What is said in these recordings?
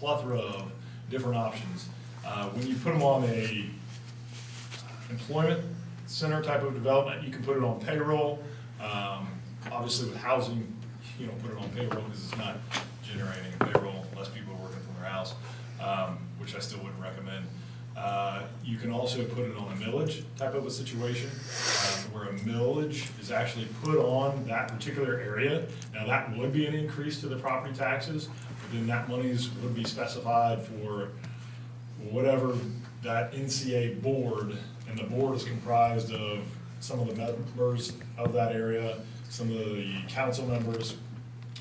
plethora of different options. When you put them on a employment center type of development, you can put it on payroll. Obviously with housing, you don't put it on payroll because it's not generating a payroll unless people are working from their house, which I still wouldn't recommend. You can also put it on a millage type of a situation, where a millage is actually put on that particular area. Now that would be an increase to the property taxes, but then that monies would be specified for whatever that NCA board, and the board is comprised of some of the members of that area, some of the council members,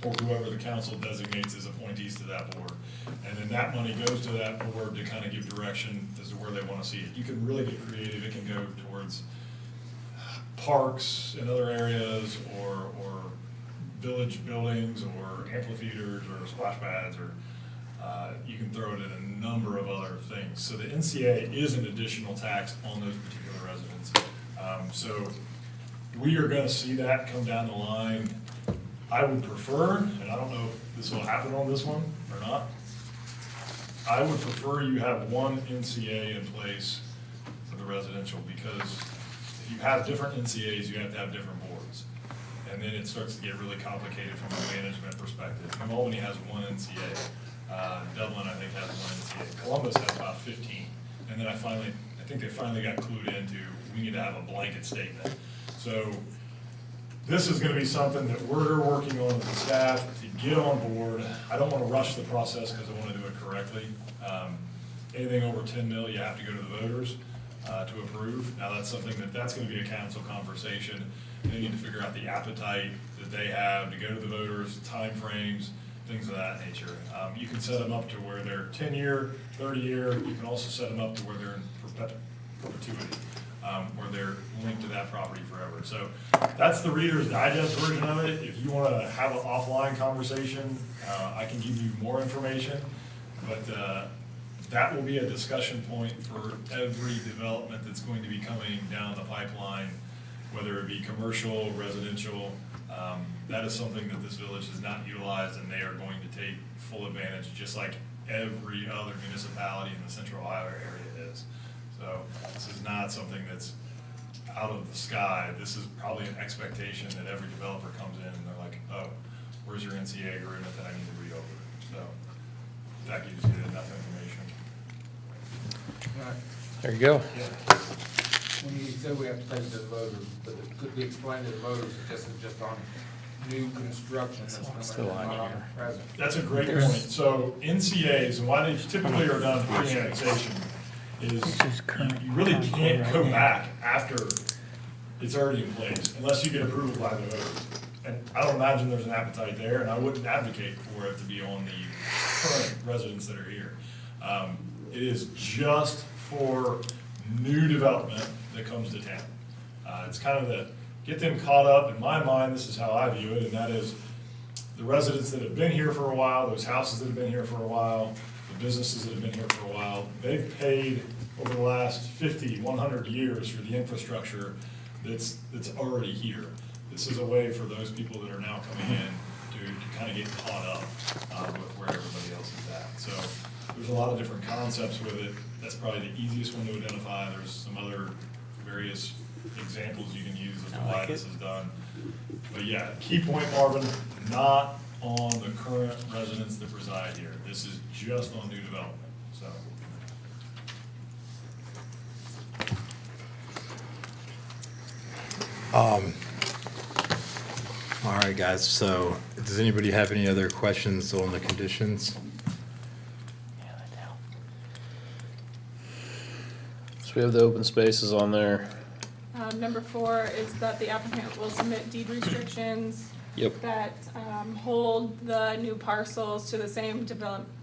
or whoever the council designates as appointees to that board. And then that money goes to that board to kind of give direction as to where they want to see it. You can really get creative. It can go towards parks in other areas, or village buildings, or amphitheaters, or splash pads, or you can throw it in a number of other things. So the NCA is an additional tax on those particular residents. So we are gonna see that come down the line. I would prefer, and I don't know if this will happen on this one or not, I would prefer you have one NCA in place for the residential, because if you have different NCAs, you have to have different boards. And then it starts to get really complicated from a management perspective. New Albany has one NCA. Dublin, I think, has one NCA. Columbus has about 15. And then I think they finally got clued into, we need to have a blanket statement. So this is gonna be something that we're working on as a staff to get on board. I don't wanna rush the process because I wanna do it correctly. Anything over 10 mil, you have to go to the voters to approve. Now that's something that's gonna be a council conversation. They need to figure out the appetite that they have to go to the voters, timeframes, things of that nature. You can set them up to where they're 10-year, 30-year. You can also set them up to where they're in perpetuity, where they're linked to that property forever. So that's the Reader's Digest version of it. If you want to have an offline conversation, I can give you more information, but that will be a discussion point for every development that's going to be coming down the pipeline, whether it be commercial, residential. That is something that this village has not utilized, and they are going to take full advantage, just like every other municipality in the Central Ohio area is. So this is not something that's out of the sky. This is probably an expectation that every developer comes in and they're like, oh, where's your NCA agreement that I need to read over? So that gives you enough information. There you go. Yeah. When you said we have to take it to the voters, but it could be explained to the voters that this is just on new construction, that's Still on not on here. present. That's a great point. So NCAs, and why they typically are done pre-annexation, is you really can't go back after it's already in place, unless you get approval by the voters. And I don't imagine there's an appetite there, and I wouldn't advocate for it to be on the current residents that are here. It is just for new development that comes to town. It's kind of the, get them caught up. In my mind, this is how I view it, and that is the residents that have been here for a while, those houses that have been here for a while, the businesses that have been here for a while, they've paid over the last 50, 100 years for the infrastructure that's already here. This is a way for those people that are now coming in to kind of get caught up with where everybody else is at. So there's a lot of different concepts with it. That's probably the easiest one to identify. There's some other various examples you can use as to why this is done. But yeah, key point, Marvin, not on the current residents that reside here. This is just on new development, so. All right, guys, so does anybody have any other questions on the conditions? So we have the open spaces on there. Number 4 is that the applicant will submit deed restrictions Yep. that hold the new parcels to the same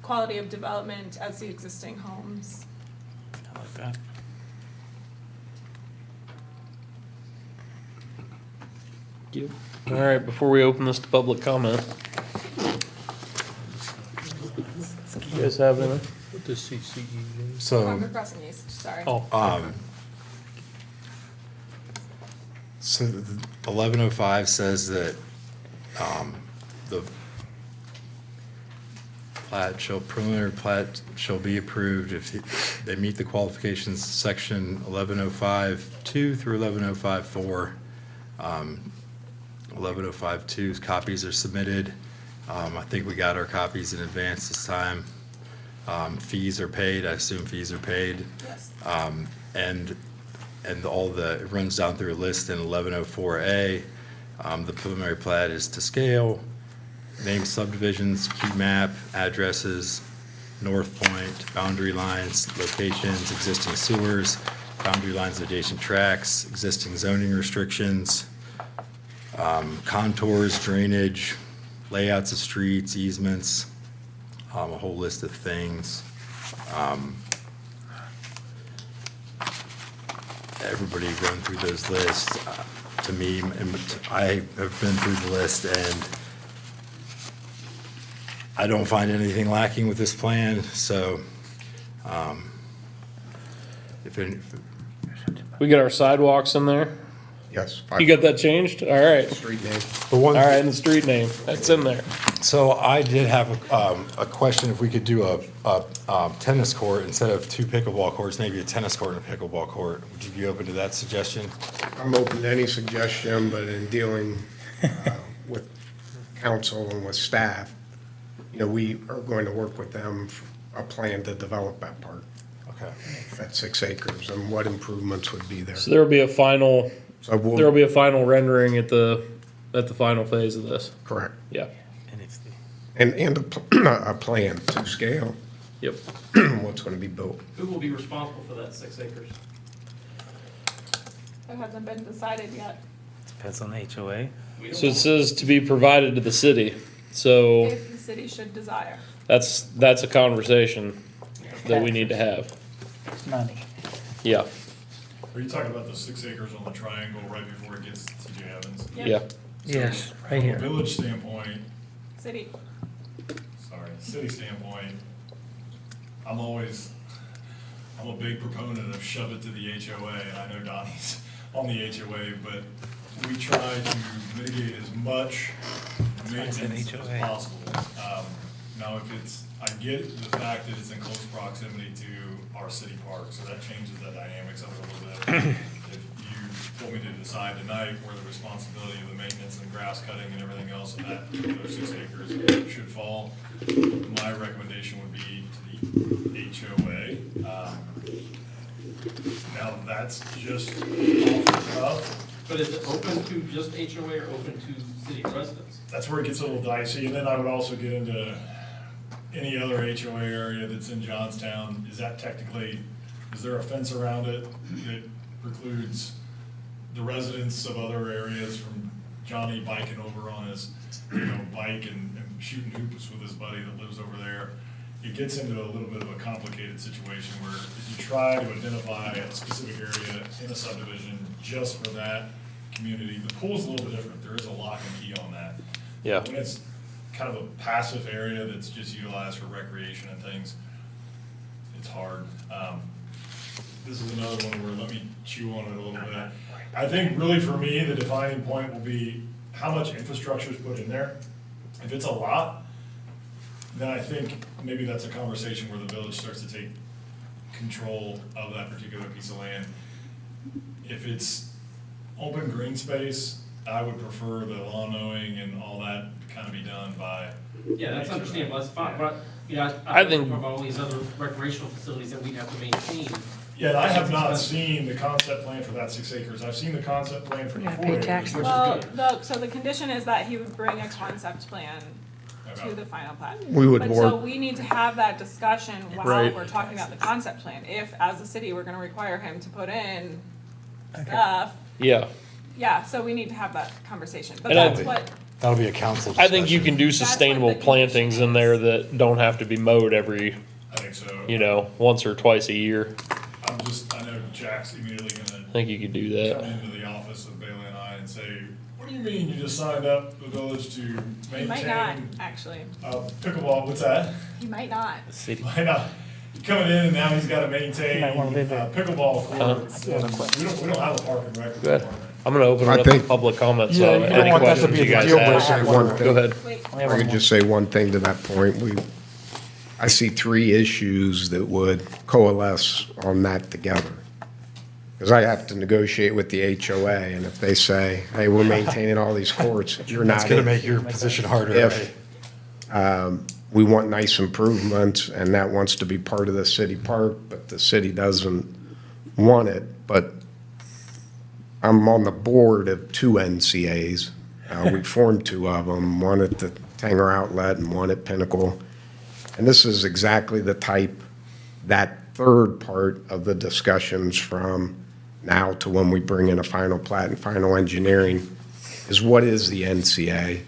quality of development as the existing homes. I like that. Yep. All right, before we open this to public comment. You guys have anything? What does CCE mean? So, Concord Crossing East, sorry. Oh, so 1105 says that the preliminary plat shall be approved if they meet the qualifications, section 1105-2 through 1105-4. 1105-2's copies are submitted. I think we got our copies in advance this time. Fees are paid, I assume fees are paid. Yes. And it runs down through a list in 1104A. The preliminary plat is to scale, name subdivisions, key map, addresses, North Point, boundary lines, locations, existing sewers, boundary lines of adjacent tracks, existing zoning restrictions, contours, drainage, layouts of streets, easements, a whole list of things. Everybody run through those lists. To me, and I have been through the list, and I don't find anything lacking with this plan, so if any, We get our sidewalks in there. Yes. You got that changed? All right. Street name. the one. All right, and the street name, that's in there. So I did have a question, if we could do a tennis court instead of 2 pickleball courts, maybe a tennis court and a pickleball court. Would you be open to that suggestion? I'm open to any suggestion, but in dealing with council and with staff, we are going to work with them for a plan to develop that part, Okay. that 6 acres, and what improvements would be there. So there'll be a final, So there'll we'll, be a final rendering at the final phase of this. correct, Yeah, and a plan to scale yep. what's going to be built. Who will be responsible for that 6 acres? That hasn't been decided yet. Depends on the HOA. We don't So it know. says to be provided to the city. So If the city should desire. that's a conversation that we need to have. Money. Yeah, Are you talking about the 6 acres on the triangle right before it gets to J. Evans? Yep. yeah. Yes, right From a here. village standpoint, City. city standpoint, I'm a big proponent of shove it to the HOA, and I know Donnie's on the HOA, but we try to mitigate as much maintenance as HOA. possible. Now, I get the fact that it's in close proximity to our city park, so that changes the dynamics of it a little bit. If you told me to decide tonight where the responsibility of the maintenance and grass cutting and everything else of that particular 6 acres should fall, my recommendation would be to the HOA. Now, that's just off the cuff. But is it open to just HOA or open to city residents? That's where it gets a little dicey, and then I would also get into any other HOA area that's in Johnstown. Is there a fence around it that precludes the residents of other areas from Johnny biking over on his, bike and shooting hoops with his buddy that lives over there? It gets into a little bit of a complicated situation where if you try to identify a specific area in a subdivision just for that community, the pool's a little bit different. There is a lock and key on that. Yeah. When it's kind of a passive area that's just utilized for recreation and things, it's hard. This is another one where let me chew on it a little bit. I think really for me, the defining point will be how much infrastructure is put in there. If it's a lot, then I think maybe that's a conversation where the village starts to take control of that particular piece of land. If it's open green space, I would prefer the lawn mowing and all that to kind of be done by. Yeah, that's understandable, that's fine, but, I think- About all these other recreational facilities that we'd have to maintain. Yeah, and I have not seen the concept plan for that 6 acres. I've seen the concept plan for the Yeah, 4 pay acres. taxes. which is Well, good. so the condition is that he would bring a concept plan to Okay. the final plat. We would But so work, we need to have that discussion while Right. we're talking about the concept plan. If, as a city, we're gonna require him to put in stuff, Yeah, yeah, so we need to have that conversation. But And I that's think- what, That'll be a council I discussion. think you can do what sustainable the condition plantings in there is. that don't have to be mowed every, I think so. once or twice a year. I know Jack's immediately gonna I think you could do come that. into the office of Bailey and I and say, what do you mean you just signed up the village to he might not, maintain actually. pickleball, what's that? He might not. The city. Why not? Coming in and now he's gotta maintain Might wanna live there. pickleball courts. and We don't have a park and rec Go ahead. department. I'm gonna open I it up to think- public comments, Yeah, so you don't any want that to questions be you a guys deal have. breaker. One Go thing. ahead. Wait, I could just say one thing to that point. I see three issues that would coalesce on that together. Because I have to negotiate with the HOA, and if they say, hey, we're maintaining all these courts, you're That's not gonna in. make your position harder, If right? we want nice improvements, and that wants to be part of the city park, but the city doesn't want it. But I'm on the board of two NCAs. We formed two of them, one at the Tanger Outlet and one at Pinnacle. And this is exactly the type, that third part of the discussions from now to when we bring in a final plat and final engineering is what is the NCA?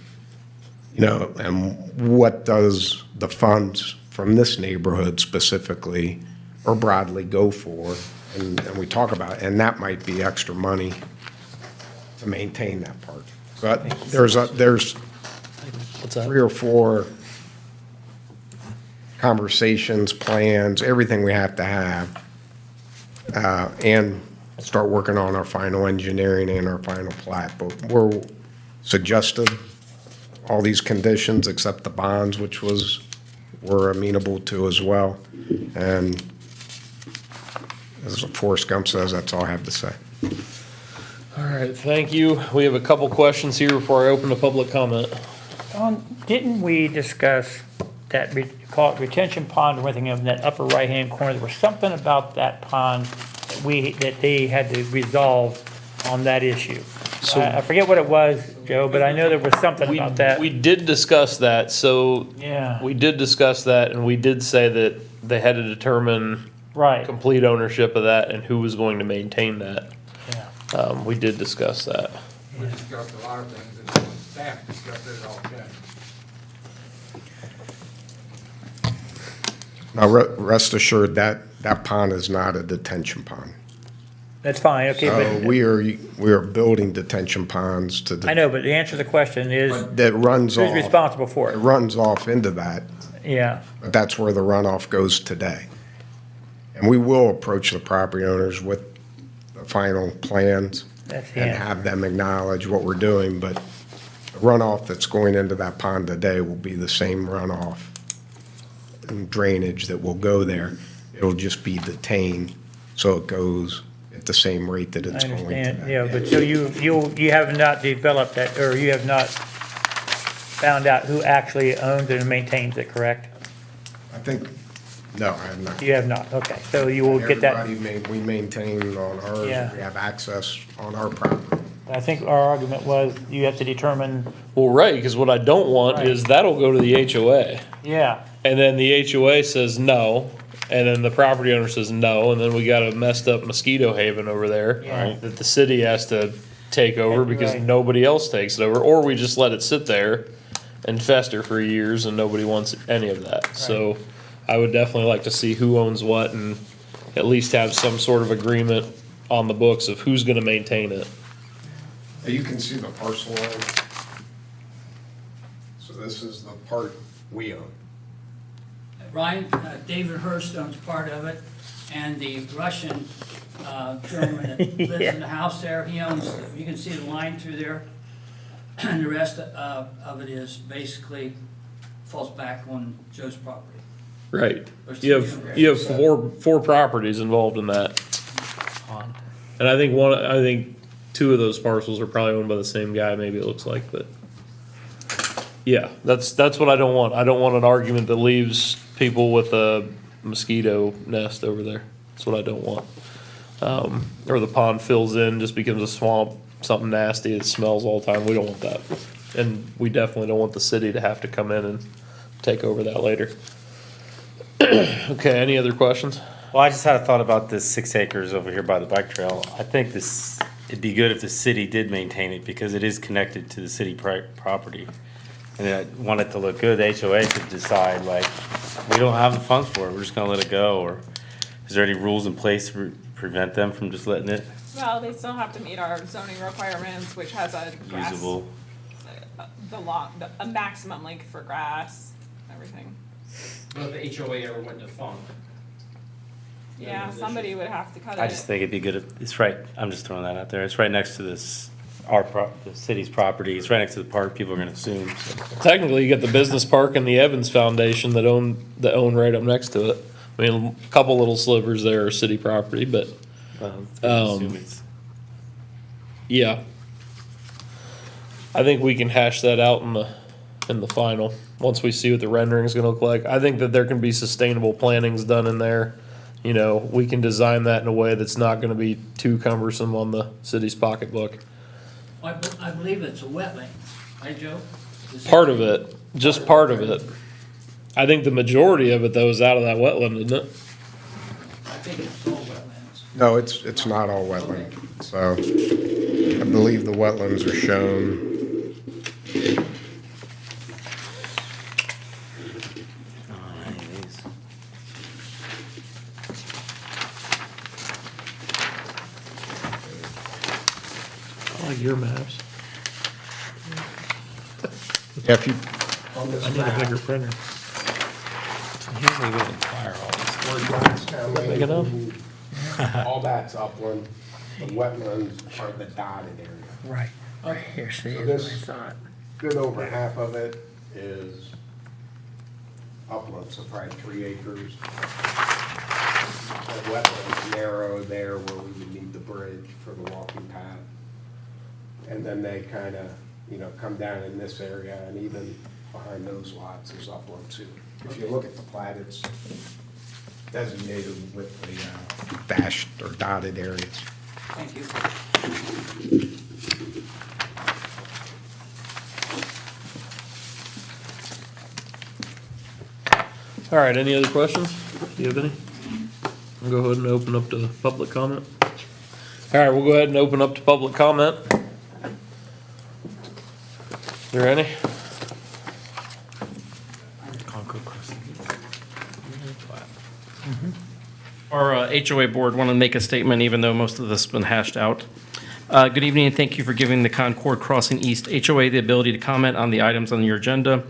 You know, and what does the funds from this neighborhood specifically or broadly go for? And we talk about, and that might be extra money to maintain that park. But there's What's that? 3 or 4 conversations, plans, everything we have to have, and start working on our final engineering and our final plat. But we're suggested all these conditions except the bonds, which we're amenable to as well. And as Forrest Gump says, that's all I have to say. All right, thank you. We have a couple questions here before I open the public comment. Didn't we discuss that, call it retention pond or anything in that upper right-hand corner? There was something about that pond that they had to resolve on that issue. So- I forget what it was, Joe, but I know there was something We, about that. we did discuss that, so Yeah, we did discuss that, and we did say that they had to determine right, complete ownership of that and who was going to maintain that. yeah. We did discuss that. We discussed a lot of things, and staff discussed it all, okay. Now, rest assured that that pond is not a detention pond. That's fine, okay, So but, we are building detention ponds to, I know, but the answer to the question is, that runs who's off, responsible for it it? runs off into that, Yeah, but that's where the runoff goes today. And we will approach the property owners with the final plans that's the and answer. have them acknowledge what we're doing, but the runoff that's going into that pond today will be the same runoff and drainage that will go there. It'll just be detained, so it goes at the same rate that I it's going understand, today. yeah, but so you have not developed that, or you have not found out who actually owns and maintains it, correct? I think, no, I have not. You have not, okay, so you will get that. We maintain on ours, Yeah. we have access on our property. I think our argument was you have to determine, Well, right, because what I don't want Right. is that'll go to the HOA. yeah, And then the HOA says no, and then the property owner says no, and then we got a messed up mosquito haven over there Yeah. that the city has to take over because Right. nobody else takes it over, or we just let it sit there and fester for years and nobody wants any of that. So I would definitely like to see who owns what and at least have some sort of agreement on the books of who's gonna maintain it. You can see the parcel line. So this is the part we own. Ryan, David Hurst owns part of it, and the Russian gentleman that lives in the house there, he owns, you can see the line through there. And the rest of it is basically falls back on Joe's property. Right. You have four properties involved in that. And I think two of those parcels are probably owned by the same guy, maybe it looks like, but. Yeah, that's what I don't want. I don't want an argument that leaves people with a mosquito nest over there. That's what I don't want. Or the pond fills in, just becomes a swamp, something nasty, it smells all the time. We don't want that. And we definitely don't want the city to have to come in and take over that later. Okay, any other questions? Well, I just had a thought about this 6 acres over here by the bike trail. I think it'd be good if the city did maintain it because it is connected to the city property. And I want it to look good. The HOA could decide, like, we don't have the funds for it, we're just gonna let it go, or is there any rules in place to prevent them from just letting it Well, they still have to meet our zoning requirements, which has a grass, usable? a maximum length for grass, everything. What if the HOA ever went defunct? Yeah, somebody would have to cut it. I just think it'd be good if, it's right, I'm just throwing that out there, it's right next to this the city's property. It's right next to the park, people are gonna assume, so. Technically, you get the business park and the Evans Foundation that own right up next to it. I mean, a couple little slivers there are city property, but it's gonna assume it's- yeah. I think we can hash that out in the final, once we see what the rendering is gonna look like. I think that there can be sustainable plannings done in there. You know, we can design that in a way that's not gonna be too cumbersome on the city's pocketbook. I believe it's a wetland, right, Joe? Part of it, just part of it. I think the majority of it though is out of that wetland, isn't it? I think it's all wetlands. No, it's not all wetland. So I believe the wetlands are shown. Oh, any of these. I like your maps. Yeah, if you, I need a bigger printer. He doesn't even require all this. Big enough? all that's upland. The wetlands are the dotted area. Right, right here, see, So that's what I this- thought. Good over half of it is upland, so probably 3 acres. The wetlands narrow there where we would need the bridge for the walking path. And then they kind of, come down in this area, and even behind those lots is upland too. If you look at the plat, it's designated with the dashed or dotted areas. Thank you. All right, any other questions? Do you have any? We'll go ahead and open up to public comment. All right, we'll go ahead and open up to public comment. Is there any? Concord Crossing. Our HOA board want to make a statement, even though most of this has been hashed out. Good evening, and thank you for giving the Concord Crossing East HOA the ability to comment on the items on your agenda.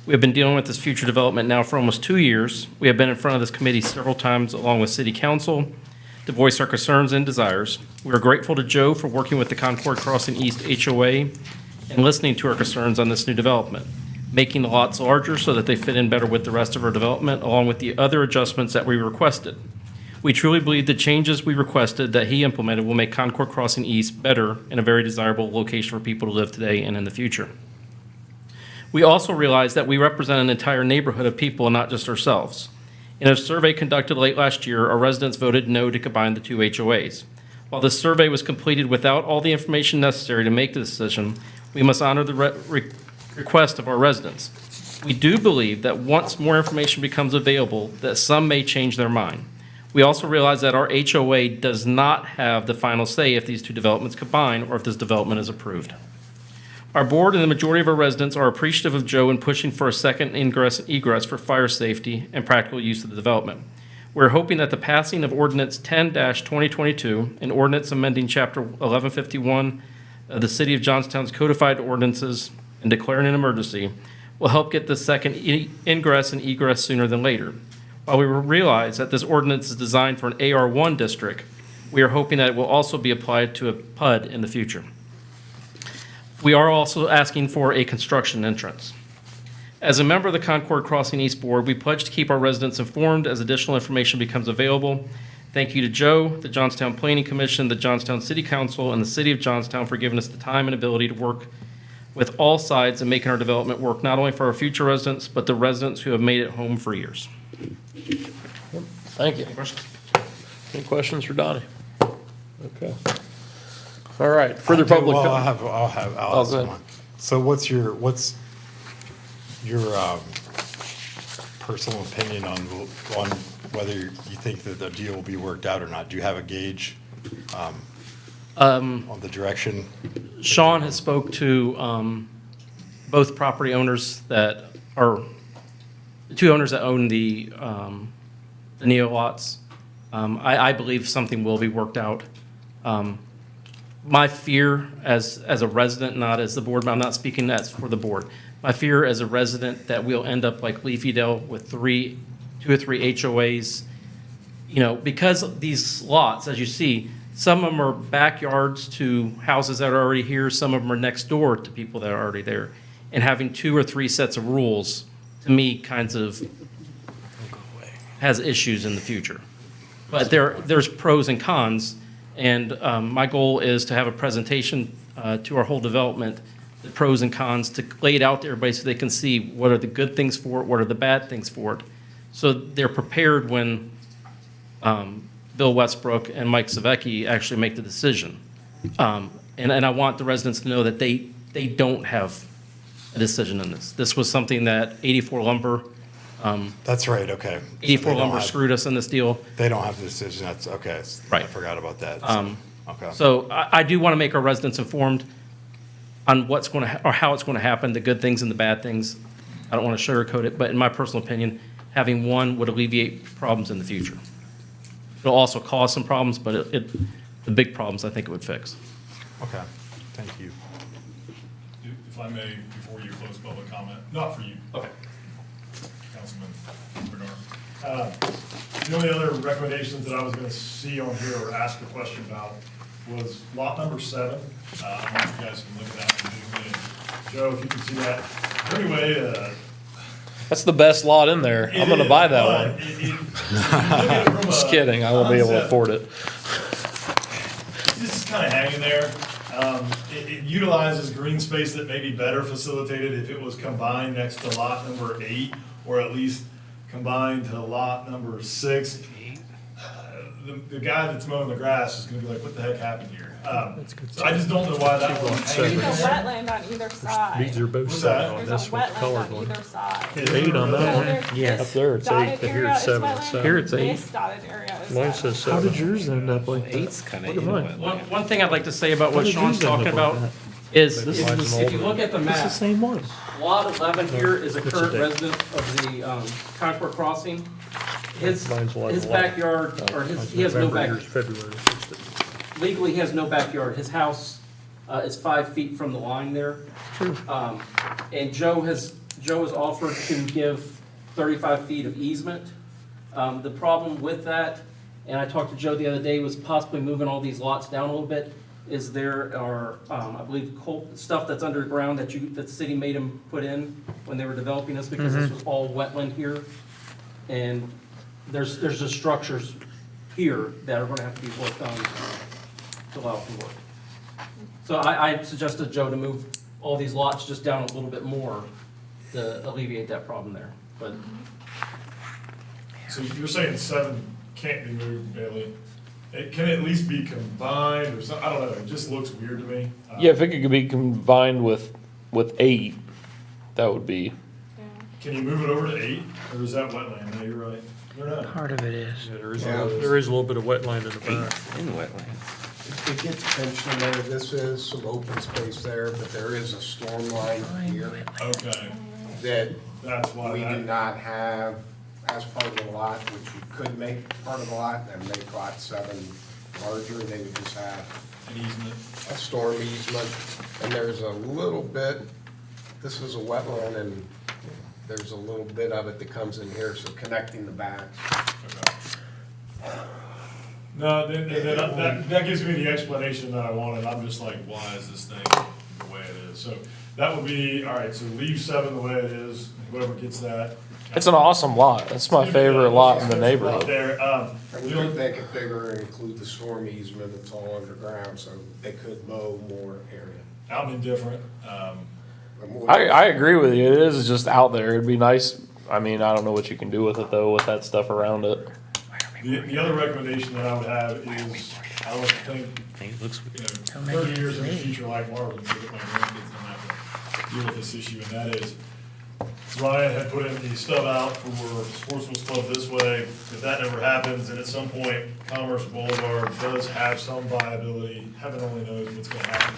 We have been dealing with this future development now for almost 2 years. We have been in front of this committee several times, along with City Council, to voice our concerns and desires. We are grateful to Joe for working with the Concord Crossing East HOA and listening to our concerns on this new development, making the lots larger so that they fit in better with the rest of our development, along with the other adjustments that we requested. We truly believe the changes we requested that he implemented will make Concord Crossing East better and a very desirable location for people to live today and in the future. We also realize that we represent an entire neighborhood of people and not just ourselves. In a survey conducted late last year, our residents voted no to combine the two HOAs. While this survey was completed without all the information necessary to make the decision, we must honor the request of our residents. We do believe that once more information becomes available, that some may change their mind. We also realize that our HOA does not have the final say if these two developments combine or if this development is approved. Our board and the majority of our residents are appreciative of Joe in pushing for a second ingress and egress for fire safety and practical use of the development. We're hoping that the passing of Ordinance 10-2022, an ordinance amending Chapter 1151 of the City of Johnstown's codified ordinances and declaring an emergency, will help get the second ingress and egress sooner than later. While we realize that this ordinance is designed for an AR1 district, we are hoping that it will also be applied to a PUD in the future. We are also asking for a construction entrance. As a member of the Concord Crossing East Board, we pledge to keep our residents informed as additional information becomes available. Thank you to Joe, the Johnstown Planning Commission, the Johnstown City Council, and the City of Johnstown for giving us the time and ability to work with all sides and making our development work not only for our future residents, but the residents who have made it home for years. Thank you. Any questions for Donnie? Okay. All right, further public Well, comment. I'll Oh, ask go ahead. one. So what's your personal opinion on whether you think that the deal will be worked out or not? Do you have a gauge on the direction? Sean has spoke to both property owners that are, the two owners that own the Neo lots. I believe something will be worked out. My fear as a resident, not as the board, but I'm not speaking as for the board. My fear as a resident that we'll end up like Leafydale with 2 or 3 HOAs. You know, because these lots, as you see, Some of them are backyards to houses that are already here, some of them are next door to people that are already there. And having 2 or 3 sets of rules, to me, kinds of has issues in the future. But there's pros and cons, and my goal is to have a presentation to our whole development, the pros and cons, to lay it out to everybody so they can see what are the good things for it, what are the bad things for it. So they're prepared when Bill Westbrook and Mike Savecki actually make the decision. And I want the residents to know that they don't have a decision in this. This was something that 84 Lumber, That's right, okay. So 84 they don't Lumber have- screwed us in this deal. They don't have the decision, that's, okay. I Right. forgot about that. Okay. So I do want to make our residents informed on what's going to, or how it's going to happen, the good things and the bad things. I don't want to sugarcoat it, but in my personal opinion, having one would alleviate problems in the future. It'll also cause some problems, but the big problems I think it would fix. Okay, thank you. If I may, before you close public comment, not for you. Okay. Councilman Bernard. The only other recommendations that I was gonna see on here or ask a question about was lot number 7. I don't know if you guys can look at that individually. Joe, if you can see that. Is there any way to? That's the best lot in there. I'm gonna buy that one. one. Just kidding, I won't be able to afford it. This is kind of hanging there. It utilizes green space that may be better facilitated if it was combined next to lot number 8, or at least combined to lot number 6. The guy that's mowing the grass is gonna be like, what the heck happened here? So I just don't know why that one's hanging There's a there. wetland on either side. These are both What's set that? on, There's that's a what the wetland colored on one. either side. Is Eight there on really? that one. There's Yeah. this Up there it's dotted 8, but here area it's is 7. wetland, Here it's 8. This dotted area is Mine wetland. says How 7. did yours end up like that? Eight's kind of Look at mine. One thing I'd like to say about what did Sean's yours end talking up like about that? is, This if is if you look at the It's the map, same one. lot 11 here is a What's current the date? resident of the Concord Crossing. His Mine's 11. backyard, or he has no November, back, yours February. legally, he has no backyard. His house is 5 feet from the line there. And Joe has offered to give 35 feet of easement. The problem with that, and I talked to Joe the other day, was possibly moving all these lots down a little bit, is there are, I believe, stuff that's underground that the city made him put in when they were developing this, because this was all wetland here. And there's just structures here that are gonna have to be worked on to allow it to work. So I suggested Joe to move all these lots just down a little bit more to alleviate that problem there, but So you're saying 7 can't be moved, Bailey? It can at least be combined or something, I don't know, it just looks weird to me. Yeah, if it could be combined with 8, that would be. Can you move it over to 8, or is that wetland? No, you're right. They're not. Part of it is. Yeah, there is, Yeah. there is a little bit of wetland in the back. In wetland. It gets mentioned there, this is some open space there, but there is a storm line here Okay, that that's why we do that, not have as part of the lot, which you could make part of the lot and make lot 7 larger. They would just have an easement. a storm easement, and there's a little bit, this is a wetland, and there's a little bit of it that comes in here, so connecting the back. Okay. No, that gives me the explanation that I wanted. I'm just like, why is this thing the way it is? So that would be, all right, so leave 7 the way it is, whoever gets that. It's an awesome lot. That's my favorite lot in the neighborhood. There, And we could make it bigger and include the storm easement, it's all underground, so they could mow more area. I'm indifferent. But more- I agree with you. It is just out there. It'd be nice. I mean, I don't know what you can do with it though, with that stuff around it. The other recommendation that I would have is, I would think, It looks you know, 30 years in the future, like Marvin, so that my grandkids don't have to deal with this issue, and that is, Ryan had put in the stub out for Sportsman's Club this way. If that never happens, and at some point Commerce Boulevard does have some viability, heaven only knows what's gonna happen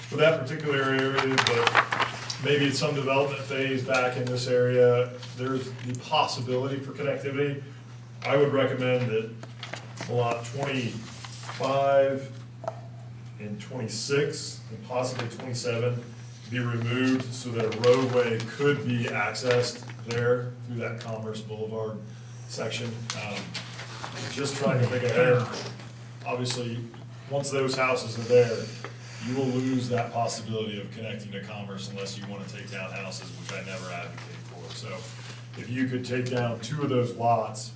for that particular area, but maybe at some development phase back in this area, there's the possibility for connectivity. I would recommend that lot 25 and 26, and possibly 27, be removed so that a roadway could be accessed there through that Commerce Boulevard section. Just trying to think ahead. Obviously, once those houses are there, you will lose that possibility of connecting to commerce unless you want to take down houses, which I never advocate for. So if you could take down 2 of those lots,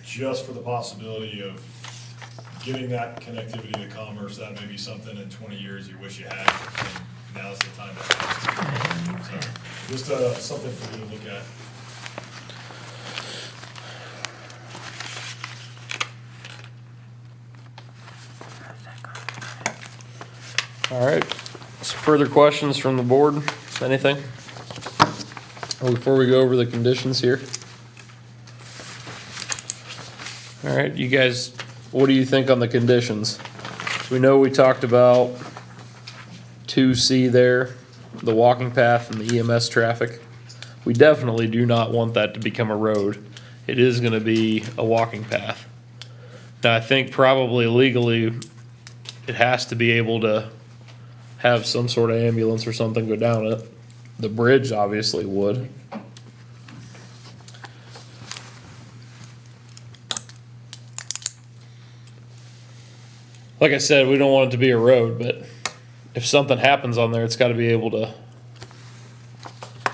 just for the possibility of getting that connectivity to commerce, that may be something in 20 years you wish you had, and now's the time to act. So, just something for you to look at. All right. So further questions from the board? Anything? Before we go over the conditions here. All right, you guys, what do you think on the conditions? We know we talked about 2C there, the walking path and the EMS traffic. We definitely do not want that to become a road. It is gonna be a walking path. Now, I think probably legally, it has to be able to have some sort of ambulance or something go down it. The bridge obviously would. Like I said, we don't want it to be a road, but if something happens on there, it's gotta be able to, I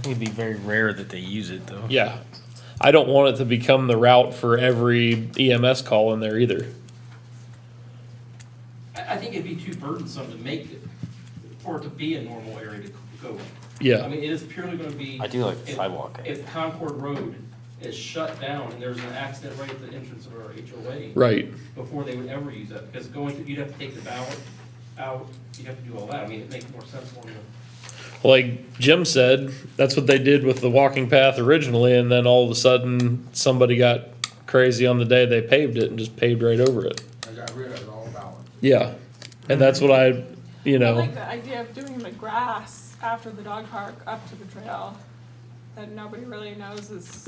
think it'd be very rare that they use it, though. yeah. I don't want it to become the route for every EMS call in there either. I think it'd be too burdensome to make it, for it to be a normal area to go. I Yeah, mean, it is purely gonna be. I do like the if- sidewalk. If Concord Road is shut down and there's an accident right at the entrance of our HOA. right. Before they would ever use that, because you'd have to take the ballot out, you'd have to do all that, I mean, it makes more sense for them. Like Jim said, that's what they did with the walking path originally, and then all of a sudden, somebody got crazy on the day they paved it and just paved right over it. I got rid of it all about it. Yeah, and that's what I, you I know, like the idea of doing the grass after the dog park up to the trail that nobody really knows is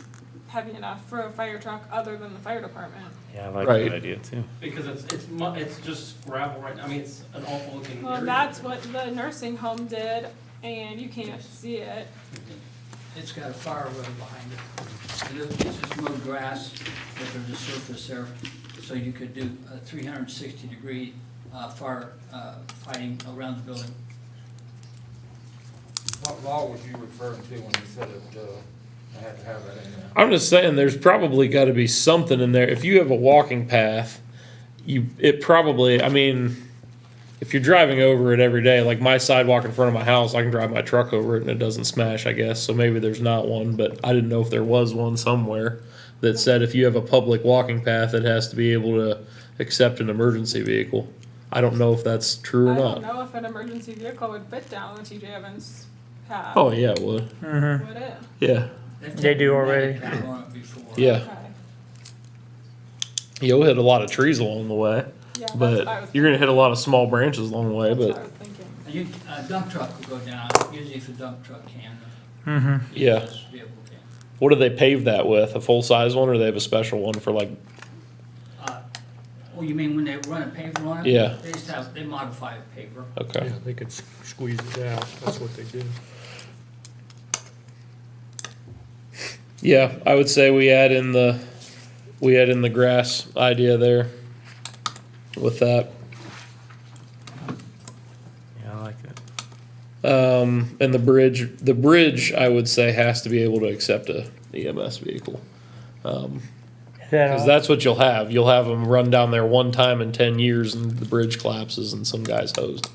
heavy enough for a fire truck other than the fire department. Yeah, I like Right. that idea, too. Because it's just gravel right now, I mean, it's an awful looking Well, area. that's what the nursing home did, and you can't see it. It's got a fire road behind it. It's just mowed grass, but there's a surface there, so you could do a 360-degree fire fighting around the building. What law was you referring to when you said it, I had to have that in there? I'm just saying, there's probably gotta be something in there. If you have a walking path, it probably, I mean, if you're driving over it every day, like my sidewalk in front of my house, I can drive my truck over it and it doesn't smash, I guess. So maybe there's not one, but I didn't know if there was one somewhere that said if you have a public walking path, it has to be able to accept an emergency vehicle. I don't know if that's true or I don't not. know if an emergency vehicle would fit down the TJ Evans path. Oh, yeah, it would. Would it? Yeah, They've They do taken already. Medical on it before. yeah. Okay. You'll hit a lot of trees along the way, Yeah, that's but what I was you're gonna hit a lot of small branches along the way, That's what I but was thinking. And a dump truck will go down, usually if a dump truck can. yeah. This vehicle can. What do they pave that with? A full-size one, or they have a special one for like, Oh, you mean when they run a paver on it? Yeah. They modify a paver. okay. Yeah, they could squeeze it out, that's what they do. Yeah, I would say we add in the grass idea there with that. Yeah, I like it. And the bridge, I would say has to be able to accept a EMS vehicle. Is that Cause all? that's what you'll have. You'll have them run down there one time in 10 years and the bridge collapses and some guy's hosed.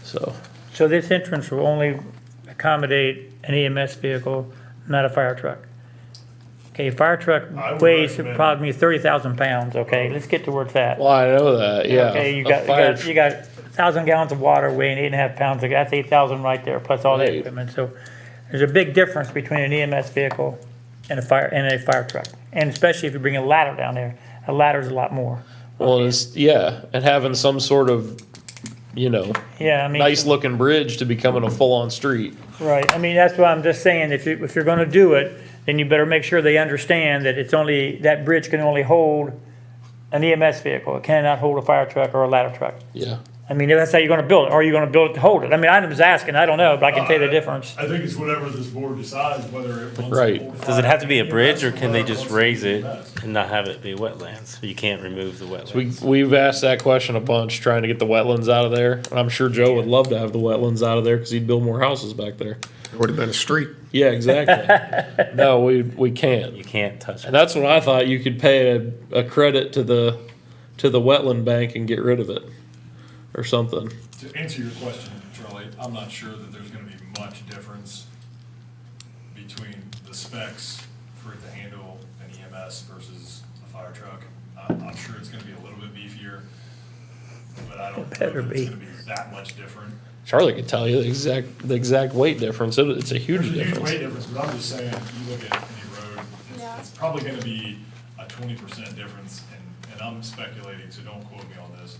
So, So this entrance will only accommodate an EMS vehicle, not a fire truck. Okay, fire truck I would weighs recommend- probably 30,000 pounds, okay, let's get towards that. well, I know that, yeah. Okay, you A got, fire you got 1,000 gallons of water weighing 8.5 pounds, that's 8,000 right there, plus all the Right. equipment, so there's a big difference between an EMS vehicle and a fire truck. And especially if you bring a ladder down there, a ladder's a lot more. Well, it's, yeah, and having some sort of, you know, Yeah, I mean. nice looking bridge to becoming a full-on street. Right, I mean, that's what I'm just saying, if you're gonna do it, then you better make sure they understand that that bridge can only hold an EMS vehicle. It cannot hold a fire truck or a ladder truck. Yeah. I mean, if that's how you're gonna build it, or are you gonna build it to hold it? I mean, I'm just asking, I don't know, but I can tell you the difference. I think it's whatever this board decides, whether it wants. Right. to hold Does it have to be a EMS bridge, or can they it just wants to raise be it EMS. and not have it be wetlands? You can't remove the We, wetlands. we've asked that question a bunch, trying to get the wetlands out of there. And I'm sure Joe would love to have the wetlands out of there because he'd build more houses back there. It would have been a street. Yeah, exactly. No, we can't. You can't touch And it. that's when I thought you could pay a credit to the wetland bank and get rid of it or something. To answer your question, Charlie, I'm not sure that there's gonna be much difference between the specs for it to handle an EMS versus a fire truck. I'm sure it's gonna be a little bit beefier, but I don't know Better that it's be. gonna be that much different. Charlie could tell you the exact weight difference. It's a huge There's a huge difference. weight difference, but I'm just saying, you look at any road, Yeah. it's probably gonna be a 20% difference, and I'm speculating, so don't quote me on this.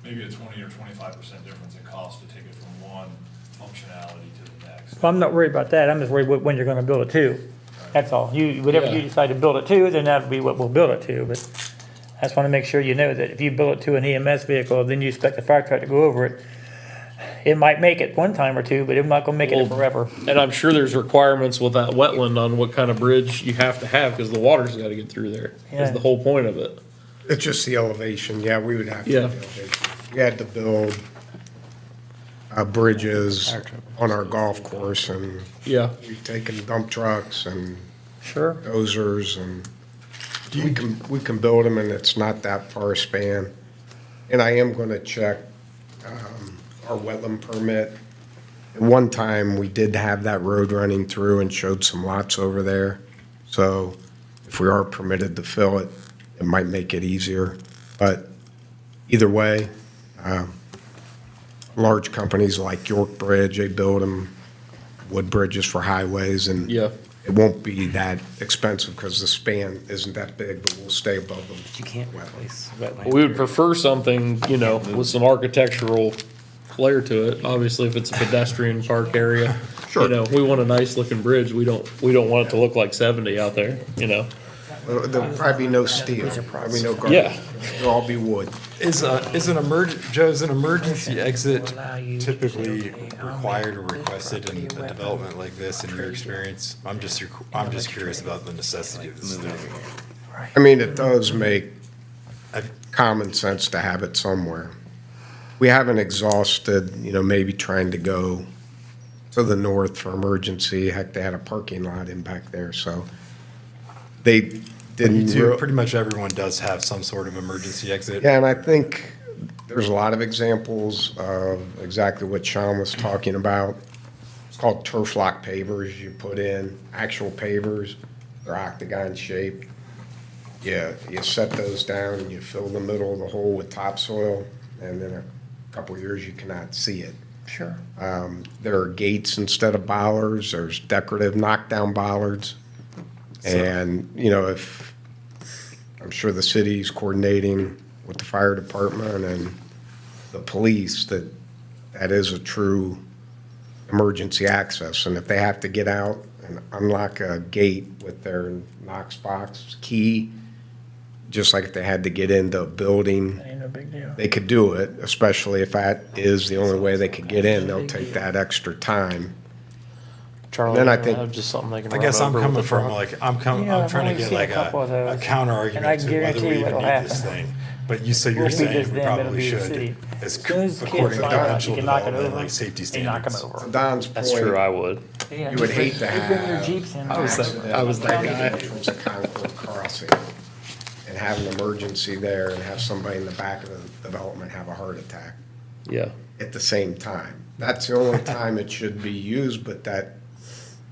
Maybe a 20 or 25% difference in cost to take it from one functionality to the next. Well, I'm not worried about that, I'm just worried when you're gonna build it to. That's all. Whatever you Yeah. decide to build it to, then that'll be what we'll build it to, but I just wanna make sure you know that if you build it to an EMS vehicle, then you expect the fire truck to go over it. It might make it one time or two, but it's not gonna make it Well, forever. And I'm sure there's requirements with that wetland on what kind of bridge you have to have because the water's got to get through there. Yeah. Is the whole point of it. It's just the elevation, yeah, we would have to. Yeah. do elevation. We had to build bridges on our golf course, and Yeah. we've taken dump trucks and Sure. dozers, and we can build them, and it's not that far a span. And I am gonna check our wetland permit. At one time, we did have that road running through and showed some lots over there. So if we are permitted to fill it, it might make it easier. But either way, large companies like York Bridge, they build them, wood bridges for highways, and Yeah. it won't be that expensive because the span isn't that big, but we'll stay above them. You can't replace wetlands. We would prefer something, with some architectural flair to it. Obviously, if it's a pedestrian park area, Sure. we want a nice looking bridge. We don't want it to look like 70 out there, There'll probably be no steel, probably no garbage. Yeah. It'll all be wood. Is an emergency exit typically required or requested in a development like this, in your experience? I'm just curious about the necessity of this thing. I mean, it does make I've- common sense to have it somewhere. We haven't exhausted, maybe trying to go to the north for emergency. Heck, they had a parking lot in back there, so they You didn't. do, pretty much everyone does have some sort of emergency exit. Yeah, and I think there's a lot of examples of exactly what Sean was talking about. It's called turf lock pavers. You put in actual pavers, they're octagon shaped. You set those down and you fill the middle of the hole with topsoil, and in a couple of years you cannot see it. Sure. There are gates instead of bollards. There's decorative knockdown bollards. And, if, I'm sure the city's coordinating with the fire department and the police, that is a true emergency access. And if they have to get out and unlock a gate with their Knox box key, just like if they had to get into a building, Ain't no big deal. they could do it, especially if that is the only way they could get in. They'll take that extra time. Charlie, Then I I think- have just something they can I run guess I'm over with coming the from truck. I'm Yeah, trying I've to only get seen a like couple of a those. counter And I argument can to whether guarantee we you even what'll need this happen. thing. But you're Won't be saying just we them, it'll probably be the should, city. as As soon as the according kids to find out you provincial can knock it development, over, like safety they knock 'em standards. over. Don's That's true, point, I would. you would hate to They bring their have Jeeps in. I was that guy. entrance of Concord Crossing and have an emergency there and have somebody in the back of the development have a heart attack Yeah. at the same time. That's the only time it should be used, but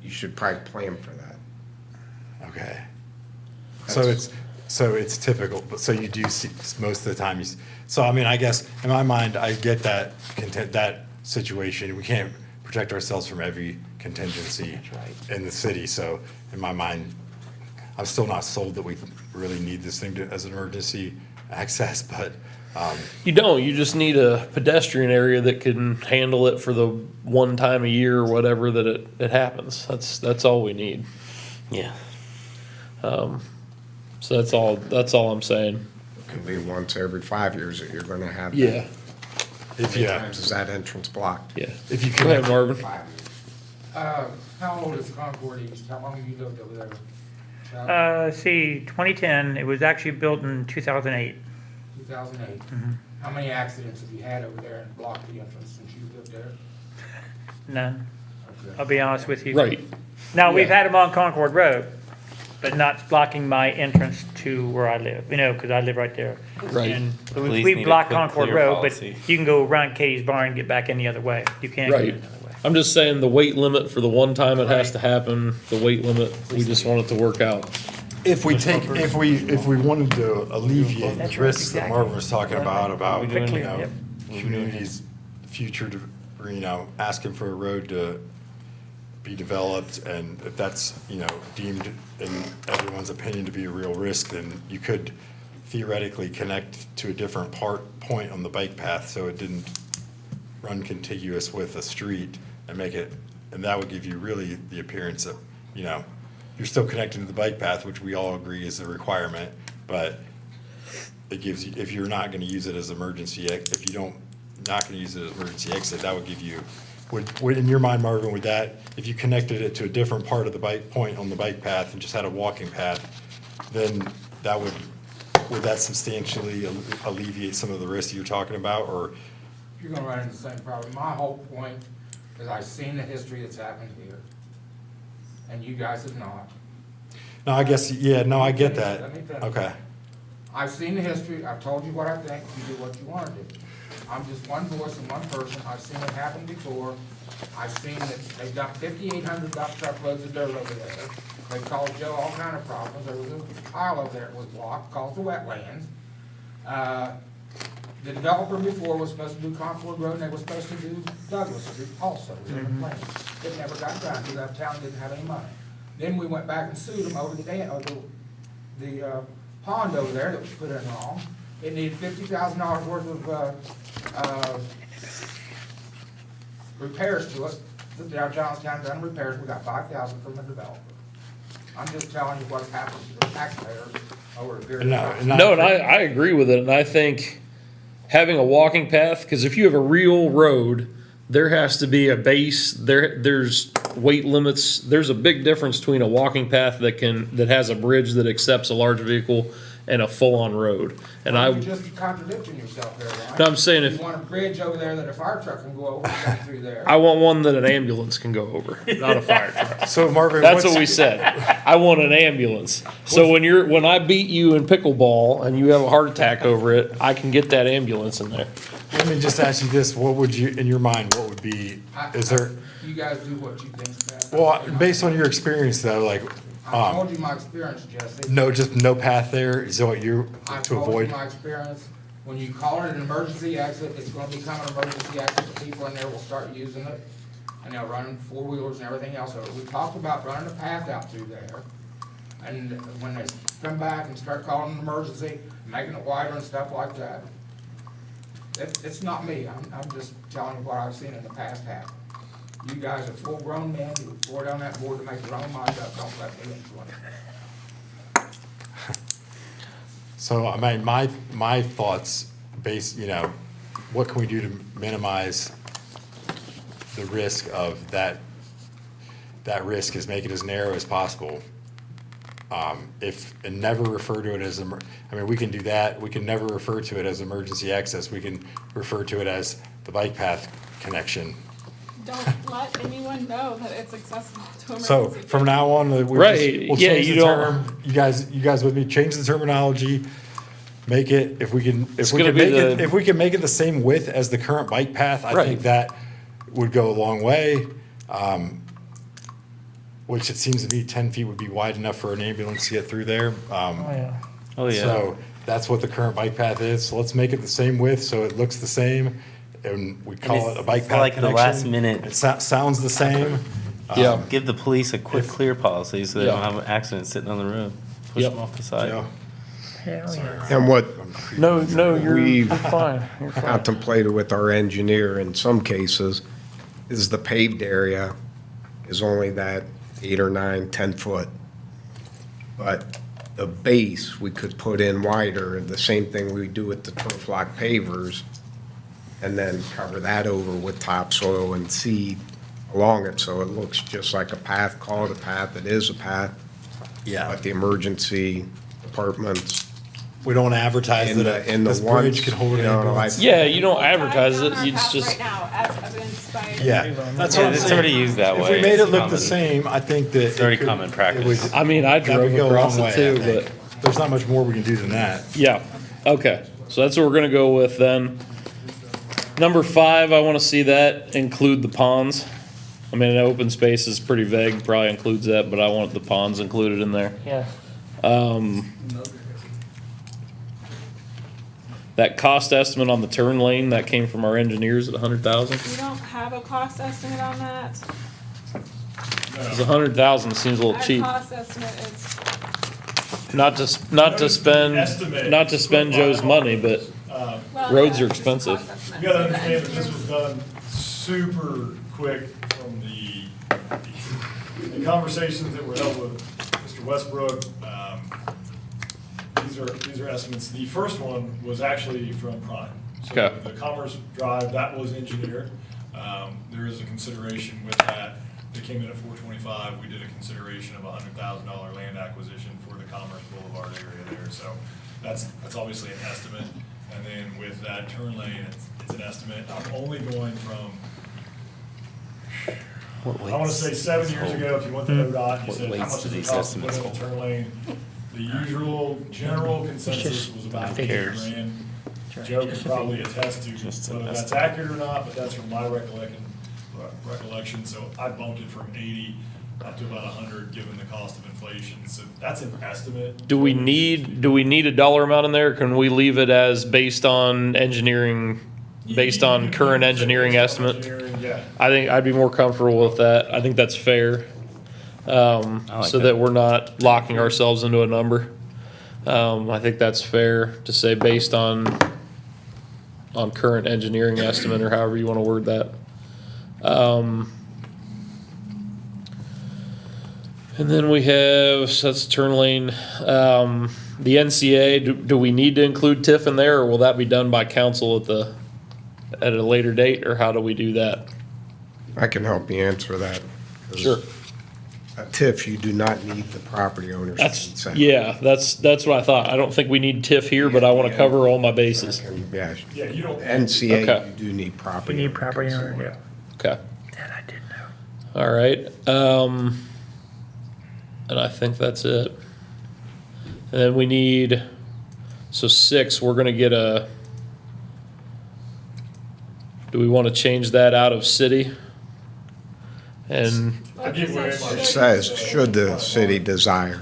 you should probably plan for that. Okay. So it's typical, but so you do see, most of the time, so I mean, I guess, in my mind, I get that that situation. We can't protect ourselves from every contingency in the city, so in my mind, I'm still not sold that we really need this thing as an emergency access, but, You don't. You just need a pedestrian area that can handle it for the one time a year or whatever that it happens. That's all we need. Yeah. So that's all I'm saying. It could be once every 5 years that you're gonna have that. Yeah. If many you, times is that entrance blocked? Yeah. if you Go ahead, connect, Marvin. 5 years. How old is Concord East? How long have you lived over there? See, 2010, it was actually built in 2008. 2008. Mm-hmm. How many accidents have you had over there and blocked the entrance since you lived there? None, Okay. I'll be honest with you. Right. Now, we've Yeah. had them on Concord Road, but not blocking my entrance to where I live, because I live right there. Right. And Police we need a block quick, Concord clear Road, but policy. you can go around Katie's Barn and get back in the other way. You can't get Right. in another way. I'm just saying the weight limit for the one time it has to happen, the weight limit, we just want it to work out. if we wanted to alleviate That's the right, risks that exactly. Marvin was talking about, Quick you clear, know, yep. communities, future, asking for a road to be developed, and if that's, deemed in everyone's opinion to be a real risk, then you could theoretically connect to a different point on the bike path, so it didn't run contiguous with a street and and that would give you really the appearance of, you're still connecting to the bike path, which we all agree is a requirement, but it gives you, if you're not gonna use it as if you don't, not gonna use it as emergency exit, that would give you, would, in your mind, Marvin, would that, if you connected it to a different part of the bike point on the bike path and just had a walking path, then that would that substantially alleviate some of the risks you're talking about, or? You're gonna run into the same problem. My whole point is I've seen the history that's happened here, and you guys have not. No, I guess, yeah, no, I get that. Let me finish. Okay. I've seen the history, I've told you what I think, you do what you wanna do. I'm just one voice and one person, I've seen it happen before. I've seen that they dumped 5,800 dump truck loads of dirt over there. They caused Joe all kind of problems, there was a pile over there that was blocked, caused the wetlands. The developer before was supposed to do Concord Road, and they were supposed to do Douglas Street also, it was in the plan. It never got done, because that town didn't have any money. Then we went back and sued them over the pond over there that was put in wrong. It needed $50,000 worth of, repairs to it. The Johnstown done repairs, we got $5,000 from the developer. I'm just telling you what's happened to the taxpayers over a period of time. No, and I agree with it, and I think having a walking path, because if you have a real road, there has to be a base, there's weight limits, there's a big difference between a walking path that has a bridge that accepts a large vehicle and a full-on road. And You're just contradicting yourself there, Ryan. No, I'm saying if- You want a bridge over there that a fire truck can go over and come through there. I want one that an ambulance can go over, not a fire truck. So Marvin, That's what we said. I want an ambulance. So when I beat you in pickleball and you have a heart attack over it, I can get that ambulance in there. Let me just ask you this, what would you, in your mind, what would be, is there, You guys do what you think's best. well, based on your experience though, like, I told you my experience, Jesse. just no path there, is that what you, I to told you avoid? my experience. When you call it an emergency exit, it's gonna become an emergency exit. The people in there will start using it. And they'll run four-wheelers and everything else. So we talked about running a path out through there. And when they come back and start calling an emergency, making it wider and stuff like that. It's not me. I'm just telling you what I've seen in the past happen. You guys are full-grown men. You pour down that board to make your own mind up. Don't let me influence it. So, I mean, my thoughts what can we do to minimize the risk of that risk is make it as narrow as possible. And never refer to it as, we can do that, we can never refer to it as emergency access, we can refer to it as the bike path connection. Don't let anyone know that it's accessible to emergency. So from now on, we'll Right, we'll yeah, change you the don't- term, you guys with me, change the terminology, make it, if we can gonna be make it, the- if we can make it the same width as the current bike path, I Right. think that would go a long way. Which it seems to me 10 feet would be wide enough for an ambulance to get through there. Oh, yeah. Oh, yeah. So that's what the current bike path is, so let's make it the same width, so it looks the same, and we call it's- it a bike it's path like the connection. last minute. It sounds the same. Yeah. Give the police a quick clear policy so they don't Yeah. have an accident sitting on the road. Push Yep. them off the side. Yeah. Hell, yeah. And what No, you're We- fine. You're fine. contemplated with our engineer in some cases is the paved area is only that 8 or 9, 10 foot. But the base, we could put in wider, the same thing we do with the turf lock pavers. and then cover that over with topsoil and seed along it, so it looks just like a path, call it a path, it is a path. Yeah. But the emergency departments We don't advertise in that the this ones, bridge could hold you an know, ambulance. like, Yeah, you don't advertise Drive it, down our you path just, right now, as evidenced by. Yeah, that's Yeah, what I'm it's saying. already used that If way. we made it It's look the common. same, I think that. It's already it could- common it practice. would- I mean, I that drove would go a across long it way, I too, think. but, There's not much more we can do than that. yeah, okay, so that's what we're gonna go with then. Number 5, I wanna see that include the ponds. I mean, an open space is pretty vague, probably includes that, but I want the ponds included in there. Yes. That cost estimate on the turn lane, that came from our engineers at 100,000. We don't have a cost estimate on that. Cause 100,000 seems a little Our cheap. cost estimate is, Not to Estimate. not to spend Joe's money, but well. Roads yeah, are just a expensive. cost estimate. You gotta So the understand that this engineers- was done super quick from the conversations that were held with Mr. Westbrook. These are estimates. The first one was actually from Prime. So Okay. the Commerce Drive, that was engineered. There is a consideration with that. They came in at 425. We did a consideration of $100,000 land acquisition for the Commerce Boulevard area there. So that's obviously an estimate. And then with that turn lane, it's an estimate. I'm only going from, I wanna say 7 years ago, if you went to ODOT, you said, how much does it cost to put in a turn lane? The usual, general consensus was about 50 cares? grand. Joe can probably attest to Just an whether that's estimate. accurate or not, but that's from my recollection, so I bumped it from 80 up to about 100, given the cost of inflation, so that's an estimate. do we need a dollar amount in there? Can we leave it as based on engineering, based on You current can say engineering based on estimate? engineering, yeah. I think I'd be more comfortable with that. I think that's fair. like So that. that we're not locking ourselves into a number. I think that's fair to say based on current engineering estimate or however you wanna word that. And then we have, so that's turn lane, the NCA, do we need to include TIF in there, or will that be done by council at a later date, or how do we do that? I can help you answer that. 'Cause Sure. A TIF, you do not need the property owner's That's, consent. yeah, that's what I thought. I don't think we need TIF here, but I wanna cover all my bases. And, yeah, Yeah, you don't. NCA, Okay. you do need property. We need owner property consent. owner, yeah. Okay, That I did know. all right, and I think that's it. And then we need, so 6, we're gonna get do we wanna change that out of city? And, I give away my. It says, should the city desire,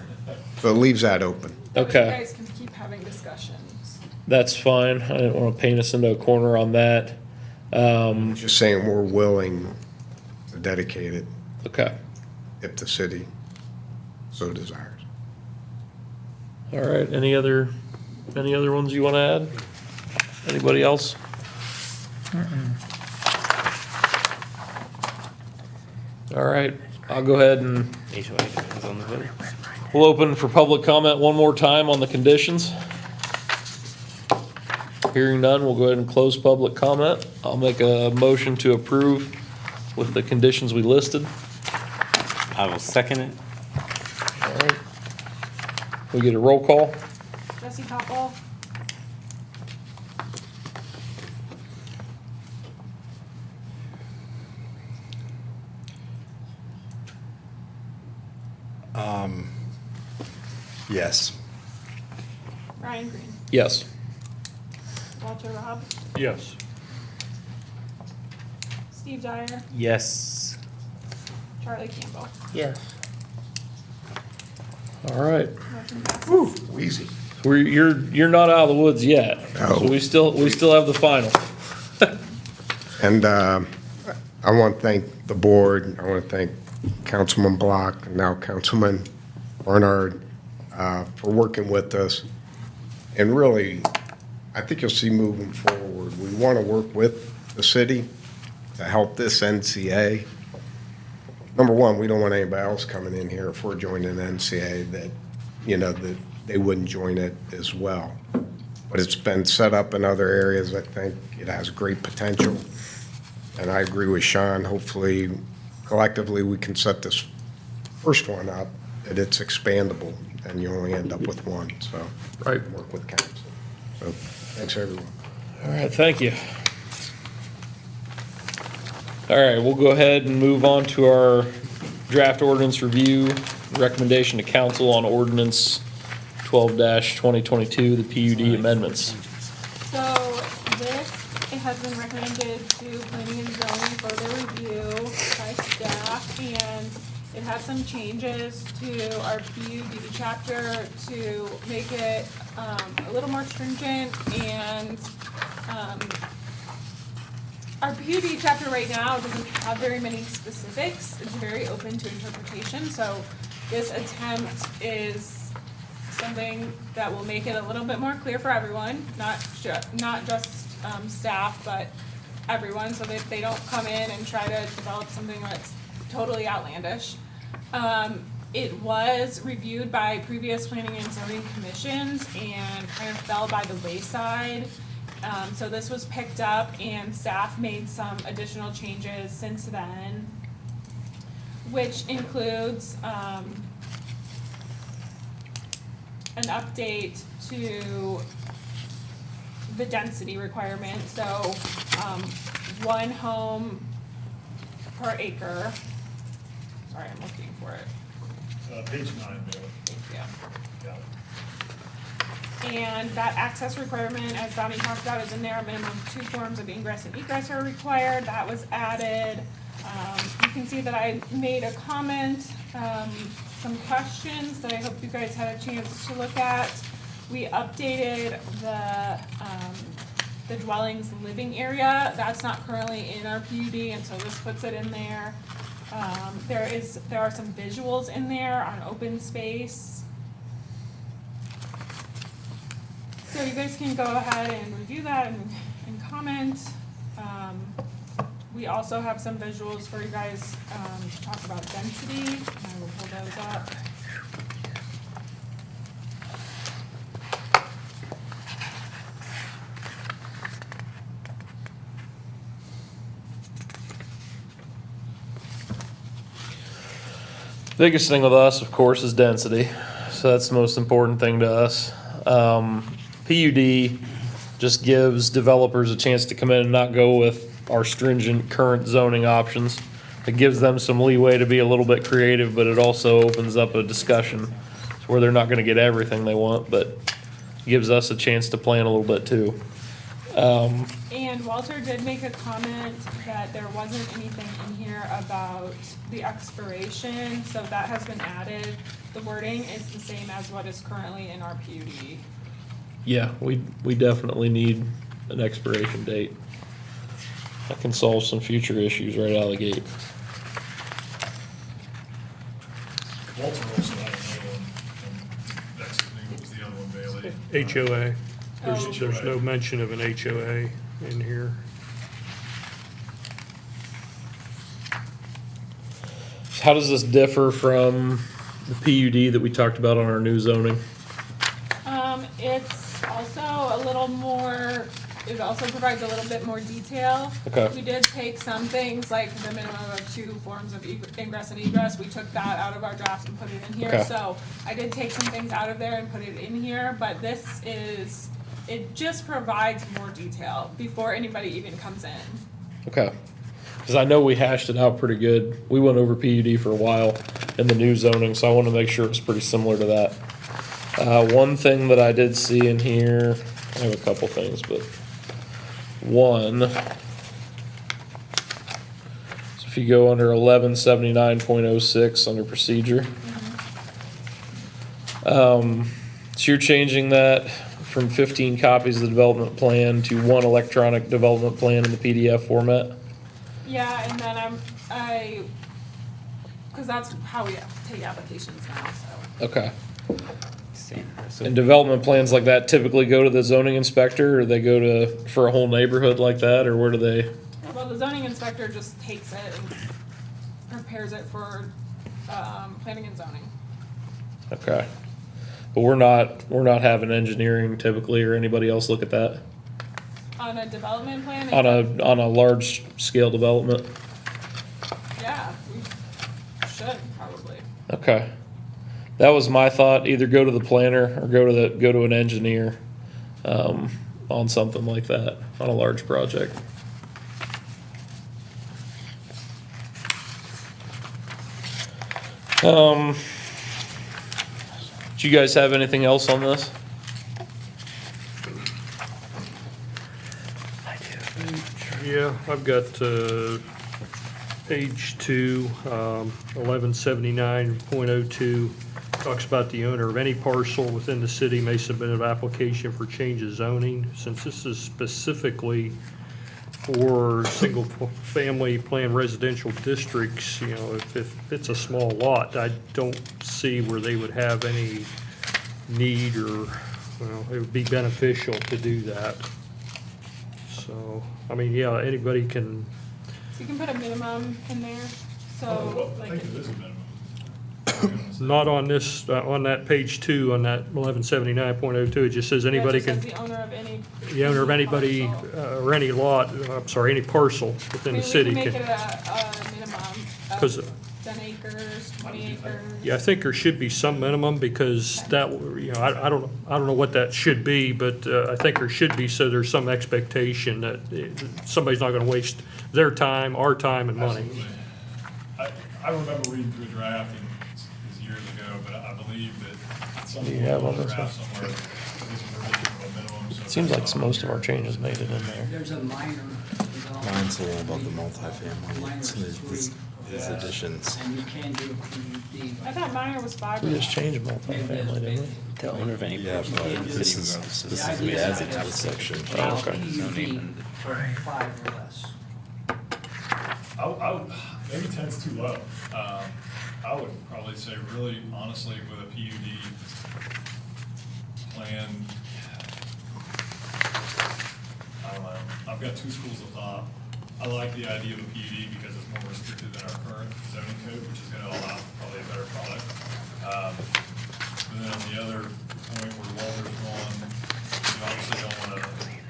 so it leaves that open. okay. You guys can keep having discussions. That's fine. I didn't want to paint us into a corner on that. Just saying we're willing to dedicate it Okay. if the city so desires. All right. Any other ones you want to add? Anybody else? All right. I'll go ahead and HOA depends on the vote. we'll open for public comment one more time on the conditions. Hearing none, we'll go ahead and close public comment. I'll make a motion to approve with the conditions we listed. I will second it. All right. We get a roll call? Jesse Popple, Yes. Ryan Green, Yes. Walter Robb, Yes. Steve Dyer, Yes. Charlie Campbell. Yes. All right. Motion passes. Easy. You're not out of the woods yet. No. So we still have the final. And I want to thank the board, I want to thank Councilman Block, and now Councilman Barnard, for working with us. And really, I think you'll see moving forward, we want to work with the city to help this NCA. Number one, we don't want anybody else coming in here if we're joining an NCA that, that they wouldn't join it as well. but it's been set up in other areas. I think it has great potential. And I agree with Sean. Hopefully, collectively, we can set this first one up, that it's expandable, and you only end up with one, so. Right. Work with council. So, thanks, everyone. All right, thank you. All right, we'll go ahead and move on to our draft ordinance review, recommendation to council on ordinance 12-2022, the PUD amendments. So this, it has been recommended to planning and zoning for their review by staff, and it has some changes to our PUD chapter to make it, a little more stringent, and, our PUD chapter right now doesn't have very many specifics. It's very open to interpretation, so this attempt is something that will make it a little bit more clear for everyone, not just staff, but everyone, so that they don't come in and try to develop something that's totally outlandish. It was reviewed by previous planning and zoning commissions and kind of fell by the wayside. So this was picked up and staff made some additional changes since then, which includes, an update to the density requirement, so, 1 home per acre. Sorry, I'm looking for it, Page 9, Bill. yeah. Yeah. And that access requirement, as Donnie talked about, is in there. A minimum of 2 forms of ingress and egress are required. That was added. You can see that I made a comment, some questions that I hope you guys had a chance to look at. We updated the dwellings living area. That's not currently in our PUD, and so this puts it in there. There are some visuals in there on open space. So you guys can go ahead and review that and comment. We also have some visuals for you guys to talk about density. I will pull those up. Biggest thing with us, of course, is density. So that's the most important thing to us. PUD just gives developers a chance to come in and not go with our stringent current zoning options. It gives them some leeway to be a little bit creative, but it also opens up a discussion where they're not gonna get everything they want, but gives us a chance to plan a little bit too. And Walter did make a comment that there wasn't anything in here about the expiration, so that has been added. The wording is the same as what is currently in our PUD. Yeah, we definitely need an expiration date. That can solve some future issues right out of the gate. Walter also had another one, and next thing, what was the other one, Bailey? HOA. Oh. There's no mention of an HOA in here. How does this differ from the PUD that we talked about on our new zoning? It's also a little more, it also provides a little bit more detail. Okay. We did take some things, like the minimum of 2 forms of ingress and egress, we took that out of our draft and put it in here. Okay. So I did take some things out of there and put it in here, but this is, it just provides more detail before anybody even comes in. Okay. Because I know we hashed it out pretty good. We went over PUD for a while in the new zoning, so I want to make sure it was pretty similar to that. One thing that I did see in here, I have a couple things, but one. So if you go under 1179.06 under procedure. So you're changing that from 15 copies of the development plan to 1 electronic development plan in the PDF format? Yeah, and then because that's how we take applications now, so. Okay. And development plans like that typically go to the zoning inspector, or they go to, for a whole neighborhood like that, or where do they? Well, the zoning inspector just takes it and prepares it for, planning and zoning. Okay. But we're not having engineering typically or anybody else look at that On a development plan? on a large scale development. Yeah, we should probably. Okay. That was my thought. Either go to the planner or go to an engineer, on something like that, on a large project. Do you guys have anything else on this? Yeah, I've got, page 2, 1179.02, talks about the owner of any parcel within the city may submit an application for change of zoning. Since this is specifically for single-family plan residential districts, you know, if it's a small lot, I don't see where they would have any need or, well, it would be beneficial to do that. So, I mean, yeah, anybody can, You can put a minimum in there, so Well, I like, think it is a minimum. not on this, on that page 2, on that 1179.02, it just says anybody yeah, it can, just says the owner of any. the owner of anybody, parcel. or any lot, I'm sorry, any parcel within the city We can can. make it a minimum 'Cause- of 10 acres, 20 acres. Yeah, I think there should be some minimum because that, you know, I don't know what that should be, but I think there should be, so there's some expectation that somebody's not gonna waste their time, our time and money. Absolutely. I remember reading through a draft and this was years ago, but I believe that some Do you have on on the this draft somewhere, this is a minimum. So Seems like that's most of not- our changes made it in there. There's a minor development. Mine's all about the multifamily, Minor's some of his 3, additions. and you can do PUD. I thought minor was 5. We just changed multifamily, didn't we? The owner of any Yeah, but this is we added to the section. Allow PUD for 5 or less. Maybe 10's too low. I would probably say really honestly with a PUD plan, I don't know. I've got two schools of thought. I like the idea of a PUD because it's more restricted than our current zoning code, which is gonna allow probably a better product. But then on the other point where Walter's going, you obviously don't wanna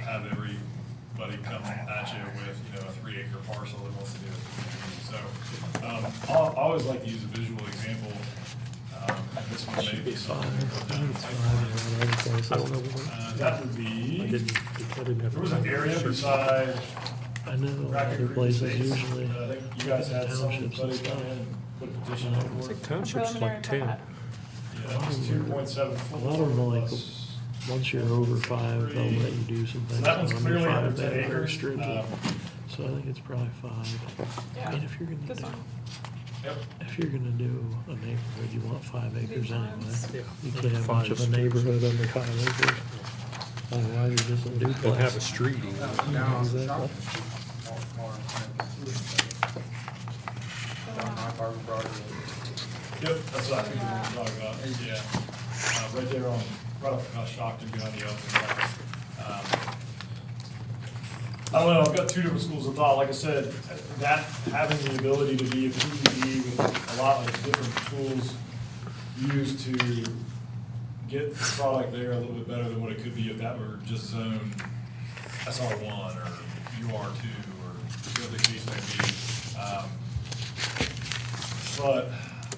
have everybody come at you with, you know, a 3-acre parcel that wants to do a PUD. So, I always like to use a visual example. This one may be something. That would I be, didn't have. there was an area beside I know Racket other Creek places Estates. usually. I think you guys had somebody come in and put a petition in for it. Township's like 10. Yeah, it was 2.7 A foot. lot of them are like, plus once you're over 5, they'll let you do some So things. that one's on clearly under 5, 10 they're very acres. stringent. So I think it's probably 5. I Yeah, mean, if you're this gonna one. Yep. if you're gonna do a neighborhood, you want 5 acres anyway. Yeah. You can't have much of a neighborhood under 5 acres. Otherwise, you're just a duplex. Don't have a street even. Down on the Exactly. shop. Down my part of the broader. Yep, that's what I think we're talking about, yeah. Right there on, right off of Shockton, behind the open side. I don't know, I've got two different schools of thought, like I said, that, having the ability to be a PUD with a lot of different tools used to get the product there a little bit better than what it could be if that were just zone SR1 or UR2 or whatever the case may be. But,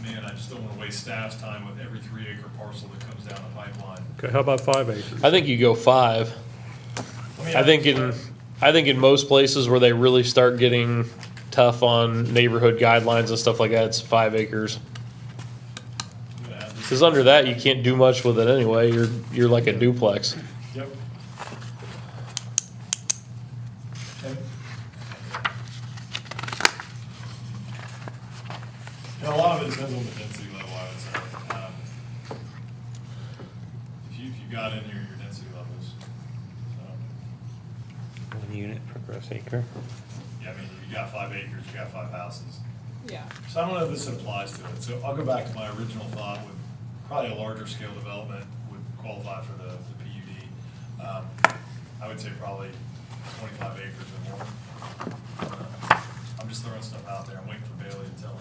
man, I just don't wanna waste staff's time with every 3-acre parcel that comes down the pipeline. Okay, how about 5 acres? I think you go 5. I think in most places where they really start getting tough on neighborhood guidelines and stuff like that, it's 5 acres. Because under that, you can't do much with it anyway. You're like a duplex. Yep. And a lot of it depends on the density level, I would say. If you got in your density levels. So, 1 unit per gross acre. yeah, I mean, you got 5 acres, you got 5 houses. Yeah. So I don't know if this applies to it, so I'll go back to my original thought with probably a larger scale development would qualify for the PUD. I would say probably 25 acres or more. I'm just throwing stuff out there, I'm waiting for Bailey to tell me.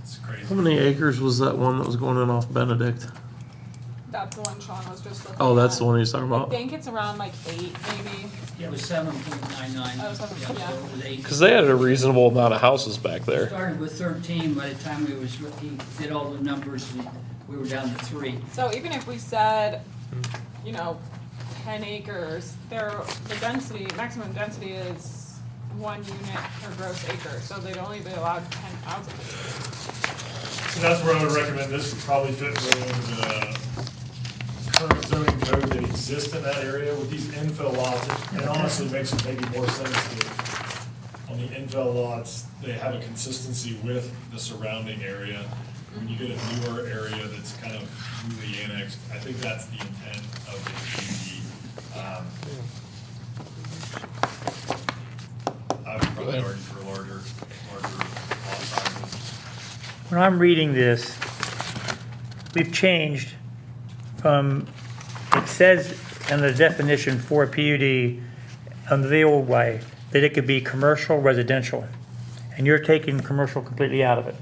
It's crazy. How many acres was that one that was going in off Benedict? That's the one Sean was just looking at. Oh, that's the one he's talking I about? think it's around like 8, maybe. Yeah, it was 7.99. Oh, 7, So yeah. it was 8. Cause they had a reasonable amount of houses back there. Started with 13, by the time he did all the numbers, we were down to 3. So even if we said, you know, 10 acres, the density, maximum density is 1 unit per gross acre, so they'd only be allowed 10 houses. So that's where I would recommend this would probably fit within the current zoning code that exists in that area with these infill lots. It honestly makes maybe more sense that on the infill lots, they have a consistency with the surrounding area. When you get a newer area that's kind of newly annexed, I think that's the intent of the PUD. I would probably argue for larger lot sizes. When I'm reading this, we've changed from, it says in the definition for PUD under the old way, that it could be commercial, residential. And you're taking commercial completely out of it.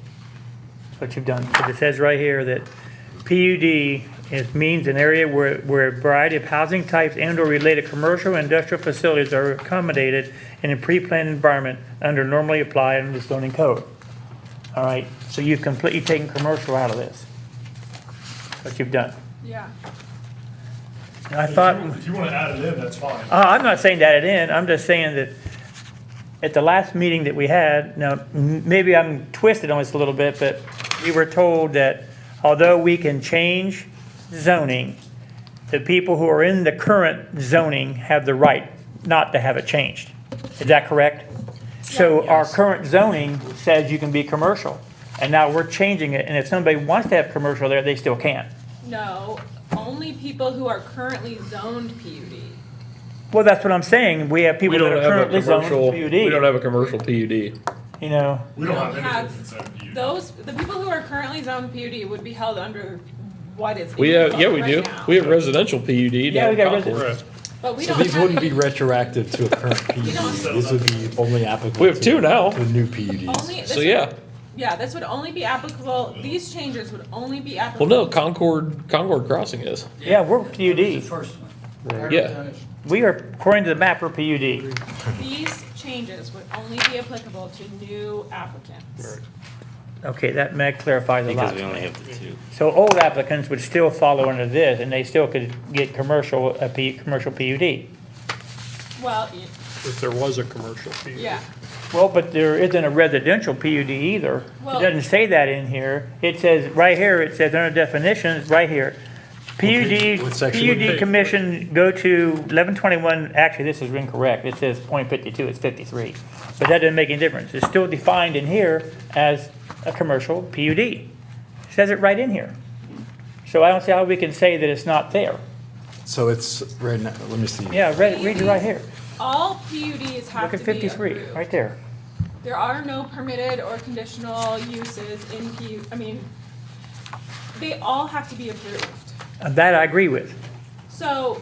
That's what you've done. Because it says right here that PUD means an area where a variety of housing types and/or related commercial and industrial facilities are accommodated in a pre-planned environment under normally applied in the zoning code. All right, so you've completely taken commercial out of this. That's what you've done. Yeah. And I thought, If you want to add it in, that's fine. I'm not saying that it in, I'm just saying that at the last meeting that we had, now, maybe I'm twisted on this a little bit, but we were told that although we can change zoning, the people who are in the current zoning have the right not to have it changed. Is that correct? So our current zoning says you can be commercial, and now we're changing it, and if somebody wants to have commercial there, they still can. No, only people who are currently zoned PUD. Well, that's what I'm saying, we have We people that don't are have a currently zoned commercial, we don't PUD, have a commercial PUD. you know? We don't have have anything inside PUD. The people who are currently zoned PUD would be held under what is. We in have, yeah, we right do. now. We have residential PUD Yeah, down we got Concord. resi- But we So don't these have wouldn't be any- retroactive to a current PUD. These would be only applicable. We have two now. To new PUDs. only, this So would- yeah, Yeah, this would only be applicable, these changes would only be well, applicable. no, Concord Crossing is. Yeah, we're That was the PUD. first one. Yeah. We are, according to the map, we're PUD. These changes would only be applicable to new applicants. Okay, that clarifies a Because lot. we only have the 2. So old applicants would still follow under this, and they still could get commercial, commercial PUD. Well, If there was a commercial PUD. yeah, Well, but there isn't a residential PUD either. It Well- doesn't say that in here. It says, right here, it says under definitions, right here. What section would it PUD be? commission, go to 1121, actually, this is incorrect. It says .52, it's 53. But that doesn't make any difference. It's still defined in here as a commercial PUD. It says it right in here. So I don't see how we can say that it's not there. So it's, right now, let me see. Yeah, read it right here. all PUDs have Look to at be 53, approved. right there. There are no permitted or conditional uses in they all have to be approved. That I agree with. So,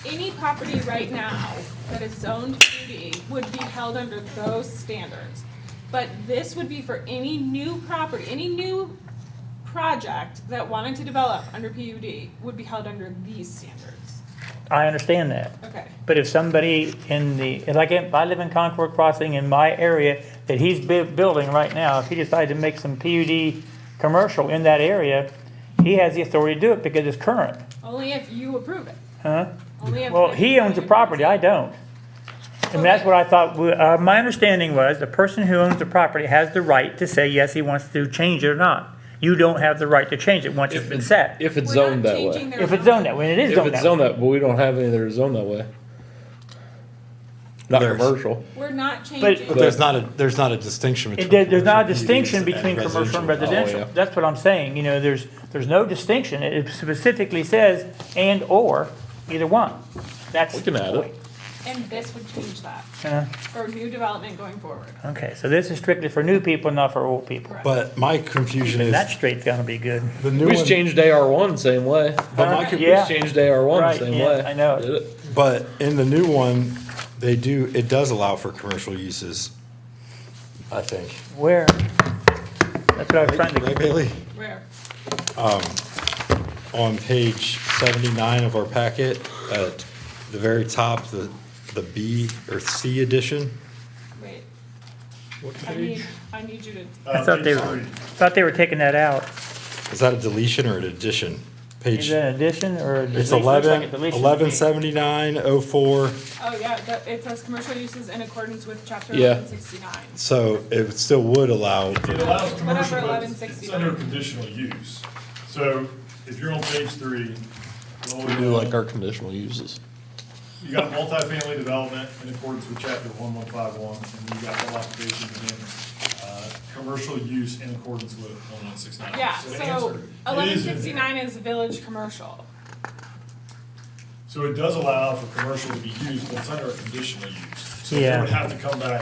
any property right now that is zoned PUD would be held under those standards. But this would be for any new property, any new project that wanted to develop under PUD would be held under these standards. I understand that. Okay. But if somebody in the, like if I live in Concord Crossing in my area that he's building right now, if he decided to make some PUD commercial in that area, he has the authority to do it because it's current. Only if you approve it. Huh? Only if. Well, he owns the property, I don't. And that's what I thought, my understanding was the person who owns the property has the right to say, yes, he wants to change it or not. You don't have the right to change it once it's been set. If it's We're not zoned that changing way. their If it's zoned that way, and it is If zoned it's that zoned way. that, but we don't have any that are zoned that way. Not There's- commercial. We're not changing. But there's not a distinction between. There's not a commercial distinction PUDs between commercial and Oh, residential. yeah. That's what I'm saying, you know, there's no distinction. It specifically says and/or, either one. That's. We can add it. And this would change that Uh, for new development going forward. Okay, so this is strictly for new people, not for old people. Correct. But my confusion is, That straight's gonna be good. the new We one, just changed AR1 same way. but my, Huh? con- Yeah. We just changed AR1 Right, same yeah, way. I know. Did it? but in the new one, it does allow for commercial uses, I think. Where? That's what I was trying Right, to, Bailey? Where? on page 79 of our packet, at the very top, the B or C edition. Wait, What I page? need you to, I thought they were, thought they were taking that out. Is that a deletion or an addition? Is Page, that an addition or a it's deletion? Looks like a 11, deletion to me. 117904. oh yeah, it says commercial uses in accordance with chapter Yeah. 1169. So it still would allow, It allows commercial, Whatever but it's 1169. under conditional use. So if you're on page 3, We do like our conditional uses. you got multifamily development in accordance with chapter 1151, and you got home occupation and commercial use in accordance with 1169. Yeah, the so answer, it is in 1169 there. is village commercial. So it does allow for commercial to be used, but it's under a conditional use. So you Yeah. would have to come back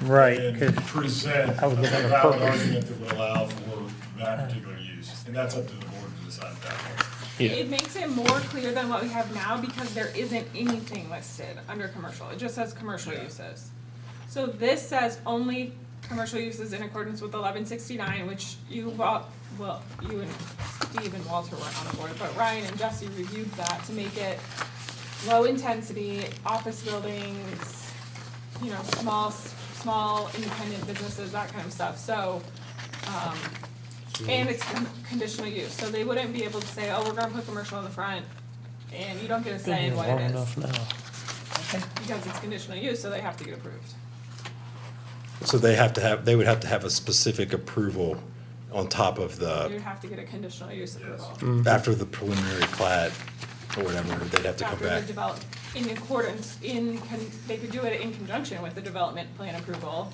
in Right, and 'cause present I was a looking at valid purpose. argument that would allow for that particular use. And that's up to the board to decide at that point. Yeah. It makes it more clear than what we have now because there isn't anything listed under commercial. It just says commercial Yeah. uses. So this says only commercial uses in accordance with 1169, which you and Steve and Walter weren't on the board, but Ryan and Jesse reviewed that to make it low intensity, office buildings, you know, small independent businesses, that kind of stuff. So, and it's conditional use, so they wouldn't be able to say, oh, we're gonna put commercial in the front, and you don't get a say in what Long it is, enough now. because it's conditional use, so they have to get approved. so they would have to have a specific approval on top of You'd have to get a conditional use approval. after the preliminary plat or whatever, they'd have to come After the back. develop, in accordance, they could do it in conjunction with the development plan approval,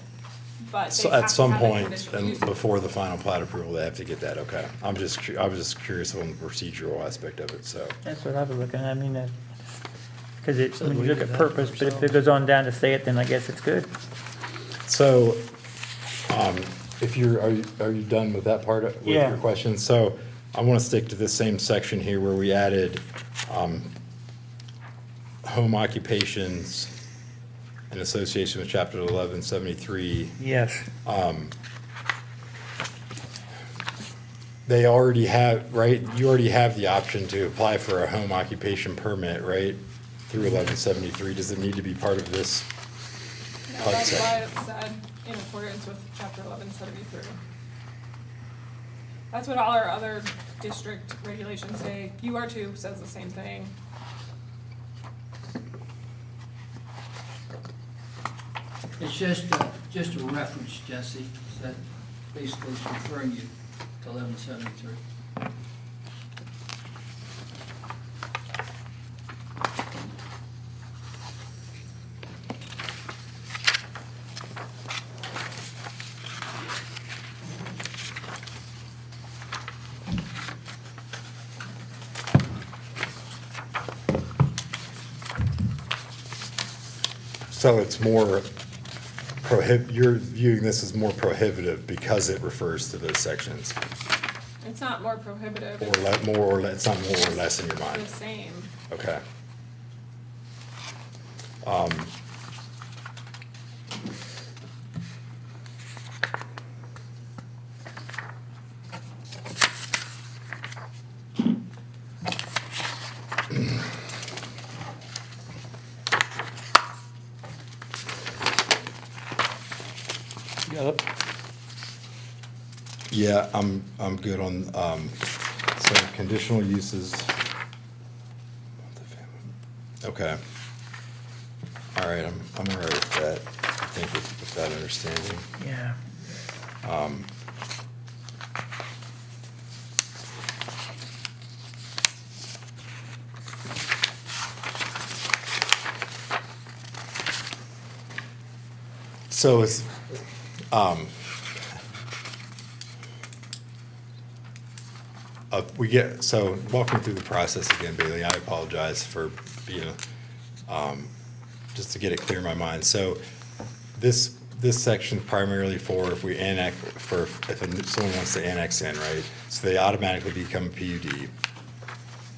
but they So have at to some have a point, conditional and use. before the final plat approval, they have to get that, okay. I was just curious on the procedural aspect of it, so. That's what I was looking at, I mean, because it, So when you we look did at that purpose, but if it goes on down to say it, then I guess it's good. So, if are you done with that part with Yeah. your question? So, I want to stick to this same section here where we added, home occupations in association with chapter 1173. Yes, They already have, right, you already have the option to apply for a home occupation permit, right? Through 1173, does it need to be part of this? No, that's why it said in accordance with chapter 1173. That's what all our other district regulations say. UR2 says the same thing. It's just a reference, Jesse, that basically is referring you to 1173. So it's more you're viewing this as more prohibitive because it refers to those sections? It's not more prohibitive, Or it's more or less, it's not more or less in your the mind? same. Okay. Got it? Yeah, I'm good on, so conditional uses. Okay. All right, I'm all right with that, I think with that understanding. yeah. So it's, so walking through the process again, Bailey, I apologize for being, just to get it clear in my mind. So this section primarily for if we annex, if someone wants to annex in, right? So they automatically become a PUD.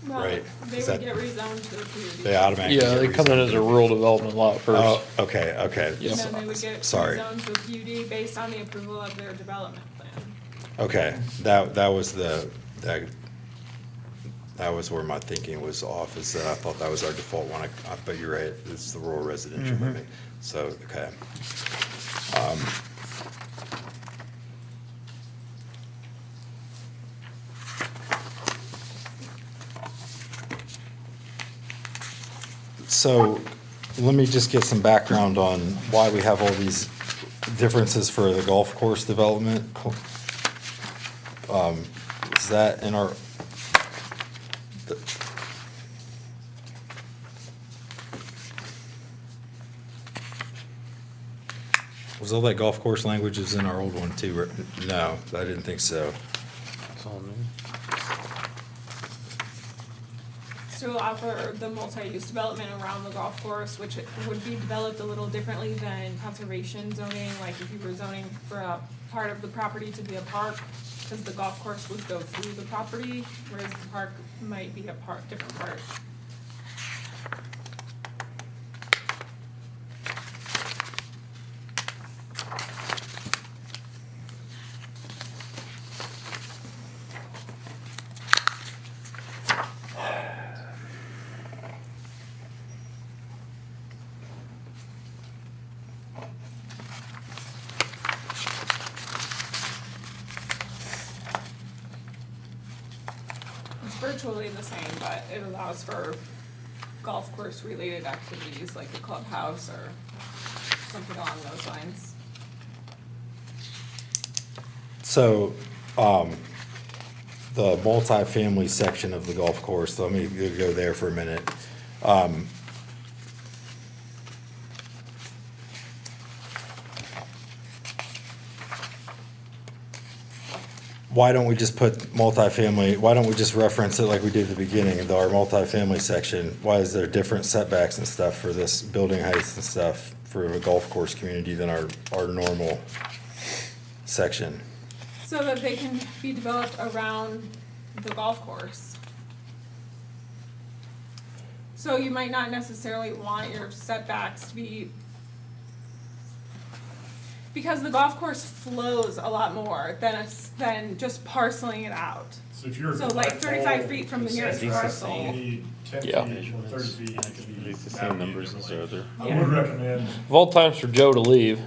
Well, Right. they Is would that- get rezoned to the PUD. They automatically. Yeah, get they come in rezoned. as a rural development lot first. Oh, okay. Yeah. And then they would get Sorry. rezoned to a PUD based on the approval of their development plan. Okay, that was that That was where my thinking was off, is that I thought that was our default one. But you're right, it's the rural residential living. So, okay. So let me just get some background on why we have all these differences for the golf course development. Is that in our? Was all that golf course language is in our old one too? No, I didn't think so. It's all new. To allow for the multi-use development around the golf course, which would be developed a little differently than conservation zoning, like if you were zoning for a part of the property to be a park, because the golf course would go through the property, whereas the park might be a different part. It's virtually the same, but it allows for golf course related activities like a clubhouse or something along those lines. So, the multifamily section of the golf course, let me go there for a minute. Why don't we just put multifamily, why don't we just reference it like we did at the beginning, our multifamily section? Why is there different setbacks and stuff for this building heights and stuff for a golf course community than our normal section? So that they can be developed around the golf course. So you might not necessarily want your setbacks to be, because the golf course flows a lot more than just parceling it out. So if you're. So like 35 feet from the nearest You parcel. need 10 Yeah. feet or 30 feet, it could be. It's the same numbers as the other. I would recommend, Of all times for Joe to leave,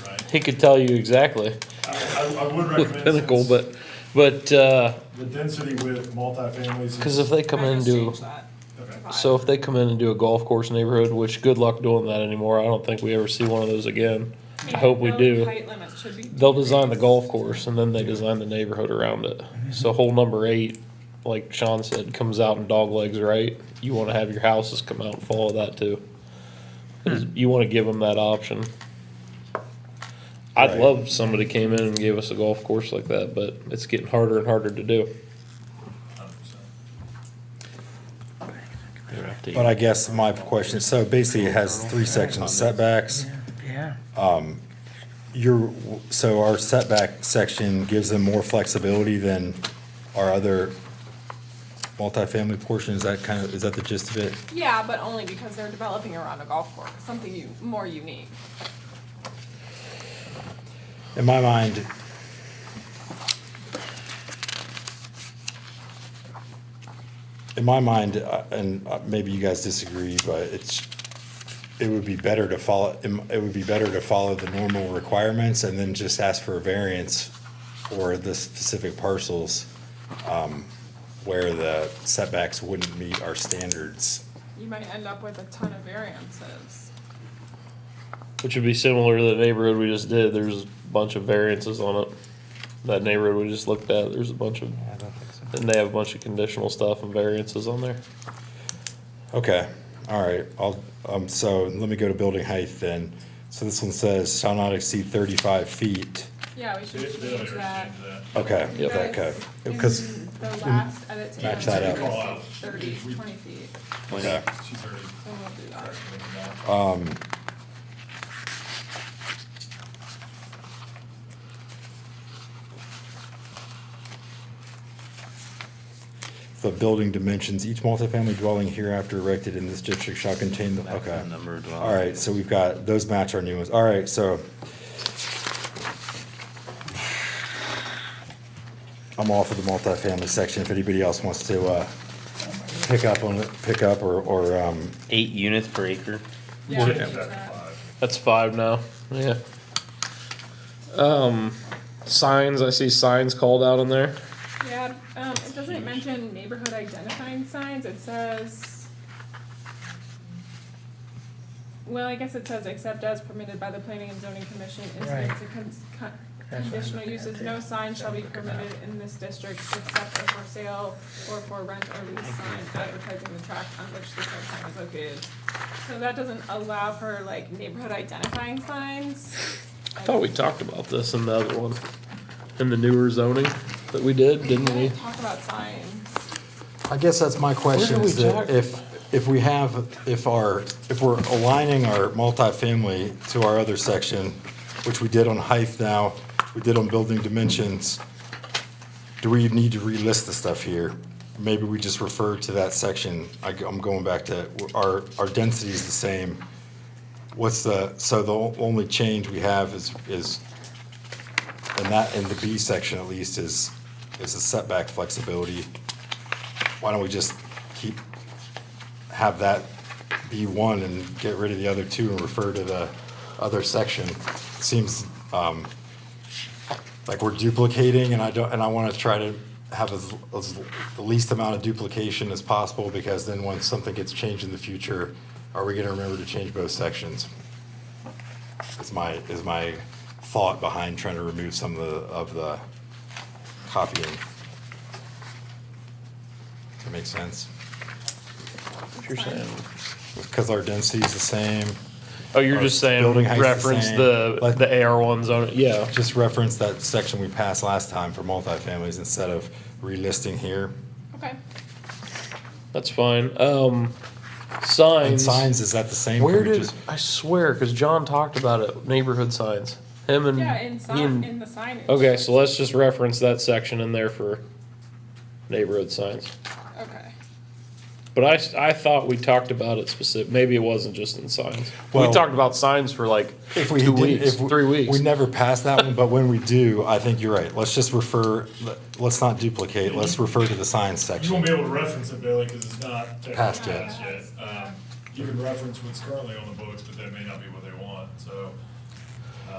right, he could tell you exactly I would with recommend. Pinnacle, since but, The density with multifamilies. cause if they come in I and just do, changed that to Okay. 5. so if they come in and do a golf course neighborhood, which good luck doing that anymore, I don't think we ever see one of those again. I hope we Building do. height limits should be They'll design the golf course and then they design the neighborhood around it. So hole number 8, like Sean said, comes out in dog legs, right? You wanna have your houses come out and follow that too. 'Cause you wanna give them that option. I'd Right. love if somebody came in and gave us a golf course like that, but it's getting harder and harder to do. 100%. But I guess my question, so basically it has 3 sections, setbacks. Yeah. So our setback section gives them more flexibility than our other multifamily portion, is that the gist of it? Yeah, but only because they're developing around a golf course, something more unique. In my mind, and maybe you guys disagree, but it would be better to follow the normal requirements and then just ask for a variance for the specific parcels, where the setbacks wouldn't meet our standards. You might end up with a ton of variances. Which would be similar to the neighborhood we just did. There's a bunch of variances on it. That neighborhood we just looked at, there's a bunch of, and they have a bunch of conditional stuff and variances on there. Okay, all right, so let me go to building height then. So this one says shall not exceed 35 feet. Yeah, we should They change should that. change that. Okay, You okay, guys, because, in the last edit to Match that up. 30, 20 feet, okay. She's already so we'll do that. making that. The building dimensions, each multifamily dwelling hereafter erected in this district shall contain the, okay. Maximum number of dwellings. All right, so we've got, those match our new ones. All right, so I'm off of the multifamily section. If anybody else wants to pick up or 8 units per acre. Yeah, Change I that think to that. 5. That's 5 now, yeah. Signs, I see signs called out in there. Yeah, it doesn't mention neighborhood identifying signs, it says, well, I guess it says, except as permitted by the planning and zoning commission, incidents and conditional uses, no sign shall be permitted in this district except a for sale or for rent or lease sign advertising the tract on which the said sign is located. So that doesn't allow for like neighborhood identifying signs. I thought we talked about this in the other one, in the newer zoning that we did, didn't we? Talk about signs. I guess that's my question, Where is did we that talk? if we're aligning our multifamily to our other section, which we did on height now, we did on building dimensions, do we need to relist the stuff here? Maybe we just refer to that section. I'm going back to, our density is the same. So the only change we have is, in the B section at least, is the setback flexibility. Why don't we just have that be one and get rid of the other two and refer to the other section? Seems like we're duplicating, and I want to try to have the least amount of duplication as possible, because then when something gets changed in the future, are we gonna remember to change both sections? Is my thought behind trying to remove some of the copying. Does that make sense? What you're saying? Because our density is the same. Oh, you're Our just saying building height's the reference same. the AR1 zone, yeah. Just reference that section we passed last time for multifamilies instead of relisting here. Okay. That's fine. And Signs. signs, is that the same? Where Can we did, just- I swear, cause John talked about it, neighborhood signs. Him and. Yeah, he and- in the signage. Okay, so let's just reference that section in there for neighborhood signs. Okay. But I thought we talked about it specific, maybe it wasn't just in signs. We Well- talked about signs for like If we 2 did- weeks, if we- 3 weeks. We never passed that one, but when we do, I think you're right. Let's just let's not duplicate. Let's refer to the signs You won't section. be able to reference it, Bailey, because it's not technically Passed yet. passed yet. You can reference what's currently on the books, but that may not be what they want, so.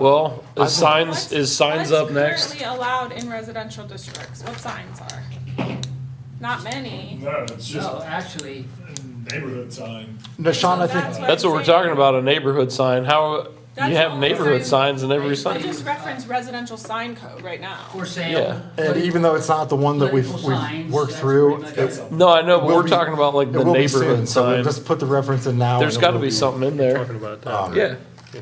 Well, I is signs, is signs up next? What's currently allowed in residential districts? What signs are? Not many. No, it's just No, actually, a neighborhood sign. No, Sean, I think, That's what we're talking about, a neighborhood sign. How, That's you have the only neighborhood sign- signs in every I sign. just referenced residential sign code right now. for Yeah. sale. and even though it's not the one that we've Political signs, worked that's through, pretty much it's, it. No, I know, but will we're be- talking about like it the will be soon, neighborhood so we'll sign. just put the reference in now. There's and it gotta will be something in there. Talking about Um, that. Yeah.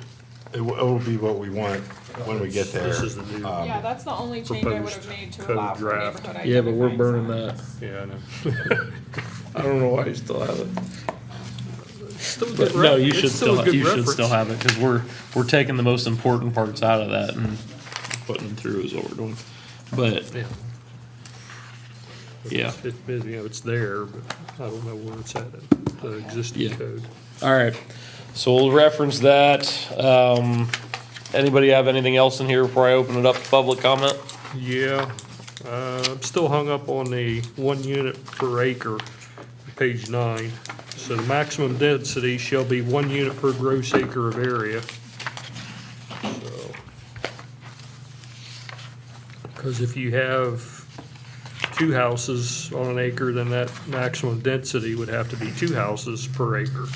It will be what we want when we get there. This is the new, Yeah, that's the only change I would have proposed made to code allow for draft. neighborhood Yeah, but we're identifying burning that. signs. yeah, I know. I don't know why you still have it. Still a But good no, ref- you it's should a still, good you should reference. still have it, cause we're taking the most important parts out of that and putting them through is what we're doing. But, Yeah. yeah, It's there, but I don't know where it's at, the Yeah. existing code. alright, so we'll reference that. Anybody have anything else in here before I open it up to public comment? Yeah, I'm still hung up on the 1 unit per acre, page 9. So the maximum density shall be 1 unit per gross acre of area. So, because if you have 2 houses on an acre, then that maximum density would have to be 2 houses per acre.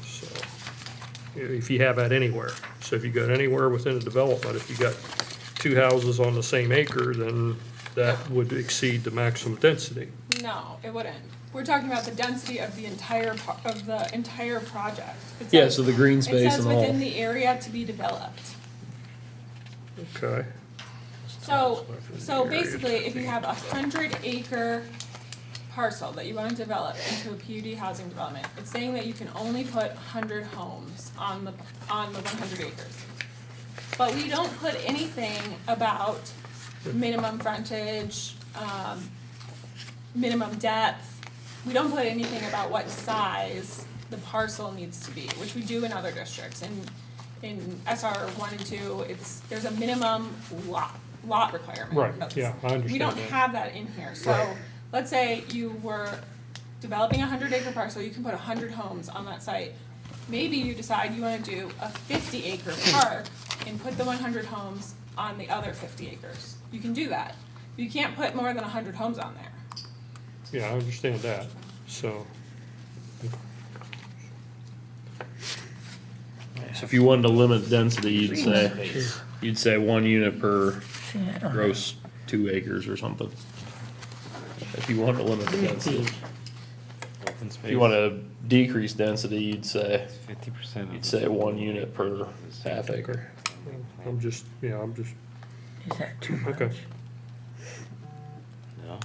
So, if you have that anywhere. So if you got anywhere within a development, if you got 2 houses on the same acre, then that would exceed the maximum density. No, it wouldn't. We're talking about the density of the entire project. It Yeah, says- so the green space It says and all. within the area to be developed. Okay. So basically, if you have 100-acre parcel that you want to develop into a PUD housing development, it's saying that you can only put 100 homes on the 100 acres. But we don't put anything about minimum frontage, minimum depth. We don't put anything about what size the parcel needs to be, which we do in other districts. In SR 1 and 2, there's a minimum lot lot requirement. Right, That's- yeah, I understand We don't that. have that in here, so, Right. let's say you were developing a 100-acre parcel, you can put 100 homes on that site. Maybe you decide you wanna do a 50-acre park and put the 100 homes on the other 50 acres. You can do that. You can't put more than 100 homes on there. Yeah, I understand that, so. So if you wanted to limit density, you'd say 1 unit per gross 2 acres or something. If you wanted to limit the density. Open If space. you want to decrease density, you'd say 50%. you'd say 1 unit per half acre. I'm just, Is that too much? okay. No. I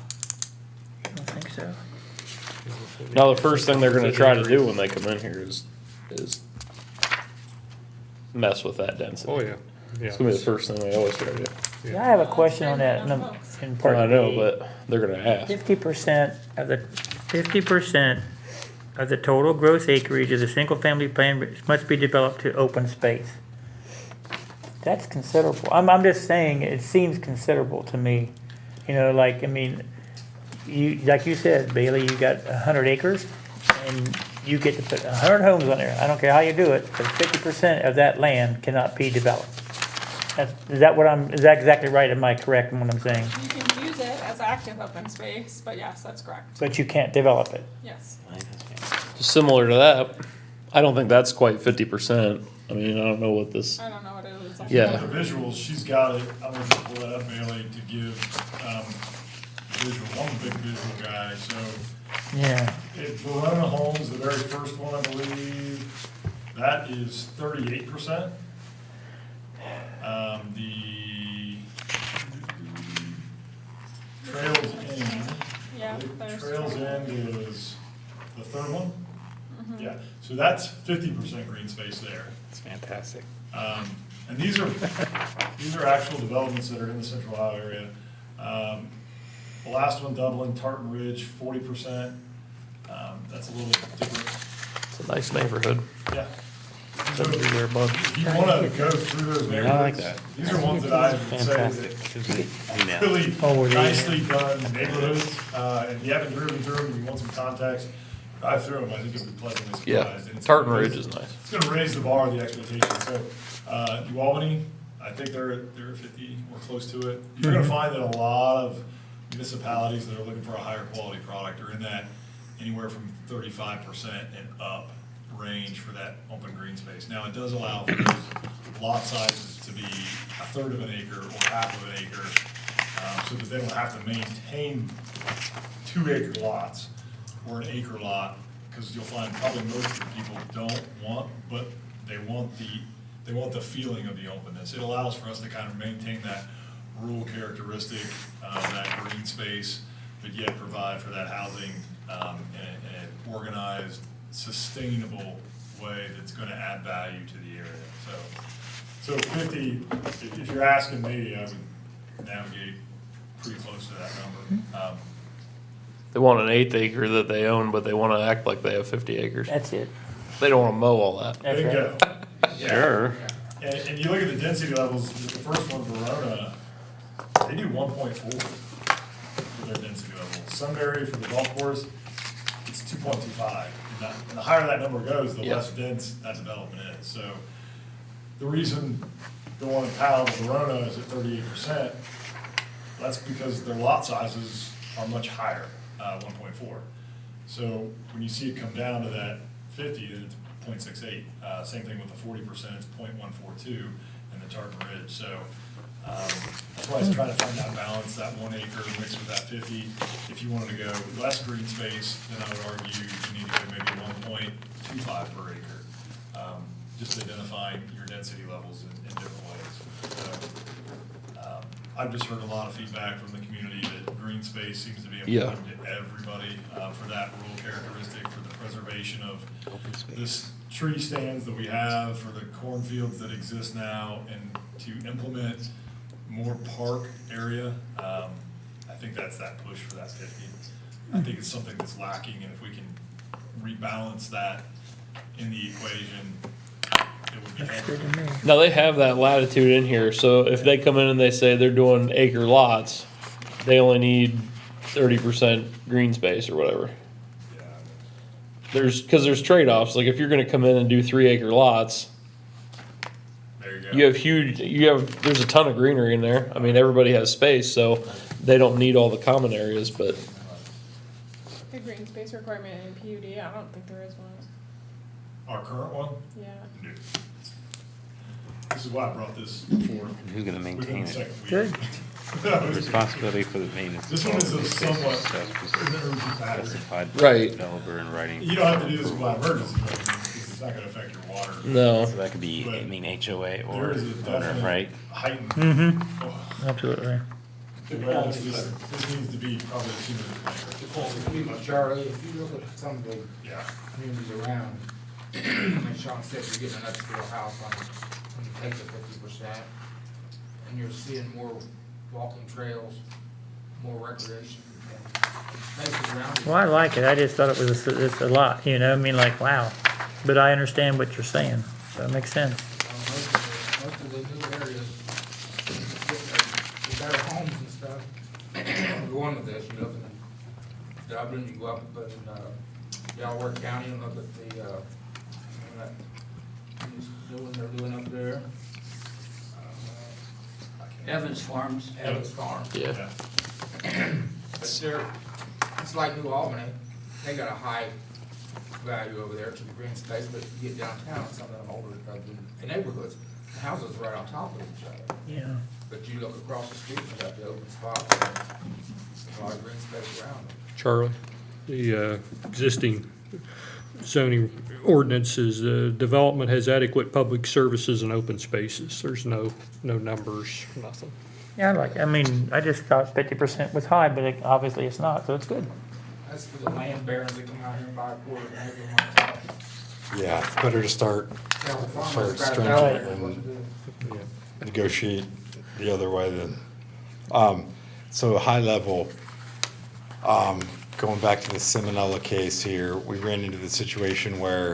don't think so. Now, the first thing they're going to try to do when they come in here is mess with that density. Oh, yeah, yeah. It's gonna be the first thing they always try to do. Yeah, I have a question on that in part I know, B. but they're gonna ask. 50% of the total gross acreage of the single-family plan must be developed to open space. That's considerable. I'm just saying, it seems considerable to me. You know, like, I mean, like you said, Bailey, you got 100 acres, and you get to put 100 homes on there. I don't care how you do it, but 50% of that land cannot be developed. Is that exactly right? Am I correct in what I'm saying? You can use it as active open space, but yes, that's correct. But you can't develop it. Yes. Similar to that, I don't think that's quite 50%. I mean, I don't know what this. I don't know what it is. Yeah. The visuals, she's got it, I'm gonna just pull that up, Bailey, to give, visual, I'm a big visual guy, so. Yeah. If Verona Homes, the very first one, I believe, that is 38%. The Trails End, Yeah, I believe there's. Trails End is the third one? Yeah, so that's 50% green space there. It's fantastic. And these are actual developments that are in the Central Ohio area. The last one, Dublin, Tartan Ridge, 40%. That's a little bit different. It's a nice neighborhood. Yeah. Doesn't be there, bud. If you wanna go through those neighborhoods. I like that. These are ones that I would say Fantastic. that Gives me email. really Oh, yeah. nicely done neighborhoods. And if you haven't driven through them, and you want some context, drive through them, I think you'll be pleasantly Yeah, surprised. And it's Tartan gonna Ridge raise- is nice. It's gonna raise the bar of the expectation. So, New Albany, I think they're at 50 or close to it. You're gonna find that a lot of municipalities that are looking for a higher quality product are in that anywhere from 35% and up range for that open green space. Now, it does allow for those lot sizes to be a third of an acre or half of an acre, so that they don't have to maintain 2-acre lots or an acre lot, because you'll find probably most of the people don't want, but they want the feeling of the openness. It allows for us to kind of maintain that rural characteristic, that green space, but yet provide for that housing in an organized, sustainable way that's gonna add value to the area. So 50, if you're asking me, I would navigate pretty close to that number. They want an 1/8 acre that they own, but they want to act like they have 50 acres. That's it. They don't want to mow all that. That's right. Bingo. Yeah. Sure. And you look at the density levels, the first one, Verona, they do 1.4 for their density level. Sunbury for the golf course, it's 2.25. And the higher that number goes, the Yeah. less dense that development is. So the reason the one in Powell, Verona, is at 38%, that's because their lot sizes are much higher, 1.4. So when you see it come down to that 50, then it's 0.68. Same thing with the 40%, it's 0.142 in the Tartan Ridge. So that's why I was trying to find that balance, that 1 acre mixed with that 50. If you wanted to go less green space, then I would argue you need to go maybe 1.25 per acre. Just identifying your density levels in different ways. So, I've just heard a lot of feedback from the community that green space seems to be important to everybody, for that rural characteristic, for the preservation of this tree stands that we have, for the cornfields that exist now, and to implement more park area. I think that's that push for that 50. I think it's something that's lacking, and if we can rebalance that in the equation, it would be Good handled. to me. Now, they have that latitude in here, so if they come in and they say they're doing acre lots, they only need 30% green space or whatever. Yeah. There's trade-offs, like if you're gonna come in and do 3 acre lots, There you go. there's a ton of greenery in there. I mean, everybody has space, so they don't need all the common areas, but The green space requirement in PUD, I don't think there is one, Our current one? yeah. No. This is why I brought this forth. Who's gonna within maintain the it? second week. Good. Responsibility for the maintenance. This one is a somewhat Specified by Right. the developer in writing. You don't have to do this by emergency, because it's not gonna affect your water. no. So that could be, I mean, HOA There or is a owner, definite right? heightened. Mm-hmm, absolutely. Awareness, this needs to be probably as soon as later. Charlie, if you look at some of the Yeah. communities around, like Sean said, you're getting an upscale house when you take the 50%, and you're seeing more walking trails, more recreation, and spaces around you. Well, I like it. I just thought it was it's a lot, you know, I mean, like, wow. But I understand what you're saying, so it makes sense. Most of the new areas, the better homes and stuff. Go on with this, you look in Dublin, you go up in, Delaware County and look at the, they're doing up there. Evans Farms. Evans Farm. Yeah. But it's like New Albany, they got a high value over there to the green space, but you get downtown, some of them older, the neighborhoods, the houses are right on top of each other. Yeah. But you look across the street, you got the open spots, a lot of green space around them. Charlie, the existing zoning ordinances, development has adequate public services and open spaces. There's no numbers, nothing. Yeah, I like it. I mean, I just thought 50% was high, but obviously it's not, so it's good. That's for the land barons that come out here and buy a quarter of an acre on top. Yeah, it's better to start Tell the farmers Start it's got stringent value, what and- to do. negotiate the other way then. So high level, going back to the Simonella case here, we ran into the situation where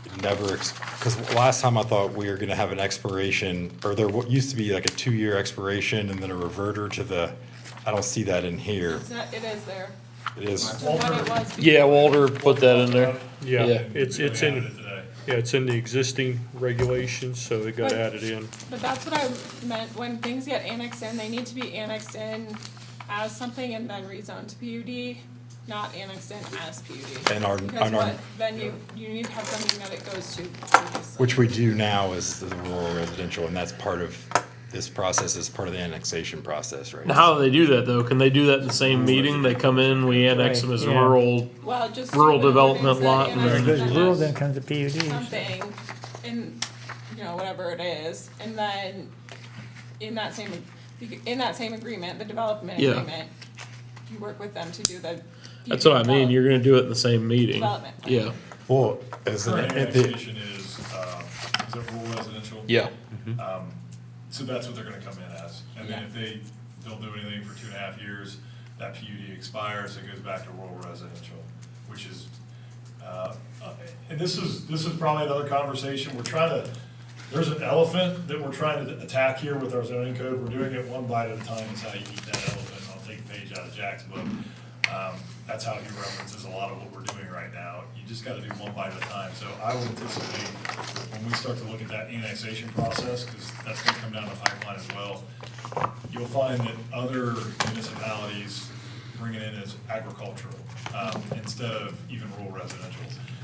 it never, because last time I thought we were gonna have an expiration, or there used to be like a 2-year expiration and then a reverter to the, I don't see that in here. It's not, it is there. It is, To what it was before. Yeah, Walter put that in there. Yeah, Yeah. it's Added in, it today. yeah, it's in the existing regulations, so it got But- added in. But that's what I meant, when things get annexed in, they need to be annexed in as something and then rezoned to PUD, not annexed in as PUD. And our- Because and our- what, then you need to have something that it goes to. which we do now is the rural residential, and that's part of this process, is part of the annexation process, right? Now, how do they do that though? Can they do that in the same meeting? They come in, we annex them as a Right, yeah. rural, Well, just. Rural do an development ordinance lot that and Very annexes good. them Rural as then comes to PUD. something, in, whatever it is, and then in that same agreement, the development Yeah. agreement, you work with them to do the. that's what I mean, you're gonna do it in the same meeting. Development. Yeah, Well, as Current an, annexation is it rural residential? yeah. So that's what they're gonna come in as. And then Yeah. if they don't do anything for 2.5 years, that PUD expires, it goes back to rural residential, which is, and this is probably another conversation. We're trying to, there's an elephant that we're trying to attack here with our zoning code. We're doing it one bite at a time is how you eat that elephant. I'll take a page out of Jack's book. That's how he references a lot of what we're doing right now. You just gotta do one bite at a time. So I would anticipate when we start to look at that annexation process, because that's gonna come down the pipeline as well, you'll find that other municipalities bring it in as agricultural, instead of even rural residential.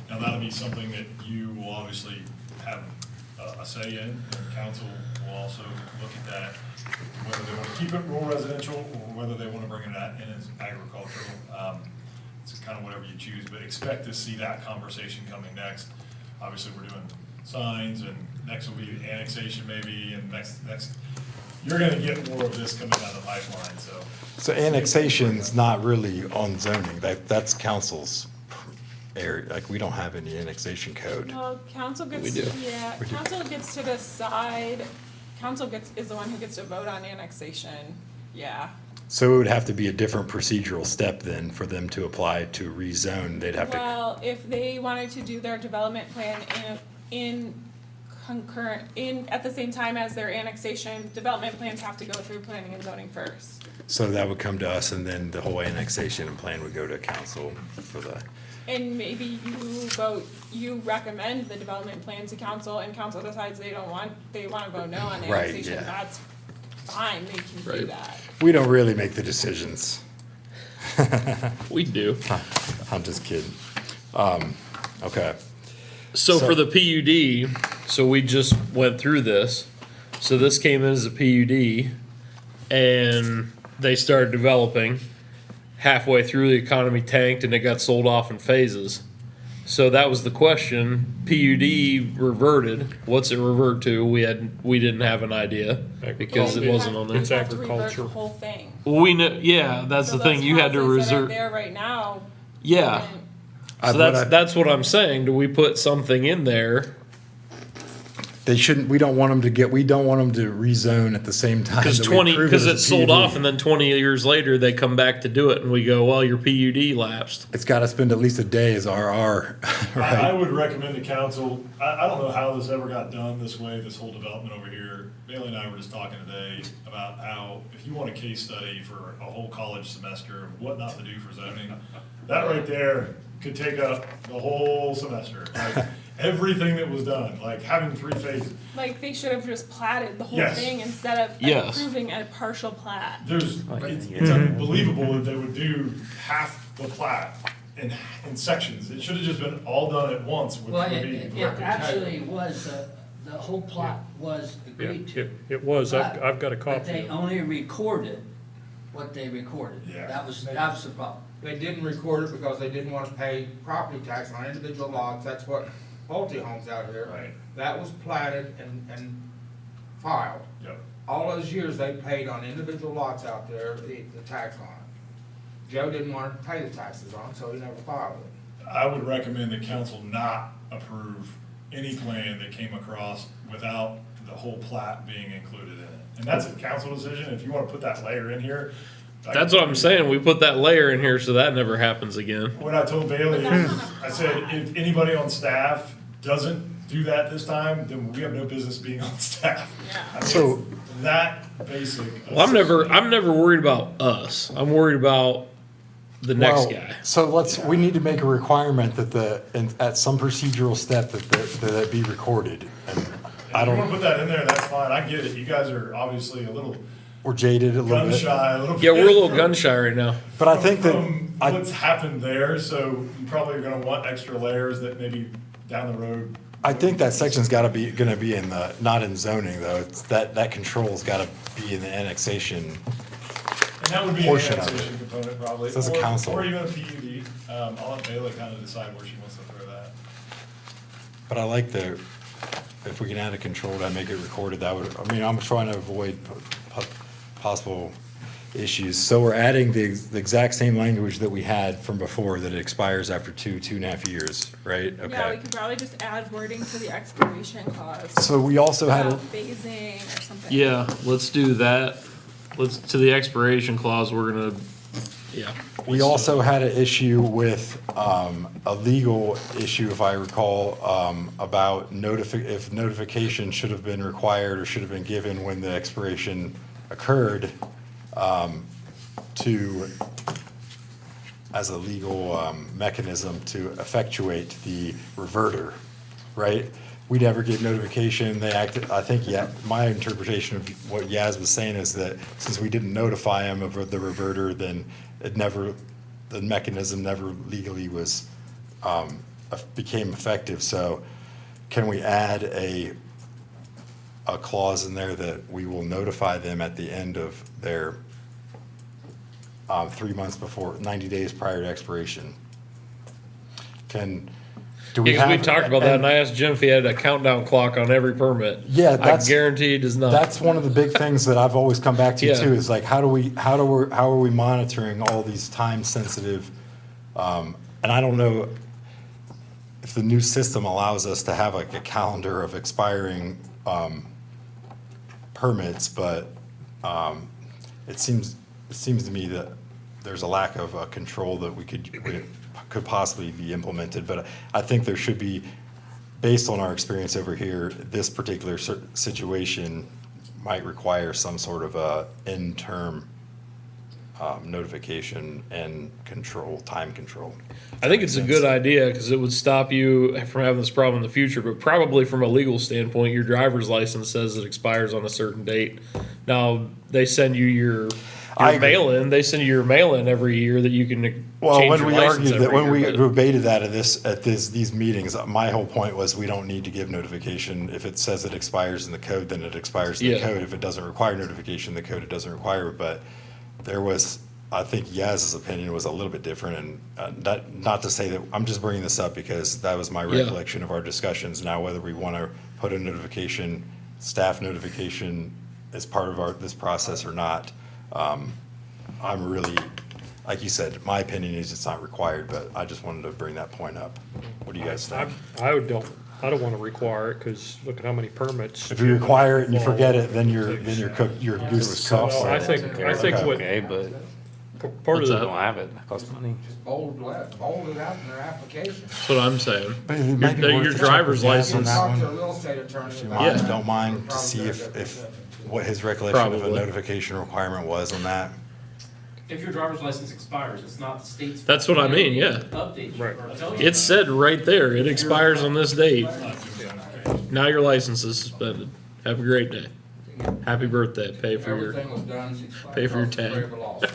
Now, that'll be something that you will obviously have a say in, and council will also look at that, whether they want to keep it rural residential or whether they want to bring it in as agricultural. It's kind of whatever you choose, but expect to see that conversation coming next. Obviously, we're doing signs, and next will be annexation maybe, and next, you're gonna get more of this coming down the pipeline, so. so annexation's not really on zoning, that's council's area, like, we don't have any annexation code. Well, council gets, We do. yeah, council gets to decide, is the one who gets to vote on annexation, yeah. So it would have to be a different procedural step then for them to apply to rezone, they'd have to, Well, if they wanted to do their development plan in concurrent, at the same time as their annexation, development plans have to go through planning and zoning first. So that would come to us, and then the whole annexation and plan would go to council for the, And maybe you recommend the development plan to council, and council decides they wanna vote no on Right, annexation, yeah. that's fine, they can do Right. that. we don't really make the decisions. We do. I'm just kidding. Okay. So So- for the PUD, so we just went through this. So this came in as a PUD, and they started developing. Halfway through, the economy tanked, and it got sold off in phases. So that was the question. PUD reverted. What's it revert to? We didn't have an idea because it You wasn't have- on there. It's you have to revert agriculture. The whole thing. We know, yeah, that's So the thing. those You had to houses that are reserve. there right now. Yeah. wouldn't- So that's what I'm saying. Do we put something in there? They shouldn't, we don't want them to rezone at the same time. Because that we approve it as a it's sold PUD. off, and then 20 years later they come back to do it, and we go, well, your PUD lapsed. It's gotta spend at least a day as RR, I right? would recommend to council, I don't know how this ever got done this way, this whole development over here. Bailey and I were just talking today about how if you want a case study for a whole college semester of what not to do for zoning, that right there could take up the whole semester. Like, everything that was done, like having 3 phases. Like, they should have just platted the whole Yes. thing instead of Yes. approving a partial plat. It's unbelievable that they would do half the plat in sections. It should have just been all done at once, which Well, would be. it actually was, the whole plot was Yeah, agreed to. it was. I've But- got a But copy. they of it. only recorded what they recorded. Yeah. That was the problem. They didn't record it because they didn't wanna pay property tax on individual lots, that's what Pulte homes out here. Right. That was platted and filed. Yep. All those years they paid on individual lots out there, the tax on it. Joe didn't want to pay the taxes on it, so he never filed it. I would recommend that council not approve any plan that came across without the whole plat being included in it. And that's a council decision. If you want to put that layer in here. That's what I'm saying. We put that layer in here so that never happens again. What I told Bailey But that's is, not a I said, if anybody on staff doesn't do that this time, then we have no business being on staff. Yeah. I mean, So- it's that basic. Well, I'm never worried about us. I'm worried about the next Well, guy. So we need to make a requirement that at some procedural step that it be recorded. And I If you want to don't, put that in there, that's fine. I get it. You guys are obviously a little we're jaded a little gun bit. shy, a little bit. Yeah, we're a little from- gun shy right now. But I think that, From what's happened there, so you probably are gonna want extra layers that maybe down the road. I think that section's gonna be in the, not in zoning though. It's that control's gotta be in the annexation. And that would be an Portion of it. annexation component probably. So as a or- council. Or even a PUD. I'll let Bailey kind of decide where she wants to throw that. But I like if we can add a control that make it recorded, that would, I mean, I'm trying to avoid possible issues. So we're adding the exact same language that we had from before, that it expires after 2.5 years, right? Yeah, we Okay. could probably just add wording to the expiration clause. So we also had, About phasing or something. Yeah, let's do that. To the expiration clause, we're gonna, yeah. we also had an issue with, a legal issue, if I recall, about if notification should have been required or should have been given when the expiration occurred, as a legal mechanism to effectuate the reverter, right? We never get notification, they acted, I think, yeah, my interpretation of what Yaz was saying is that since we didn't notify him of the reverter, then the mechanism never legally became effective. So can we add a clause in there that we will notify them at the end of their 3 months before, 90 days prior to expiration? Do we Because we have? talked about that, and I asked Jim if he had a countdown clock on every permit. Yeah, I that's- guarantee he does not. That's one of the big things that I've always come back to Yeah. too, is like, how are we monitoring all these time sensitive? And I don't know if the new system allows us to have like a calendar of expiring, permits, but, it seems to me that there's a lack of control that we could possibly be implemented, but I think there should be based on our experience over here, this particular situation might require some sort of a in-term notification and control, time control. I think it's a good idea because it would stop you from having this problem in the future, but probably from a legal standpoint, your driver's license says it expires on a certain date. Now, they send you your I agree. mail-in, they send you your mail-in every year that you can Well, change when your we license argued that, every when we year, but- debated that these meetings, my whole point was we don't need to give notification. If it says it expires in the code, then it expires in the Yeah. code. If it doesn't require notification in the code, it doesn't require it. But there was, I think Yaz's opinion was a little bit different, and not to say that, I'm just bringing this up because that was my Yeah. recollection of our discussions. Now, whether we want to put a notification, staff notification as part of this process or not, I'm really, like you said, my opinion is it's not required, but I just wanted to bring that point up. What do you guys think? I don't want to require it, because look at how many permits. If you require it and you forget it, then you're cooked, your goose is cooked. Well, I think what, Okay, but part of they the, don't have it, that costs money. Just bold it out in their application. That's what I'm saying. But it might be Your worth to check driver's with Yaz on license- that Talk one. to a real estate attorney If you about mind, it. don't mind to see if what his recollection of a Probably. notification requirement was on that. If your driver's license expires, it's not the state's. That's what I mean, yeah. Update you Right. or tell you. It's said right there, it expires on this date. Now your license is suspended. Have a great day. Happy birthday. Pay for your, Everything was done. pay for your across the tag. river lawsuit.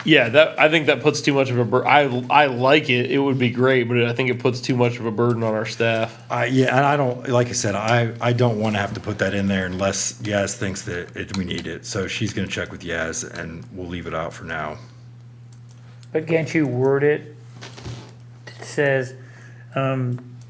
yeah, I think that puts too much of a I like it. It would be great, but I think it puts too much of a burden on our staff. Yeah, and I don't, like I said, I don't want to have to put that in there unless Yaz thinks that we need it. So she's going to check with Yaz and we'll leave it out for now. But can't you word it? It says,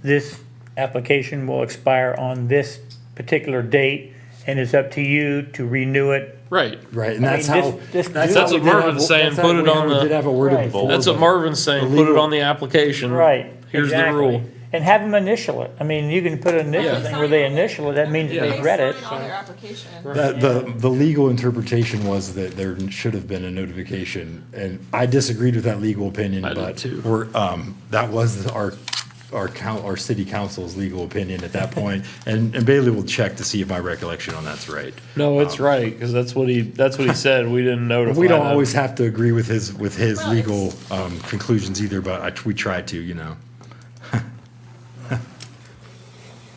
this application will expire on this particular date, and it's up to you to renew it. Right. Right, and I that's mean, how. That's what Marvin's saying, put it on We did the, have it worded Right. before. that's what but- Marvin's saying, the put it legal- on the application. Right. Here's the exactly. rule. And have them initial it. I mean, you can put an initial thing where they initial it, that means that Yeah. they've read it. They sign on their application. The legal interpretation was that there should have been a notification, and I disagreed with that legal opinion, I did but too. that was our city council's legal opinion at that point, and Bailey will check to see if my recollection on that's right. No, it's right, because that's what he said. We didn't notify We don't them. always have to agree with his Well, legal conclusions either, but we try to, you know.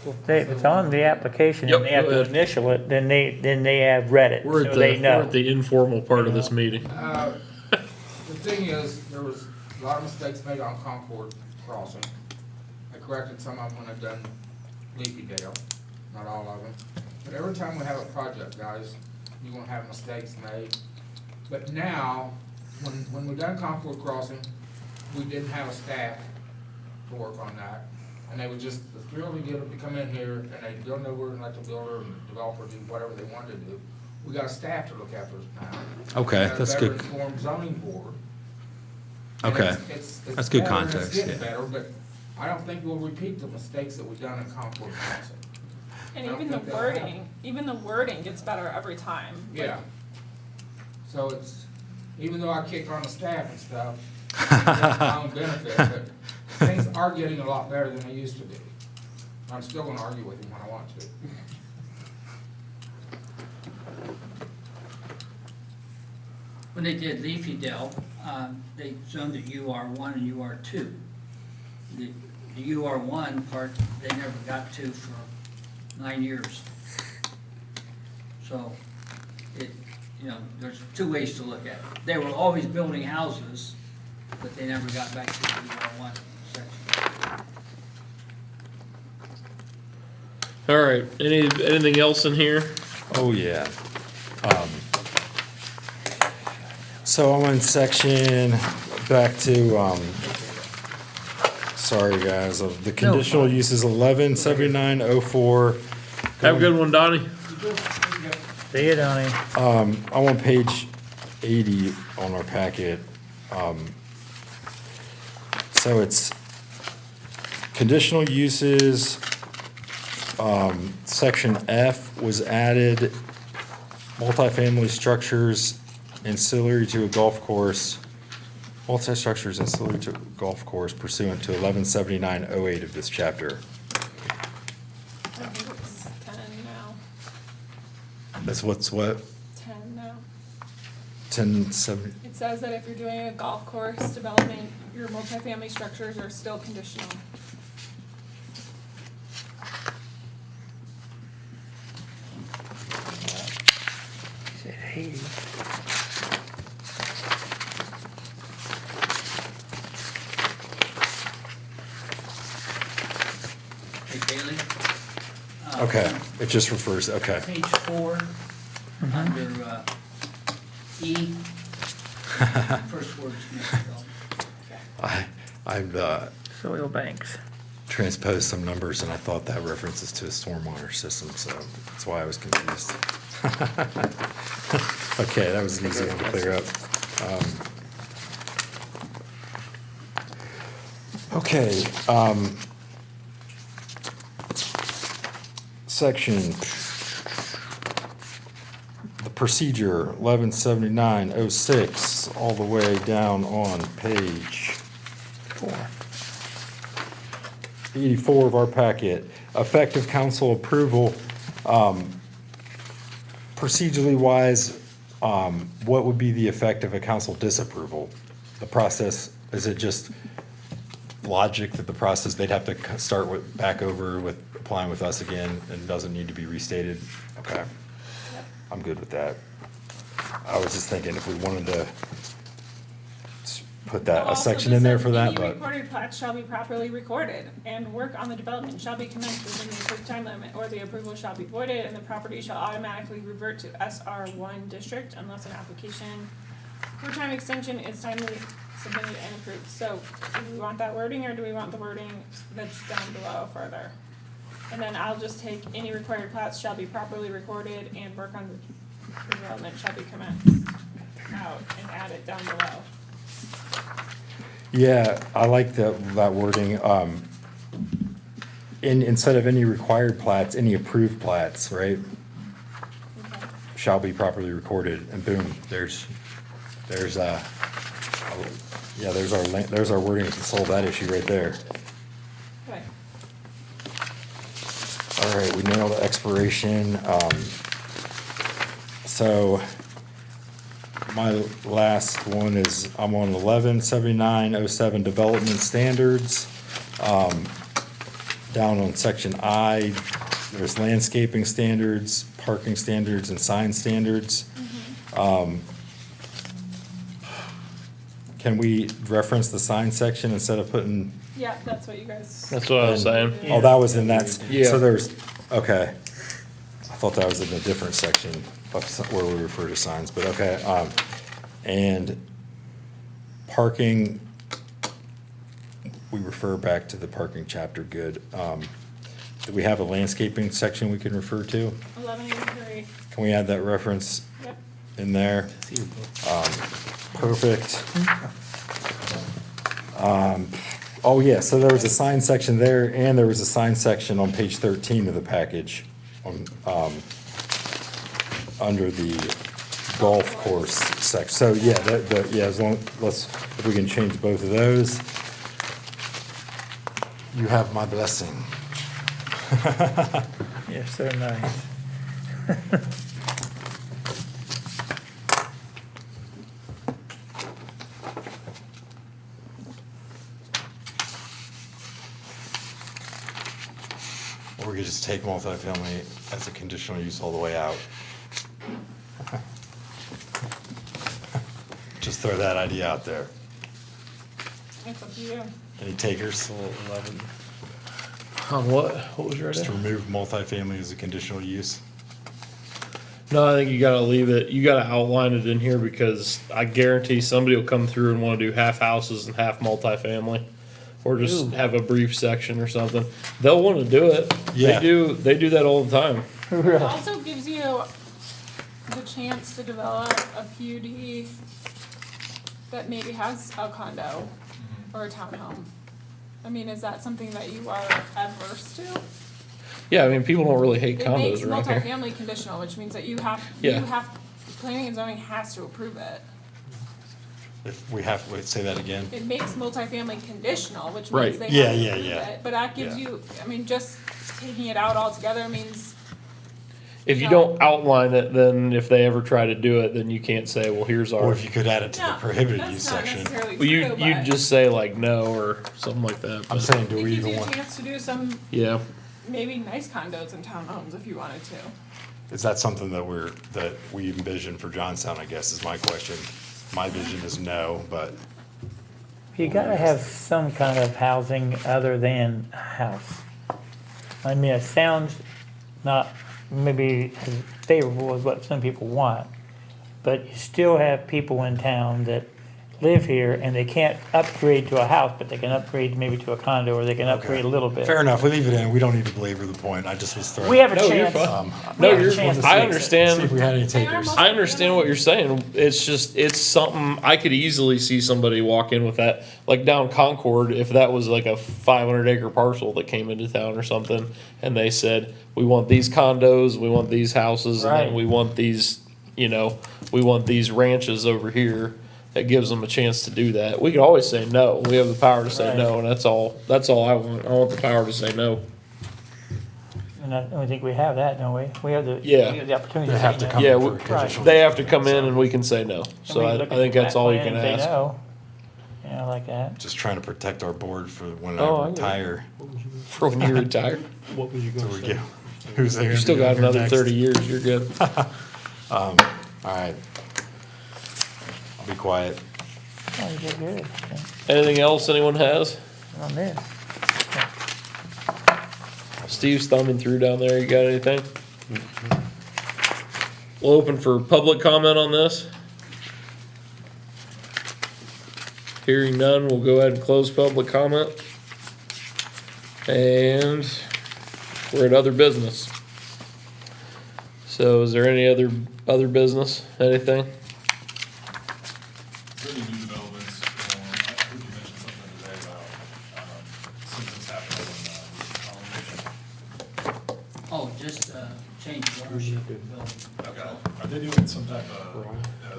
If it's on the application Yep, and they have go to ahead. initial it, then they have read it, We're at so the, they we're know. at the informal part of this meeting. The thing is, there was a lot of mistakes made on Concord Crossing. I corrected some of them when I done Leafy Dale, not all of them. But every time we have a project, guys, you're gonna have mistakes made. But now, when we done Concord Crossing, we didn't have a staff to work on that. And they would just, the thrill to get them to come in here and they don't know where and let the builder and developer do whatever they wanted to do. We got a staff to look after us now. Okay, We got a that's good. better informed zoning board. And Okay, it's that's good better and context, It's getting yeah. better, but I don't think we'll repeat the mistakes that we've done in Concord Crossing. And I don't even the think that'll happen. wording gets better every time. Like, Yeah. So it's, even though I kick on the staff and stuff, it's my own benefit, but things are getting a lot better than they used to be. I'm still gonna argue with him when I want to. When they did Leafy Dell, they zoned it UR1 and UR2. The UR1 part, they never got to for 9 years. So, there's two ways to look at it. They were always building houses, but they never got back to the UR1 section. All right, anything else in here? Oh, yeah. So I'm in section, back to, sorry, guys, of the conditional uses 117904. Have a good one, Donnie. See you, Donnie. I'm on page 80 on our packet. So it's conditional uses, section F was added, multifamily structures ancillary to a golf course. Multi-structures ancillary to golf course pursuant to 117908 of this chapter. I think it's 10 now, That's what's what? 10 now. 1070? It says that if you're doing a golf course development, your multifamily structures are still conditional. Said Haiti. Hey, Bailey? Okay, it just refers, okay. Page 4, under E, first word is misspelled. I've Soil banks. transposed some numbers and I thought that references to a stormwater system, so that's why I was confused. Okay, that was an easy one to clear up. Okay, section, the procedure, 117906, all the way down on page 84 of our packet. Effective council approval, procedurally wise, what would be the effect of a council disapproval? The process, is it just logic that the process, they'd have to start with, back over with applying with us again and doesn't need to be restated? Okay, I'm good with that. I was just thinking if we wanted to put that, a Also, section this in there says for that, any but. recorded plats shall be properly recorded, and work on the development shall be commenced within the approved time limit, or the approval shall be voided, and the property shall automatically revert to SR1 district unless an application for time extension is timely submitted and approved. So, do we want that wording, or do we want the wording that's down below further? And then I'll just take any required plats shall be properly recorded, and work on the development shall be commenced out, and add it down below. Yeah, I like that wording. Instead of any required plats, any approved plats, right? Okay. Shall be properly recorded, and boom, there's our wording to solve that issue right there. Okay. All right, we nailed the expiration. So my last one is, I'm on 117907 development standards. Down on section I, there's landscaping standards, parking standards, and sign standards. Can we reference the sign section instead of putting? Yeah, that's what you guys. That's what I was saying. Oh, that was in that, Yeah. so there's, okay. I thought that was in a different section of where we refer to signs, but okay. And parking, we refer back to the parking chapter, good. Do we have a landscaping section we can refer to? 1183. Can we add that reference Yep. in there? Perfect. Oh, yeah, so there was a sign section there, and there was a sign section on page 13 of the package, on, under the golf course section. So, yeah, yeah, as long, if we can change both of those. You have my blessing. Yes, they're nice. Or we could just take multifamily as a conditional use all the way out. Just throw that idea out there. It's up to you. Any takers? 11. On what? What was your Just to idea? remove multifamily as a conditional use? No, I think you gotta leave it, you gotta outline it in here because I guarantee somebody will come through and wanna do half houses and half multifamily. Or just have a brief section or something. They'll wanna do it. Yeah. They do that all the time. It also gives you the chance to develop a PUD that maybe has a condo or a townhome. I mean, is that something that you are adverse to? Yeah, I mean, people don't really hate It makes condos around here. multifamily conditional, which means that you Yeah. have, planning and zoning has to approve it. If we have, wait, say that again? It makes multifamily conditional, which Right. means they Yeah, have to yeah, approve yeah. it. But that gives Yeah. you, I mean, just taking it out altogether means, If you don't outline it, then if they ever try to do it, then you can't say, well, here's Or our, if you could add it to the no, prohibited that's use not section. necessarily well, true, you'd but just say like no or something like that. I'm but- saying, do it we gives even you a want, chance to do some, Yeah, maybe nice condos and townhomes if you wanted to. is that something that we envision for Johnstown, I guess, is my question. My vision is no, but You gotta have some kind of housing other than a house. I mean, it sounds not maybe as favorable as what some people want, but you still have people in town that live here and they can't upgrade to a house, but they can upgrade maybe to a condo, or they can upgrade a little bit. fair enough, we leave it in, we don't need to belabor the point, I just was throwing. We have a No, you're chance. fine. we No, have a you're, chance to I fix it. understand. See if we had any They are takers. I understand what you're saying. It's just, it's something, I could easily see somebody walk in with that, like down Concord, if that was like a 500-acre parcel that came into town or something, and they said, we want these condos, we want these houses, and then Right. we want these, we want these ranches over here, that gives them a chance to do that. We could always say no. We have the power to say Right. no, and that's all I want. I want the power to say no. And I think we have that, don't we? We have the, Yeah. we have the opportunity They to have say to no. come Yeah, in for we- a conditional They use have to permit, come in so and we can say no. And So we I can look at think the that's all you plan can and say ask. no. Like that. Just trying to protect our board for when Oh, I I get it. retire. For when you retire. What was you So gonna we say? get, who's there? You still got another 30 years, you're good. All right. I'll be quiet. Oh, you did good Anything else anyone has? on this. Steve's thumbing through down there, you got anything? We'll open for public comment on this. Hearing none, we'll go ahead and close public comment. And we're at other business. So is there any other business, anything? Certainly new developments, I heard you mention something today about, something's happening on, Oh, just change the ownership of the building. okay. Are they doing some type of,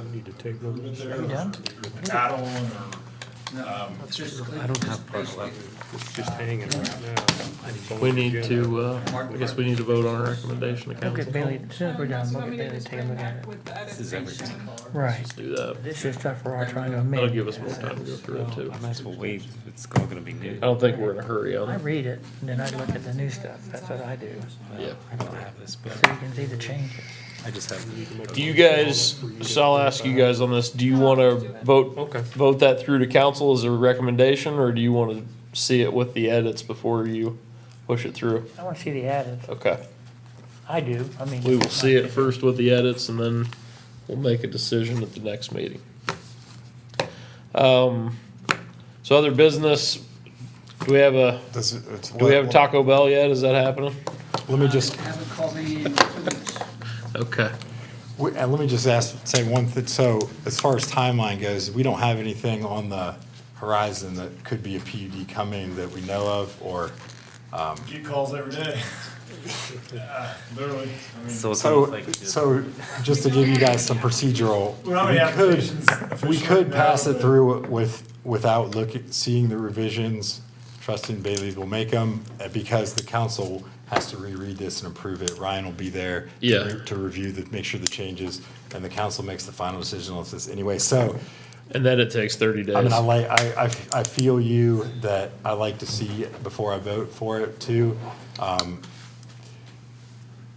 We need to take improvement there? Are you done? Or add-on, or, It's just I don't have parcel. It's just hanging right now. We need to, I guess we need to vote on a recommendation to Look council. at Bailey, as soon as we're done, So look let at me Bailey, just take a bring look at back it. with the is everything. editation. Right. Let's do that. This is stuff we're all trying to That'll amend. give us more time to go through it too. I might as well wait, it's all gonna be new. I don't think we're in a hurry on I it. read it, and then I look at the new stuff. That's what I do. Yeah. I don't have this, but So you can see the changes. I just have. Do you guys, so I'll ask you guys on this, do you wanna vote that through to council as a recommendation, or do you wanna see it with the edits before you push it through? I want to see the added. Okay, I do, I mean. we will see it first with the edits and then we'll make a decision at the next meeting. So other business, do we have a Taco Bell yet? Is that happening? Let me just, Haven't called me in 2 weeks. Okay. and let me just say one thing, so as far as timeline goes, we don't have anything on the horizon that could be a PUD coming that we know of, or, get calls every day. Literally, I mean. So it's so, almost like it's just- so just to give you guys some procedural, We don't have any applications we officially, could no, pass it but- through without seeing the revisions, trusting Bailey will make them, because the council has to reread this and approve it. Ryan will be there Yeah. to review make sure the changes, and the council makes the final decision on this anyway. So, And then it takes 30 days. I mean, I feel you that I like to see before I vote for it too.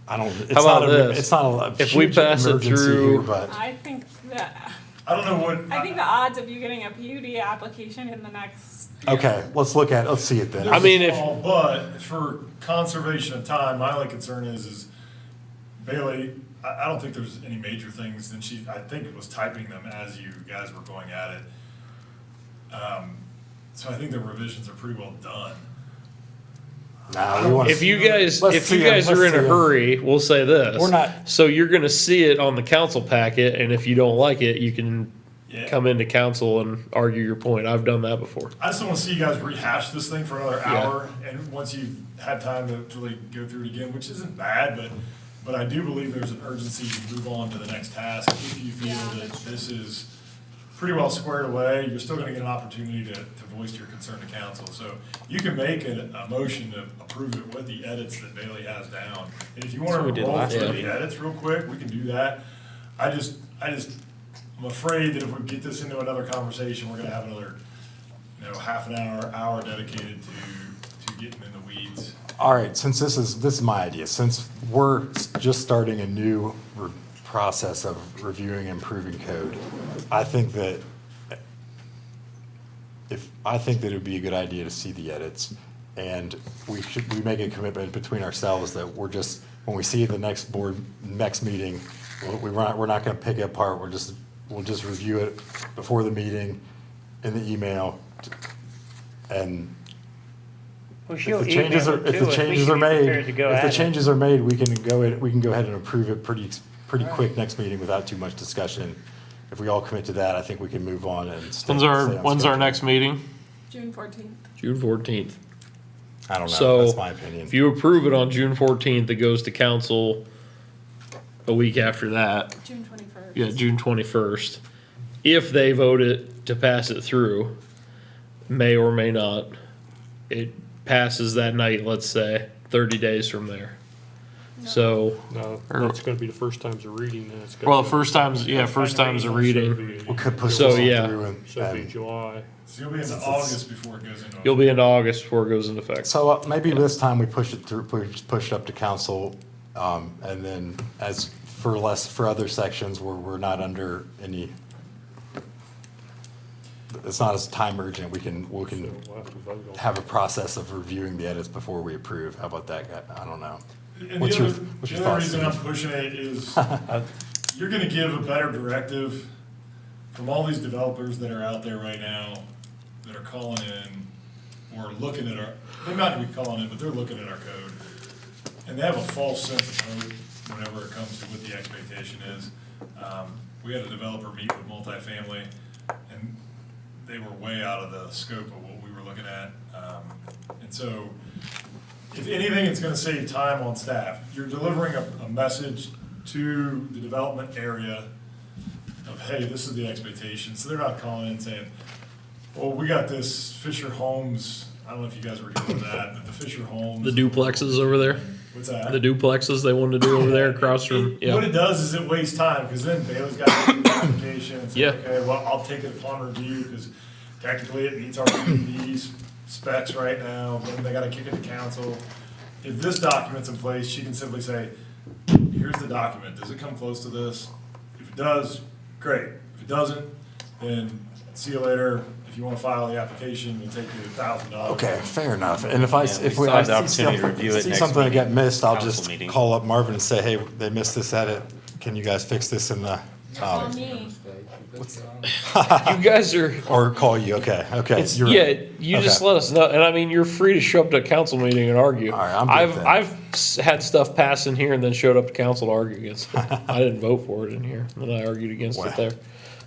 I don't, it's How about not this? it's not a If we huge pass it emergency here, through- but I think that, I don't know what. I think the odds of you getting a PUD application in the next, okay, let's see it then. I mean, if- But for conservation of time, my only concern is Bailey, I don't think there's any major things, and I think it was typing them as you guys were going at it. So I think the revisions are pretty well done. Nah, we wanna If you guys, Let's if you see 'em, guys let's are in see a 'em. hurry, we'll say this. We're not- So you're gonna see it on the council packet, and if you don't like it, you can Yeah. come into council and argue your point. I've done that before. I just don't wanna see you guys rehash this thing for another Yeah. hour, and once you've had time to really go through it again, which isn't bad, but I do believe there's an urgency to move on to the next task if you feel that this is pretty well squared away. You're still gonna get an opportunity to voice your concern to council. So you can make a motion to approve it with the edits that Bailey has down. And if you That's what we wanna did roll last through time. the edits real quick, we can do that. I'm afraid that if we get this into another conversation, we're gonna have another, half an hour dedicated to getting in the weeds. All right, since this is my idea, since we're just starting a new process of reviewing and improving code, I think that it would be a good idea to see the edits, and we make a commitment between ourselves that we're just, when we see the next meeting, we're not gonna pick it apart, we'll just review it before the meeting in the email, and Well, if she'll the changes email are, it if to the us. We changes should are be made, prepared to go if the at it. changes are made, we can go ahead and approve it pretty quick next meeting without too much discussion. If we all commit to that, I think we can move on and stay. When's stay our, on when's our schedule. next meeting? June 14th. June 14th. I don't know, So, that's my opinion. if you approve it on June 14th, it goes to council a week after that. June 21st. Yeah, June 21st. If they vote it to pass it through, may or may not, it passes that night, let's say, 30 days from there. So, No, that's gonna be the first times of reading, then it's. well, first times a reading. We could push So, this one yeah. through and. So it'll be July. So you'll be into August before it goes into. You'll be into August before it goes into effect. So maybe this time we push it through, push it up to council, and then as for other sections where we're not under any, it's not as time urgent, we can We'll have to vote on it. have a process of reviewing the edits before we approve. How about that, guy? I don't know. And What's the your- other, what's your the other thoughts, reason I'm Steve? pushing it is you're gonna give a better directive from all these developers that are out there right now that are calling in or looking at they might not be calling in, but they're looking at our code. And they have a false sense of hope whenever it comes to what the expectation is. We had a developer meet with multifamily and they were way out of the scope of what we were looking at. And so, if anything, it's gonna save time on staff. You're delivering a message to the development area of, hey, this is the expectation. So they're not calling in saying, well, we got this Fisher Homes, I don't know if you guys were here for that, but the Fisher Homes. The duplexes over there, What's that? the duplexes they wanted to do over there across from, What it yeah. does is it wastes time, because then Bailey's got to do the application and say, Yeah. okay, well, I'll take it upon review, because technically it meets our PUD specs right now, then they gotta kick it to council. If this document's in place, she can simply say, here's the document, does it come close to this? If it does, great, if it doesn't, then see you later. If you wanna file the application, we'll take you $1,000. Okay, fair enough. And if I, Yeah, if we we, still I have the see opportunity to something, review it see next something that meeting, got missed, I'll council just meeting. call up Marvin and say, hey, they missed this edit. Can you guys fix this in the, Call me. You guys are, or call you, okay, okay. it's, you're yeah, right. you just Okay. let us know, and I mean, you're free to show up to a council meeting and argue. All right, I'm good then. I've had stuff pass in here and then showed up to council to argue against it. I didn't vote for it in here, and I argued against Wow. it there.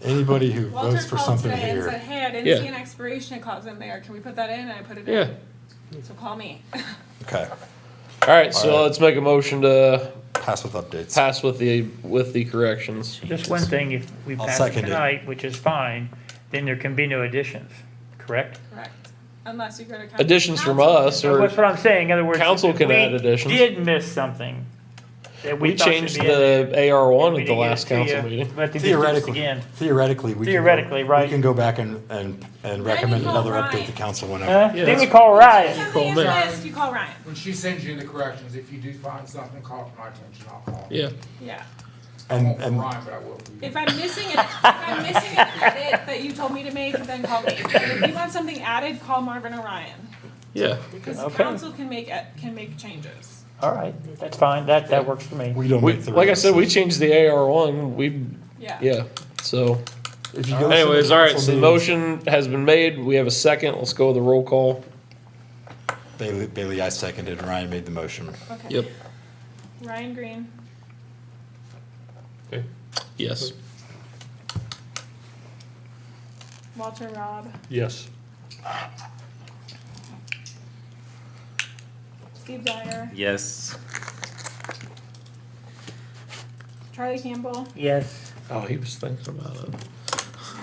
Anybody who Walter votes for called something today and said, here. hey, I didn't Yeah. see an expiration clause in there. Can we put that in? And I put it Yeah. in. So call me. Okay, All right, so All right. let's make a motion to pass with updates. pass with the corrections. Just one thing, if we I'll pass it second it. tonight, which is fine, then there can be no additions, correct? Correct. Unless you go to council. Additions from Council. us, or That's what I'm saying, in other words. Council if can we add additions. Did miss something that we we thought should changed be in there, the AR1 we at the didn't get last it to council you, meeting. we have to do this Theoretically, again. theoretically, we can. Theoretically, We right. can go back and recommend call another Ryan. update to council whenever. Yeah, Then we that's- call Ryan. Something is me. missed, you call Ryan. When she sends you the corrections, if you do find something, call it to my attention, I'll call. Yeah. Yeah. I won't And, for Ryan, but I will for you. If I'm missing an edit that you told me to make, then call me. But if you want something added, call Marvin or Ryan. Yeah. Because Okay. council can make changes. All right, that's fine, that works for me. we don't We, make the. like I said, we rules. changed the AR1. Yeah. Yeah. So, If you go to anyways, the all right. council So the meetings- motion has been made. We have a second. Let's go with the roll call. Bailey, I seconded, Ryan made the motion. Okay. Yep. Ryan Green, Okay, Yes. Walter Robb, yes. Steve Dyer, Yes. Charlie Campbell, Yes, Oh, he was thinking about it.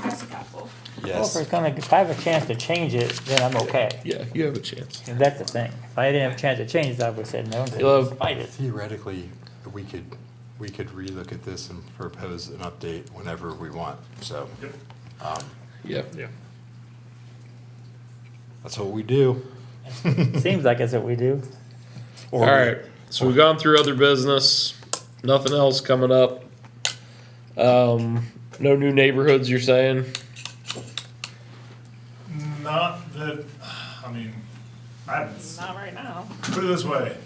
Jessica. approval. Well, if I have a chance to change it, then I'm okay. Yeah, you have a chance. And that's the thing. If I didn't have a chance to change it, I would've said no, You'll and have- fight it. Theoretically, we could relook at this and propose an update whenever we want, so. Yeah. Yeah. That's what we do. Seems like that's what we do. All right, so we've gone through other business, nothing else coming up. No new neighborhoods, you're saying? Not that, I mean, I haven't, Not right now. put it this way.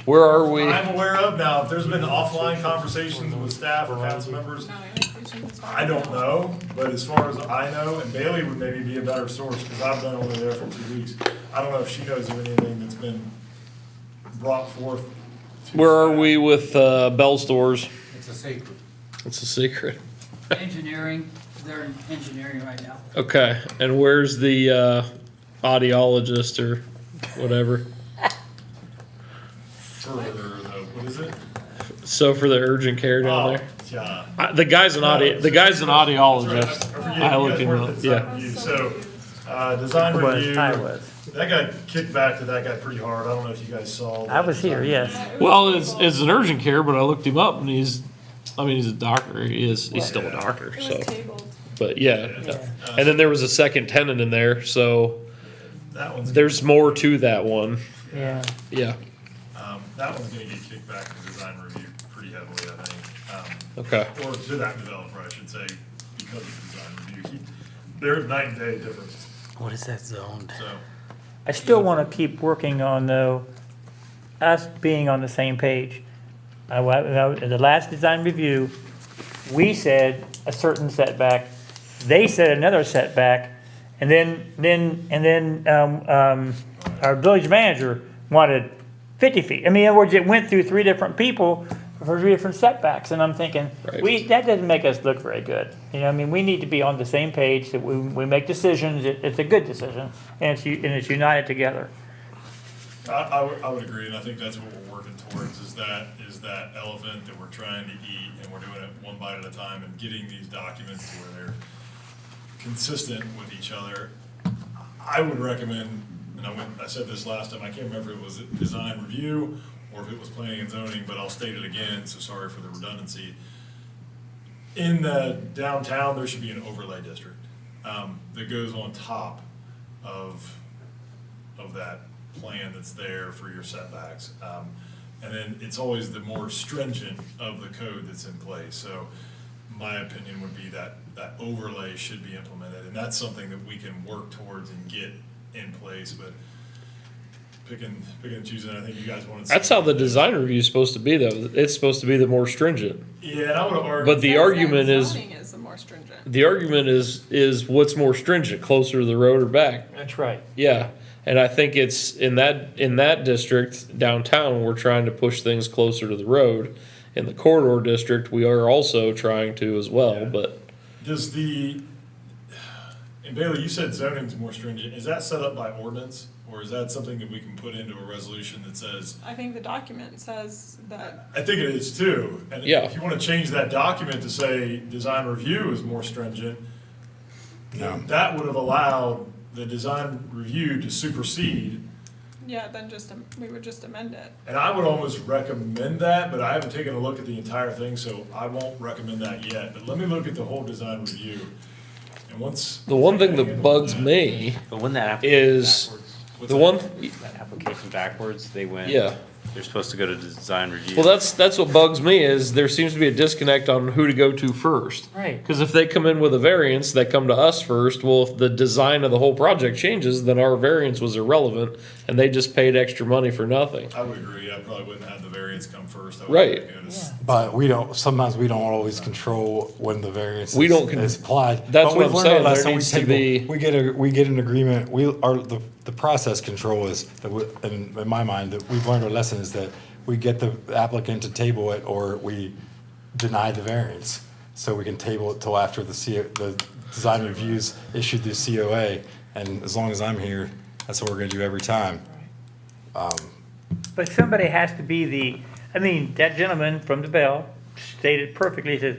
Where are we? I'm aware of now, if there's been offline conversations with staff or council members, No annexation is fine. I don't know, but as far as I know, and Bailey would maybe be a better source, because I've been only there for 2 weeks. I don't know if she knows of anything that's been brought forth. to Where are staff. we with, Bell Stores? It's a secret. It's a secret. Engineering, they're in engineering right now. Okay, and where's the, audiologist or whatever? Further, though, what is it? So for the urgent care down Oh, there? yeah. The guy's an That's audiologist. right, I forget, I you looked guys him weren't up, at design yeah. review. So, design Was, review, I was. that got kicked back to that guy pretty hard. I don't know if you guys saw. I was that here, design yes. review. Well, it's an urgent care, but I looked him up and he's a doctor. He's still a doctor, It so. was tabled. But yeah, and then there was a second tenant in there, so That one's. there's more to that one. Yeah. Yeah, That one's gonna get kicked back to design review pretty heavily, I think. okay. Or to that developer, I should say, because of design review. They're night and day difference, What is that zoned? so. I still want to keep working on, though, us being on the same page. In the last design review, we said a certain setback, they said another setback, and then our village manager wanted 50 feet. I mean, in other words, it went through 3 different people for 3 different setbacks, and I'm thinking, Right. that doesn't make us look very good. You know, I mean, we need to be on the same page, that we make decisions, it's a good decision, and it's united together. I would agree, and I think that's what we're working towards, is that elephant that we're trying to eat, and we're doing it one bite at a time, and getting these documents to where they're consistent with each other. I would recommend, and I said this last time, I can't remember if it was design review or if it was planning and zoning, but I'll state it again, so sorry for the redundancy. In the downtown, there should be an overlay district, that goes on top of that plan that's there for your setbacks. And then it's always the more stringent of the code that's in place. So my opinion would be that overlay should be implemented, and that's something that we can work towards and get in place, but picking and choosing, I think you guys wanted. That's how the design review is supposed to be, though. It's supposed to be the more stringent. Yeah, and I would argue. But the Says that argument is, zoning is the more stringent. the argument is what's more stringent, closer to the road or back? That's right. Yeah, and I think it's in that district downtown, we're trying to push things closer to the road. In the corridor district, we are also trying to as well, Yeah. but Does and Bailey, you said zoning's more stringent. Is that set up by ordinance, or is that something that we can put into a resolution that says? I think the document says that, I think it is too. And Yeah. if you want to change that document to say design review is more stringent, No. that would have allowed the design review to supersede. yeah, then we would just amend it. And I would almost recommend that, but I haven't taken a look at the entire thing, so I won't recommend that yet. But let me look at the whole design review. And once. the one thing that bugs me But when that application is What's the that? one, that application backwards, they went. yeah. They're supposed to go to design review. Well, that's what bugs me is there seems to be a disconnect on who to go to first. Right. Because if they come in with a variance, they come to us first. Well, if the design of the whole project changes, then our variance was irrelevant, and they just paid extra money for nothing. I would agree. I probably wouldn't have the variance come first. I would Right. go to But sometimes we don't always control when the variance We don't is applied. That's But what we've I'm learned our saying. There lesson. We needs to table- be- We get an agreement, the process control is, in my mind, that we've learned our lesson is that we get the applicant to table it or we deny the variance. So we can table it till after the design reviews issued the COA. And as long as I'm here, that's what we're gonna do every time. But somebody has to be that gentleman from the Bell stated perfectly, he says,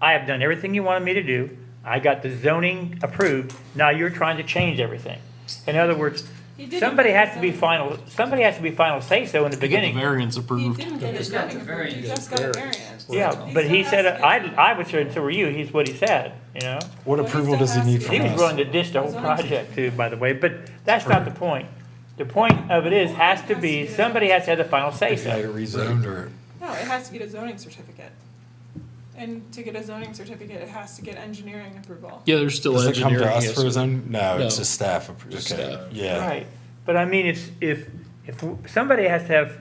I have done everything you wanted me to do. I got the zoning approved, now you're trying to change everything. In other words, He didn't somebody get has the to be zoning. somebody has to be final say-so in the Get the beginning. variance He approved. didn't get his He's got zoning the approved, he variance. just got a variance. Yeah, He but still he has said, to get- I was sure, so were you, he's what he said, you know? What Well, he approval still does he has need to from He was us? willing to ditch the whole project too, by the way, but that's not the point. The point of it is, has to be, somebody has to have the final say-so. Rezoned or? No, it has to get a zoning certificate. And to get a zoning certificate, it has to get engineering approval. Yeah, there's still Does it come engineering. to us yes, for a sir. zone? No, it's No. just staff. Just Okay. staff. Yeah. Right, but I mean, it's, if somebody has to have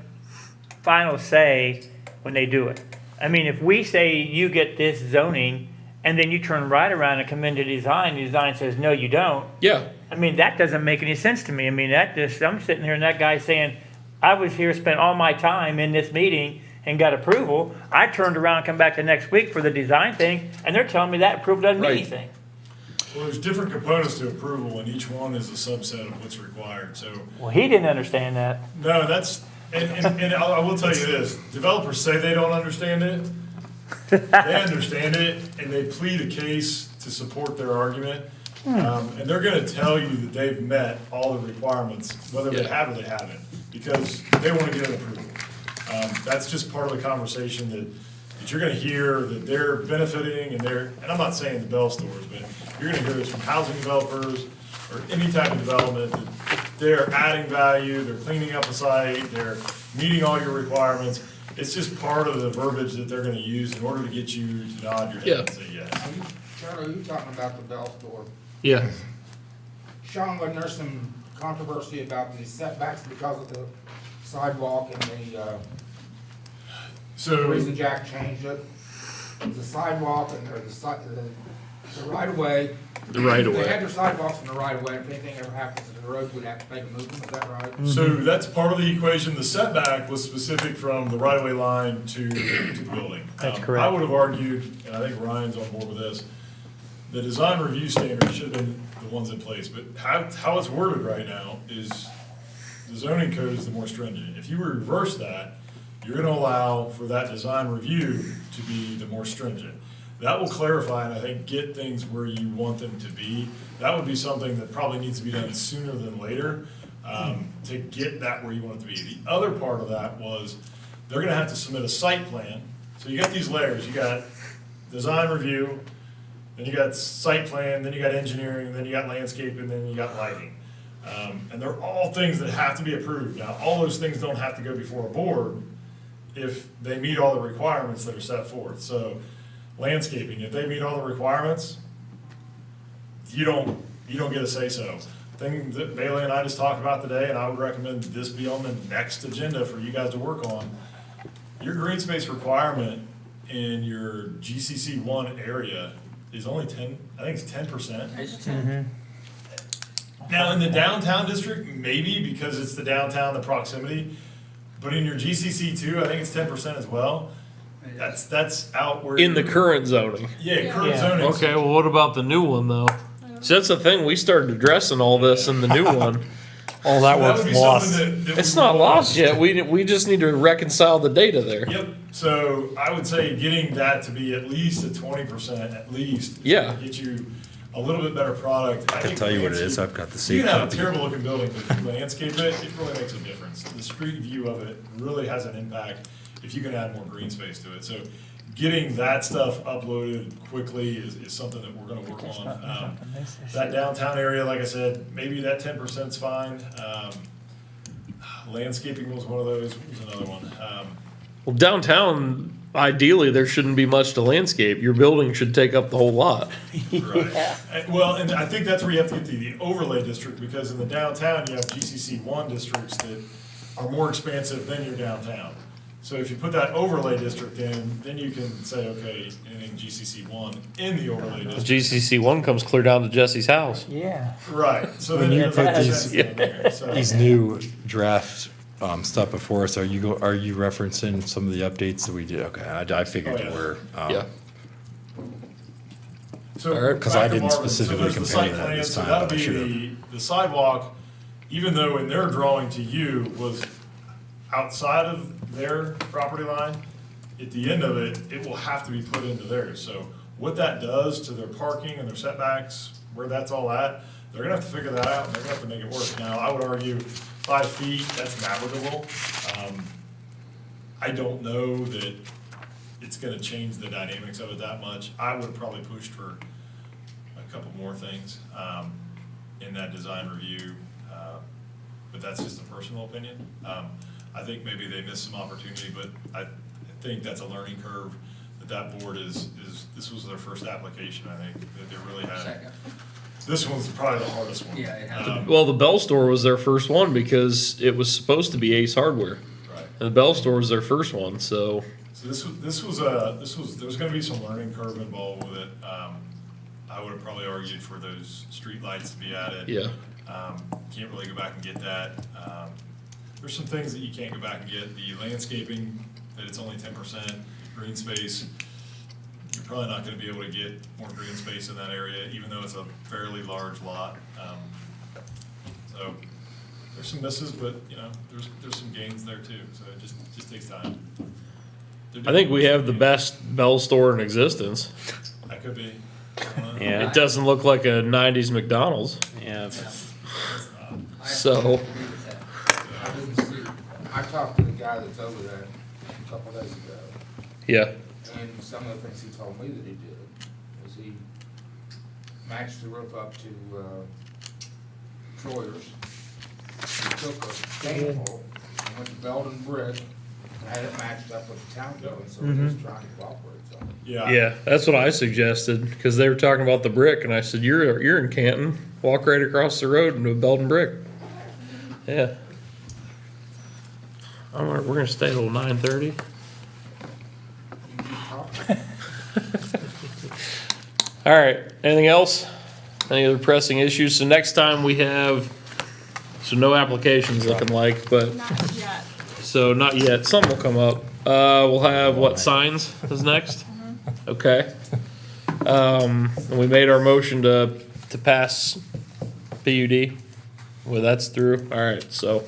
final say when they do it. I mean, if we say you get this zoning, and then you turn right around and come into design, the design says, no, you don't. Yeah, I mean, that doesn't make any sense to me. I mean, that just, I'm sitting here and that guy saying, I was here, spent all my time in this meeting and got approval. I turned around and come back the next week for the design thing, and they're telling me that approval doesn't mean Right. anything. Well, there's different components to approval, and each one is a subset of what's required, so. Well, he didn't understand that. No, that's, and I will tell you this, developers say they don't understand it. They understand it, and they plead a case to support their argument. And they're gonna tell you that they've met all the requirements, whether they Yeah. have or they haven't, because they wanna get an approval. That's just part of the conversation that you're gonna hear, that they're benefiting, and I'm not saying the Bell stores, but you're gonna hear this from housing developers, or any type of development, that they're adding value, they're cleaning up the site, they're meeting all your requirements. It's just part of the verbiage that they're gonna use in order to get you to nod your head and say yes. Charlie, you talking about the Bell store? yeah. Sean, wasn't there some controversy about the setbacks because of the sidewalk and the So, reason Jack changed it? The sidewalk and, or the right of way. The right of They had way. their sidewalks in the right of way, if anything ever happens to the road, we'd have to pay to move them, is that right? so that's part of the equation. The setback was specific from the right-of-way line to the building. That's I correct. would have argued, and I think Ryan's on board with this, the design review standards should have been the ones in place, but how it's worded right now is the zoning code is the more stringent. If you reverse that, you're gonna allow for that design review to be the more stringent. That will clarify and I think get things where you want them to be. That would be something that probably needs to be done sooner than later, to get that where you want it to be. The other part of that was, they're gonna have to submit a site plan. So you got these layers, you got design review, then you got site plan, then you got engineering, then you got landscape, and then you got lighting. And they're all things that have to be approved. Now, all those things don't have to go before a board if they meet all the requirements that are set forth. So landscaping, if they meet all the requirements, you don't get a say-so. Thing that Bailey and I just talked about today, and I would recommend this be on the next agenda for you guys to work on. Your green space requirement in your GCC one area is only 10, I think it's 10%. Now, in the downtown district, maybe because it's the downtown, the proximity, but in your GCC two, I think it's 10% as well. That's out where. In the you're- current zoning. Yeah, current Yeah. zoning. Okay, well, what about the new one though? So that's the thing, we started addressing all this in the new one. All that So was would be lost. something that It's we not would- lost yet, we just need to reconcile the data there. Yep, so I would say getting that to be at least a 20%, at least. Yeah. Get you a little bit better product. I can tell you what it is. I've got the You same can have a copy. terrible looking building, but if you landscape it, it really makes a difference. The street view of it really has an impact if you can add more green space to it. So getting that stuff uploaded quickly is something that we're gonna work on. That downtown area, like I said, maybe that 10%'s fine. Landscaping was one of those, what was another one? Well, downtown, ideally, there shouldn't be much to landscape, your building should take up the whole lot. Right. Well, and I think that's where you have to get to the overlay district, because in the downtown, you have GCC one districts that are more expansive than your downtown. So if you put that overlay district in, then you can say, okay, anything GCC one in the overlay district. GCC one comes clear down to Jesse's house. Yeah. Right, so then When it you doesn't put make these- sense down there, so. These new draft stuff before us, are you referencing some of the updates that we did? Okay, I figured Oh, you yeah. were. Yeah. So All right. 'Cause back I to didn't Marvin. specifically So there's the compare site that plan, this so time, that'll but I be should've. the sidewalk, even though in their drawing to you was outside of their property line, at the end of it, it will have to be put into theirs. So What that does to their parking and their setbacks, where that's all at, they're gonna have to figure that out, and they're gonna have to make it work. Now, I would argue 5 feet, that's navigable. I don't know that it's gonna change the dynamics of it that much. I would have probably pushed for a couple more things, in that design review, but that's just a personal opinion. I think maybe they missed some opportunity, but I think that's a learning curve that board is, this was their first application, I think, that they really had. Second. This one's probably the hardest one. Yeah, it has. Well, the Bell Store was their first one because it was supposed to be Ace Hardware. Right. And the Bell Store was their first one, so. So there was gonna be some learning curve involved with it. I would have probably argued for those street lights to be added. Yeah. Can't really go back and get that. There's some things that you can't go back and get. The landscaping, that it's only 10% green space. You're probably not gonna be able to get more green space in that area, even though it's a fairly large lot. So there's some misses, but, you know, there's some gains there too, so it just takes time. I think we have the best Bell Store in existence. That could be. Yeah. It doesn't look like a 90s McDonald's, Yeah. so. I didn't see, I talked to the guy that's over there a couple days ago, Yeah. and some of the things he told me that he did was he matched the roof up to, Troyer's. He took a sample and went to Belden Brick and had it matched up with the town building, so he's trying to cooperate, so. Yeah, that's what I suggested, because they were talking about the brick, and I said, you're in Canton, walk right across the road into a Belden Brick. Yeah. We're gonna stay till 9:30. You keep talking. All right, anything else? Any other pressing issues? So next time we have, so no applications looking like, but, Not yet. so not yet, some will come up. We'll have, what, signs is next? Okay. And we made our motion to pass PUD. Well, that's through, all right, so.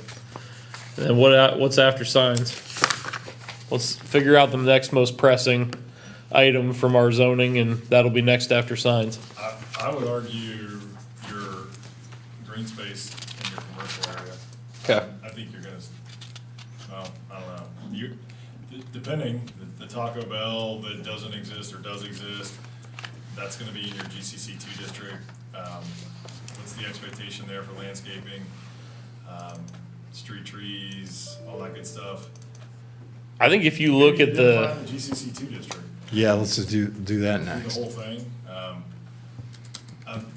And then what's after signs? Let's figure out the next most pressing item from our zoning, and that'll be next after signs. I would argue your green space in your commercial area. Okay. I think you're gonna, well, I don't know. Depending, the Taco Bell that doesn't exist or does exist, that's gonna be in your GCC 2 district. What's the expectation there for landscaping? Street trees, all that good stuff. I think if you look at the, Identify GCC 2 district. Yeah, let's just do that Do next. the whole thing.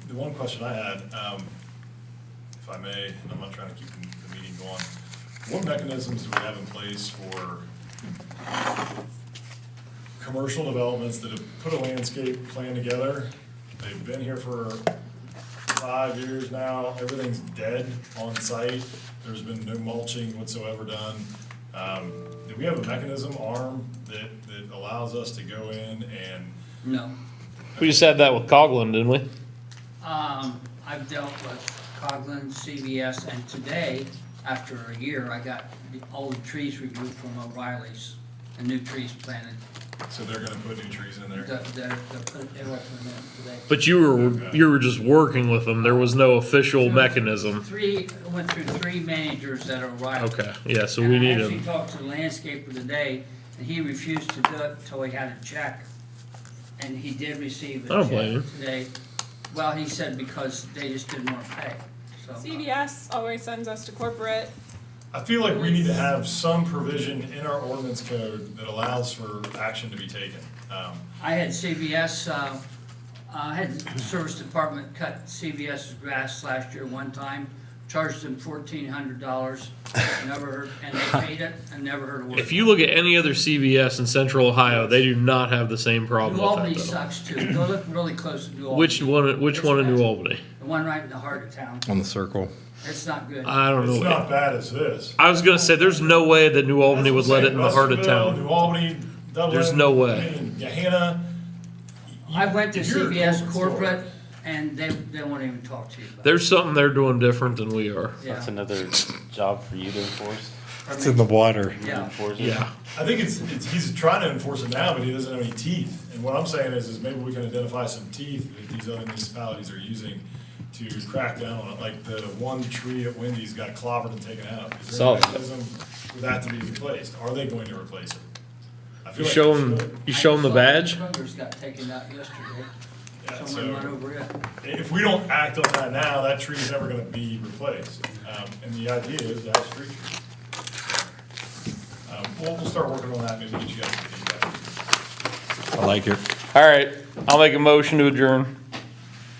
The one question I had, if I may, and I'm not trying to keep the meeting going, what mechanisms do we have in place for commercial developments that have put a landscape plan together? They've been here for 5 years now, everything's dead on site, there's been no mulching whatsoever done. Do we have a mechanism, arm, that allows us to go in and No. we just had that with Coughlin, didn't we? I've dealt with Coughlin, CVS, and today, after a year, I got all the trees removed from O'Reilly's, and new trees planted. so they're gonna put new trees in there? They were putting them in today. But you were just working with them, there was no official mechanism. Went through 3 managers at O'Reilly. Okay, yeah, so we need And I actually them. talked to the landscaper today, and he refused to do it until he had a check. And he did receive I a don't blame check today. Well, he said because they just didn't want to pay, so. CVS always sends us to corporate. I feel like we need to have some provision in our ordinance code that allows for action to be taken. I had CVS, I had the service department cut CVS's grass last year one time, charged them $1,400, never heard, and they paid it, and never heard a word. If you look at any other CVS in central Ohio, they do not have the same problem New with Albany that though. sucks too, go look really close at New Albany. Which one in New Albany? The one right in the heart of town, On the circle. it's not good. I don't It's know. not bad as this. I was gonna say, there's no way that New Albany would let it in the heart of Russellville, town. New Albany, Dublin. There's no way. I mean, Gahanna. I went to If you're a CVS store, corporate, and they won't even talk to you about it. There's something they're doing different than we are. Yeah. That's another job for you to enforce. It's in the water. Yeah. Yeah. I think he's trying to enforce it now, but he doesn't have any teeth. And what I'm saying is maybe we can identify some teeth that these other municipalities are using to crack down on it, like the one tree at Wendy's got clobbered and taken out. Is there Saw a that. mechanism for that to be replaced? Are they going to replace it? I feel You like show they them, should. you show them the badge? Fingers got taken out yesterday. Yeah, Someone so- run over it. If we don't act on that now, that tree's never gonna be replaced. And the idea is to have street trees. We'll start working on that, maybe get you guys some feedback. I like it. All right, I'll make a motion to adjourn.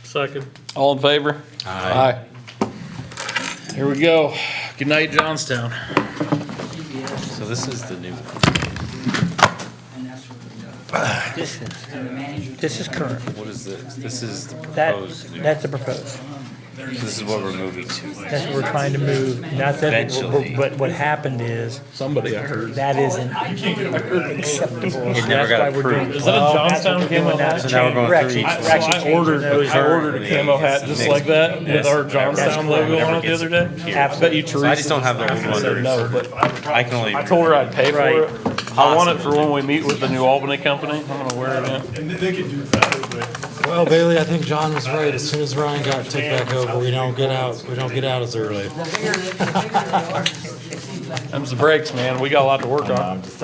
Second. All in favor? Aye. Here we go. Good night, Johnstown. CBS, So this is the new, and that's what we do. This is, And the manager. this is current. what is this? This is the That, proposed new. that's the proposed. This is what we're moving to. That's what we're trying to move. Not that, Eventually. but what happened is, Somebody I heard. that isn't acceptable. It never got approved. Is that a Johnstown camo hat? So now we're going Correct. through each We're one. actually changing those. I ordered a camo hat just like that with our Johnstown logo on it the other day. I bet you Teresa. I just don't have the old one. said no, but I can only. I told her I'd pay for Right. it. I want it for when we meet with the New Albany company. I'm gonna wear it in. And they could do better, but Well, Bailey, I think John was right. As soon as Ryan took back over, we don't get out as early. Them's the breaks, man. We got a lot to work on. I'm just